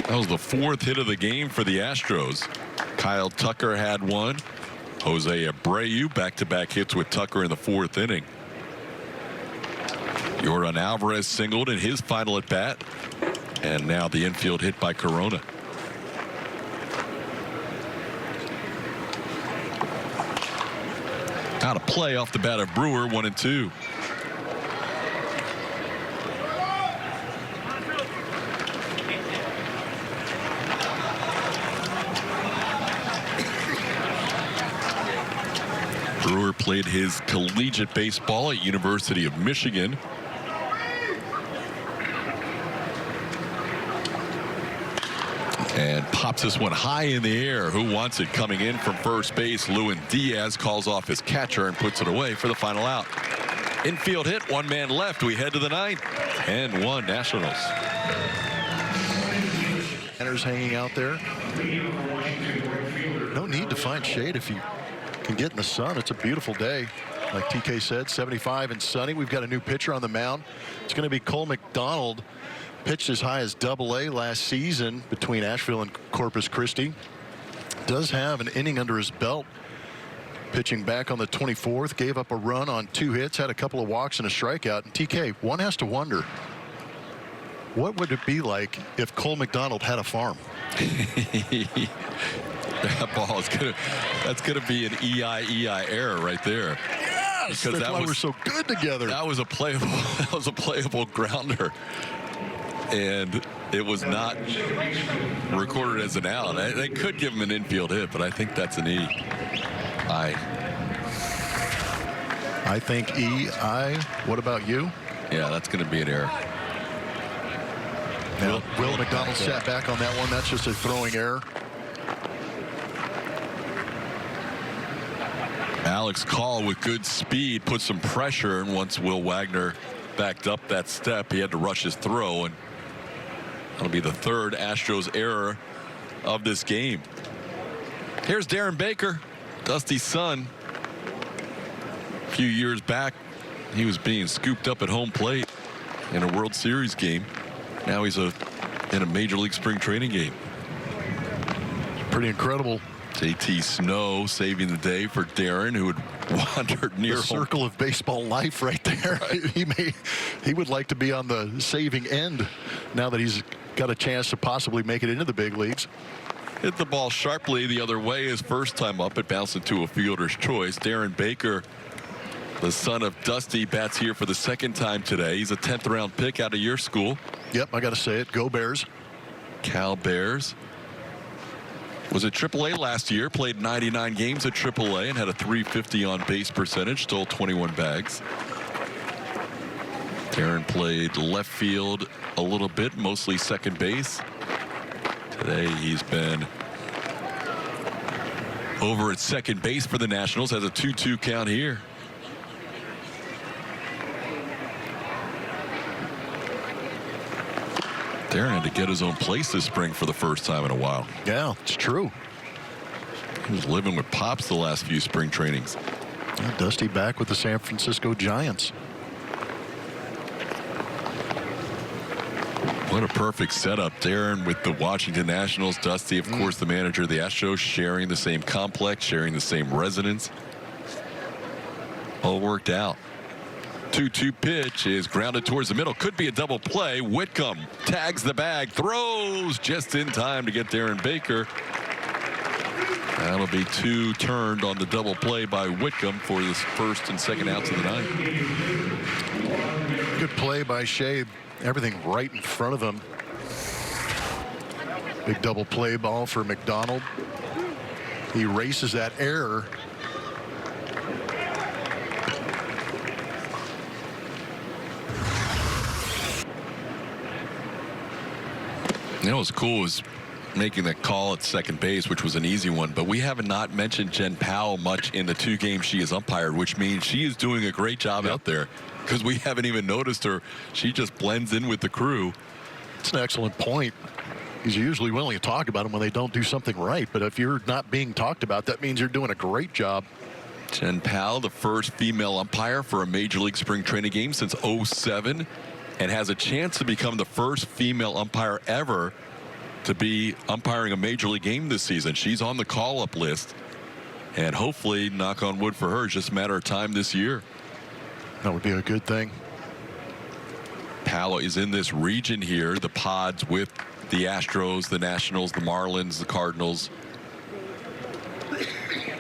S1: That was the 4th hit of the game for the Astros. Kyle Tucker had one. Jose Abreu back-to-back hits with Tucker in the 4th inning. Yordan Alvarez singled in his final at bat, and now the infield hit by Corona. Out of play off the bat of Brewer, 1-2. Brewer played his collegiate baseball at University of Michigan. And pops this one high in the air. Who wants it? Coming in from first base, Lewin Diaz calls off his catcher and puts it away for the final out. Infield hit, 1 man left. We head to the 9th. 10-1 Nationals.
S3: Centers hanging out there. No need to find shade if you can get in the sun. It's a beautiful day. Like TK said, 75 and sunny. We've got a new pitcher on the mound. It's going to be Cole McDonald. Pitched as high as AA last season between Asheville and Corpus Christi. Does have an inning under his belt. Pitching back on the 24th. Gave up a run on 2 hits. Had a couple of walks and a strikeout. And TK, one has to wonder, what would it be like if Cole McDonald had a farm?
S1: That ball is that's gonna be an EI error right there.
S3: Yes, because that's why we're so good together.
S1: That was a playable grounder, and it was not recorded as an out. They could give him an infield hit, but I think that's an EI.
S3: I think EI. What about you?
S1: Yeah, that's going to be an error.
S3: Now, Will McDonald sat back on that one. That's just a throwing error.
S1: Alex Call with good speed put some pressure, and once Will Wagner backed up that step, he had to rush his throw, and that'll be the third Astros error of this game. Here's Darren Baker, Dusty's son. A few years back, he was being scooped up at home plate in a World Series game. Now he's in a Major League Spring Training game.
S3: Pretty incredible.
S1: JT Snow saving the day for Darren, who had wandered near
S3: the
S1: home.
S3: circle of baseball life right there. Right. He would like to be on the saving end now that he's got a chance to possibly make it into the big leagues.
S1: Hit the ball sharply the other way his first time up. It bounced into a fielder's choice. Darren Baker, the son of Dusty, bats here for the second time today. He's a 10th round pick out of your school.
S3: Yep, I got to say it. Go Bears.
S1: Cal Bears. Was at AAA last year, played 99 games at AAA and had a .350 on base percentage, stole 21 bags. Darren played left field a little bit, mostly second base. Today he's been over at second base for the Nationals, has a 2-2 count here. Darren had to get his own place this spring for the first time in a while.
S3: Yeah, it's true.
S1: He was living with Pops the last few spring trainings.
S3: Yeah, Dusty back with the San Francisco Giants.
S1: What a perfect setup. Darren with the Washington Nationals. Dusty, of course, the manager of the Astros, sharing the same complex, sharing the same residence. All worked out. 2-2 pitch is grounded towards the middle. Could be a double play. Whitcomb tags the bag, throws just in time to get Darren Baker. That'll be 2 turned on the double play by Whitcomb for his first and second outs of the night.
S3: Good play by Shea. Everything right in front of him. Big double play ball for McDonald. He erases that error.
S1: You know what's cool is making that call at second base, which was an easy one, but we have not mentioned Jen Powell much in the 2 games she has umpired, which means she is doing a great job out there because we haven't even noticed her. She just blends in with the crew.
S3: It's an excellent point. He's usually willing to talk about them when they don't do something right, but if you're not being talked about, that means you're doing a great job.
S1: Jen Powell, the first female umpire for a Major League Spring Training game since '07. And has a chance to become the first female umpire ever to be umpiring a Major League game this season. She's on the call-up list. And hopefully, knock on wood for her, it's just a matter of time this year.
S3: That would be a good thing.
S1: Powell is in this region here, the pods with the Astros, the Nationals, the Marlins, the Cardinals,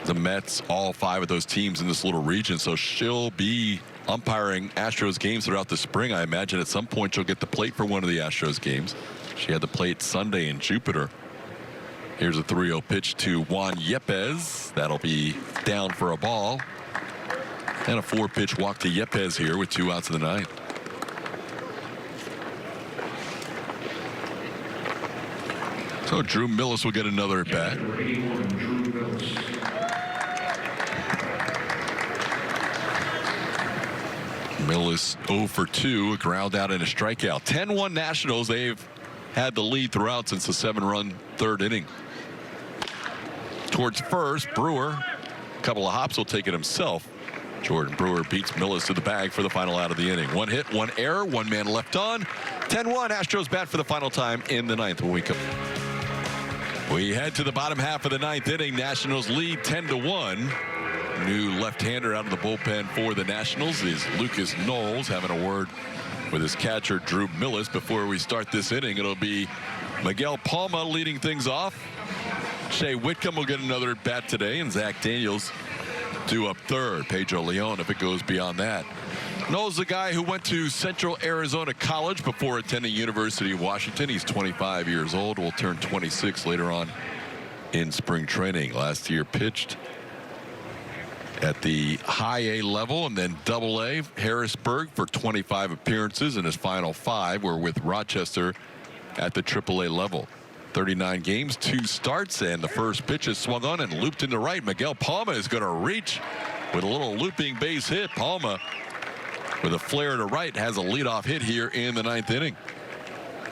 S1: the Mets, all 5 of those teams in this little region. So she'll be umpiring Astros games throughout the spring. I imagine at some point she'll get the plate for one of the Astros games. She had the plate Sunday in Jupiter. Here's a 3-0 pitch to Juan Yepez. That'll be down for a ball. And a 4-pitch walk to Yepez here with 2 outs of the 9th. So Drew Millis will get another at bat. Millis 0 for 2, a ground out and a strikeout. 10-1 Nationals. They've had the lead throughout since the 7-run 3rd inning. Towards first, Brewer, a couple of hops, will take it himself. Jordan Brewer beats Millis to the bag for the final out of the inning. 1 hit, 1 error, 1 man left on. 10-1 Astros bat for the final time in the 9th when we come. We head to the bottom half of the 9th inning. Nationals lead 10-1. New left-hander out of the bullpen for the Nationals is Lucas Knowles, having a word with his catcher Drew Millis before we start this inning. It'll be Miguel Palma leading things off. Shea Whitcomb will get another at bat today, and Zach Daniels due up 3rd. Pedro Leon if it goes beyond that. Knowles, the guy who went to Central Arizona College before attending University of Washington. He's 25 years old, will turn 26 later on in spring training. Last year pitched at the high A level and then double A. Harrisburg for 25 appearances, and his final 5 were with Rochester at the AAA level. 39 games, 2 starts, and the first pitch is swung on and looped into right. Miguel Palma is going to reach with a little looping base hit. Palma with a flare to right has a leadoff hit here in the 9th inning.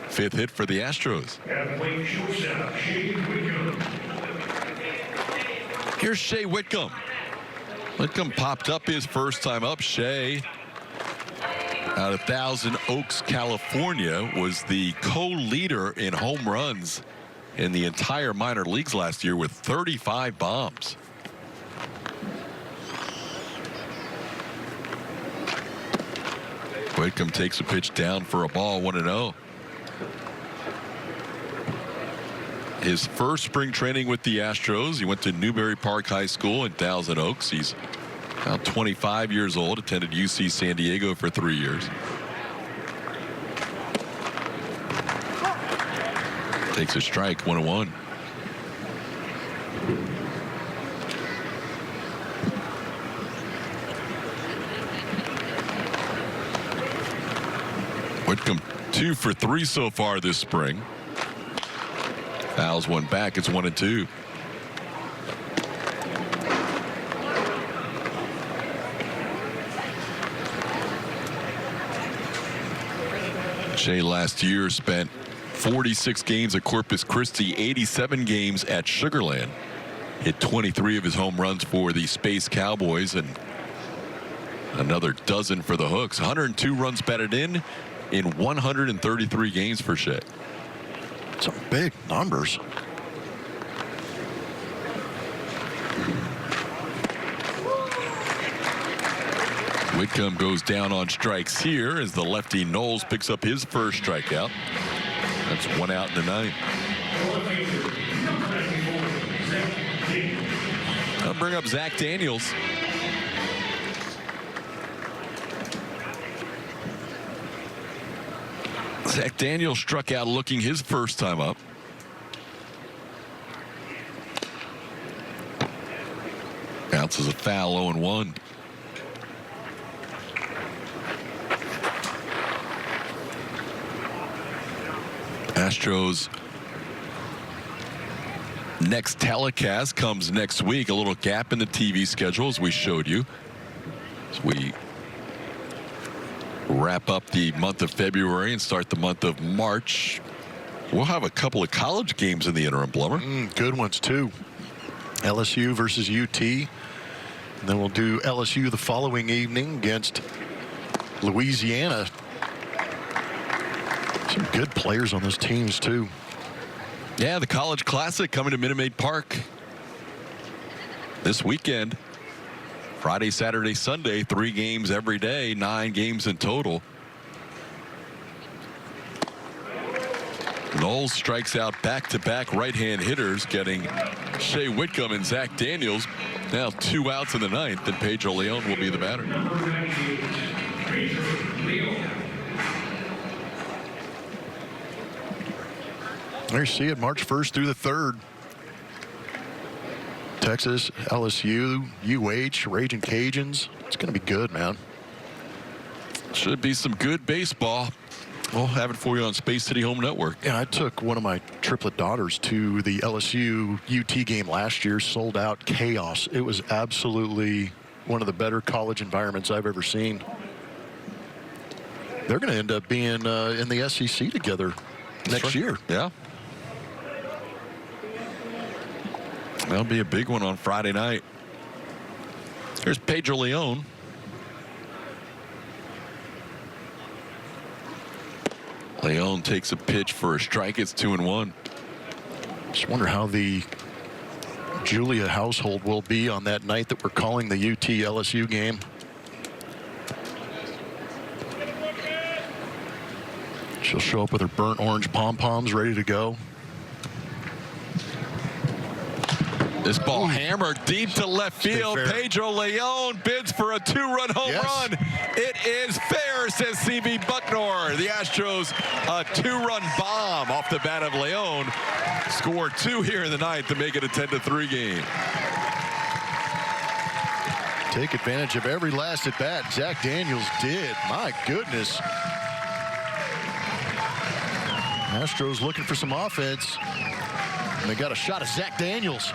S1: 5th hit for the Astros. Here's Shea Whitcomb. Whitcomb popped up his first time up. Shea, out of Thousand Oaks, California, was the co-leader in home runs in the entire minor leagues last year with 35 bombs. Whitcomb takes a pitch down for a ball, 1-0. His first spring training with the Astros. He went to Newbury Park High School in Thousand Oaks. He's about 25 years old, attended UC San Diego for 3 years. Takes a strike, 1-1. Whitcomb 2 for 3 so far this spring. Fouls one back. It's 1-2. Shea last year spent 46 games at Corpus Christi, 87 games at Sugarland. Hit 23 of his home runs for the Space Cowboys and another dozen for the Hooks. 102 runs batted in 133 games for Shea.
S3: Some big numbers.
S1: Whitcomb goes down on strikes here as the lefty Knowles picks up his first strikeout. That's 1 out in the 9th. I'll bring up Zach Daniels. Zach Daniels struck out looking his first time up. Counts as a foul, 0-1. Astros next telecast comes next week. A little gap in the TV schedule, as we showed you, as we wrap up the month of February and start the month of March. We'll have a couple of college games in the interim, Blummer.
S3: Good ones too. LSU versus UT, and then we'll do LSU the following evening against Louisiana. Some good players on those teams too.
S1: Yeah, the College Classic coming to Minute Maid Park this weekend. Friday, Saturday, Sunday, 3 games every day, 9 games in total. Knowles strikes out back-to-back right-hand hitters, getting Shea Whitcomb and Zach Daniels. Now 2 outs in the 9th, and Pedro Leon will be the batter.
S3: There you see it, March 1st through the 3rd. Texas, LSU, UH, Raging Cajuns. It's going to be good, man.
S1: Should be some good baseball. We'll have it for you on Space City Home Network.
S3: Yeah, I took one of my triplet daughters to the LSU UT game last year. Sold out, chaos. It was absolutely one of the better college environments I've ever seen. They're going to end up being in the SEC together next year.
S1: Yeah. That'll be a big one on Friday night. Here's Pedro Leon. Leon takes a pitch for a strike. It's 2-1.
S3: Just wonder how the Julia household will be on that night that we're calling the UT LSU game. She'll show up with her burnt orange pom-poms ready to go.
S1: This ball hammered deep to left field. Pedro Leon bids for a 2-run home run. It is fair, says CB Bucknor. The Astros, a 2-run bomb off the bat of Leon. Score 2 here in the 9th to make it a 10-3 game.
S3: Take advantage of every last at bat. Zach Daniels did. My goodness. Astros looking for some offense. And they got a shot at Zach Daniels.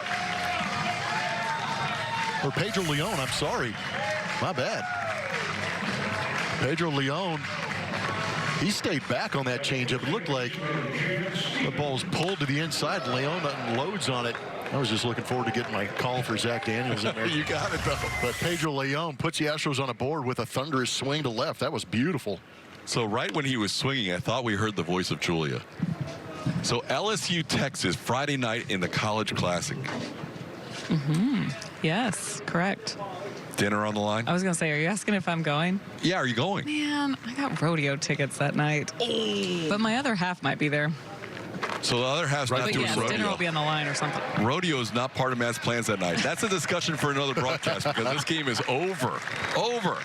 S3: Or Pedro Leon, I'm sorry. My bad. Pedro Leon, he stayed back on that changeup. It looked like the ball was pulled to the inside. Leon unloads on it. I was just looking forward to getting my call for Zach Daniels in there.
S1: You got it, though.
S3: But Pedro Leon puts the Astros on a board with a thunderous swing to left. That was beautiful.
S1: So right when he was swinging, I thought we heard the voice of Julia. So LSU, Texas, Friday night in the College Classic.
S2: Yes, correct.
S1: Dinner on the line?
S2: I was going to say, are you asking if I'm going?
S1: Yeah, are you going?
S2: Man, I got rodeo tickets that night. But my other half might be there.
S1: So the other half's not
S2: But
S1: doing
S2: yes,
S1: rodeo.
S2: dinner will be on the line or something.
S1: Rodeo is not part of Matt's plans that night. That's a discussion for another broadcast because this game is over. Over.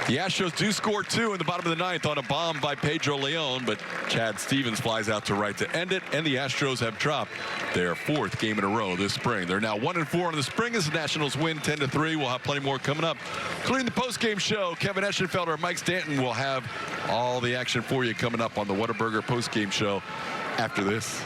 S1: The Astros do score 2 in the bottom of the 9th on a bomb by Pedro Leon, but Chad Stevens flies out to right to end it, and the Astros have dropped their 4th game in a row this spring. They're now 1-4 in the spring as the Nationals win 10-3. We'll have plenty more coming up, including the post-game show. Kevin Eschenfelder and Mike Stanton will have all the action for you coming up on the Whataburger post-game show after this.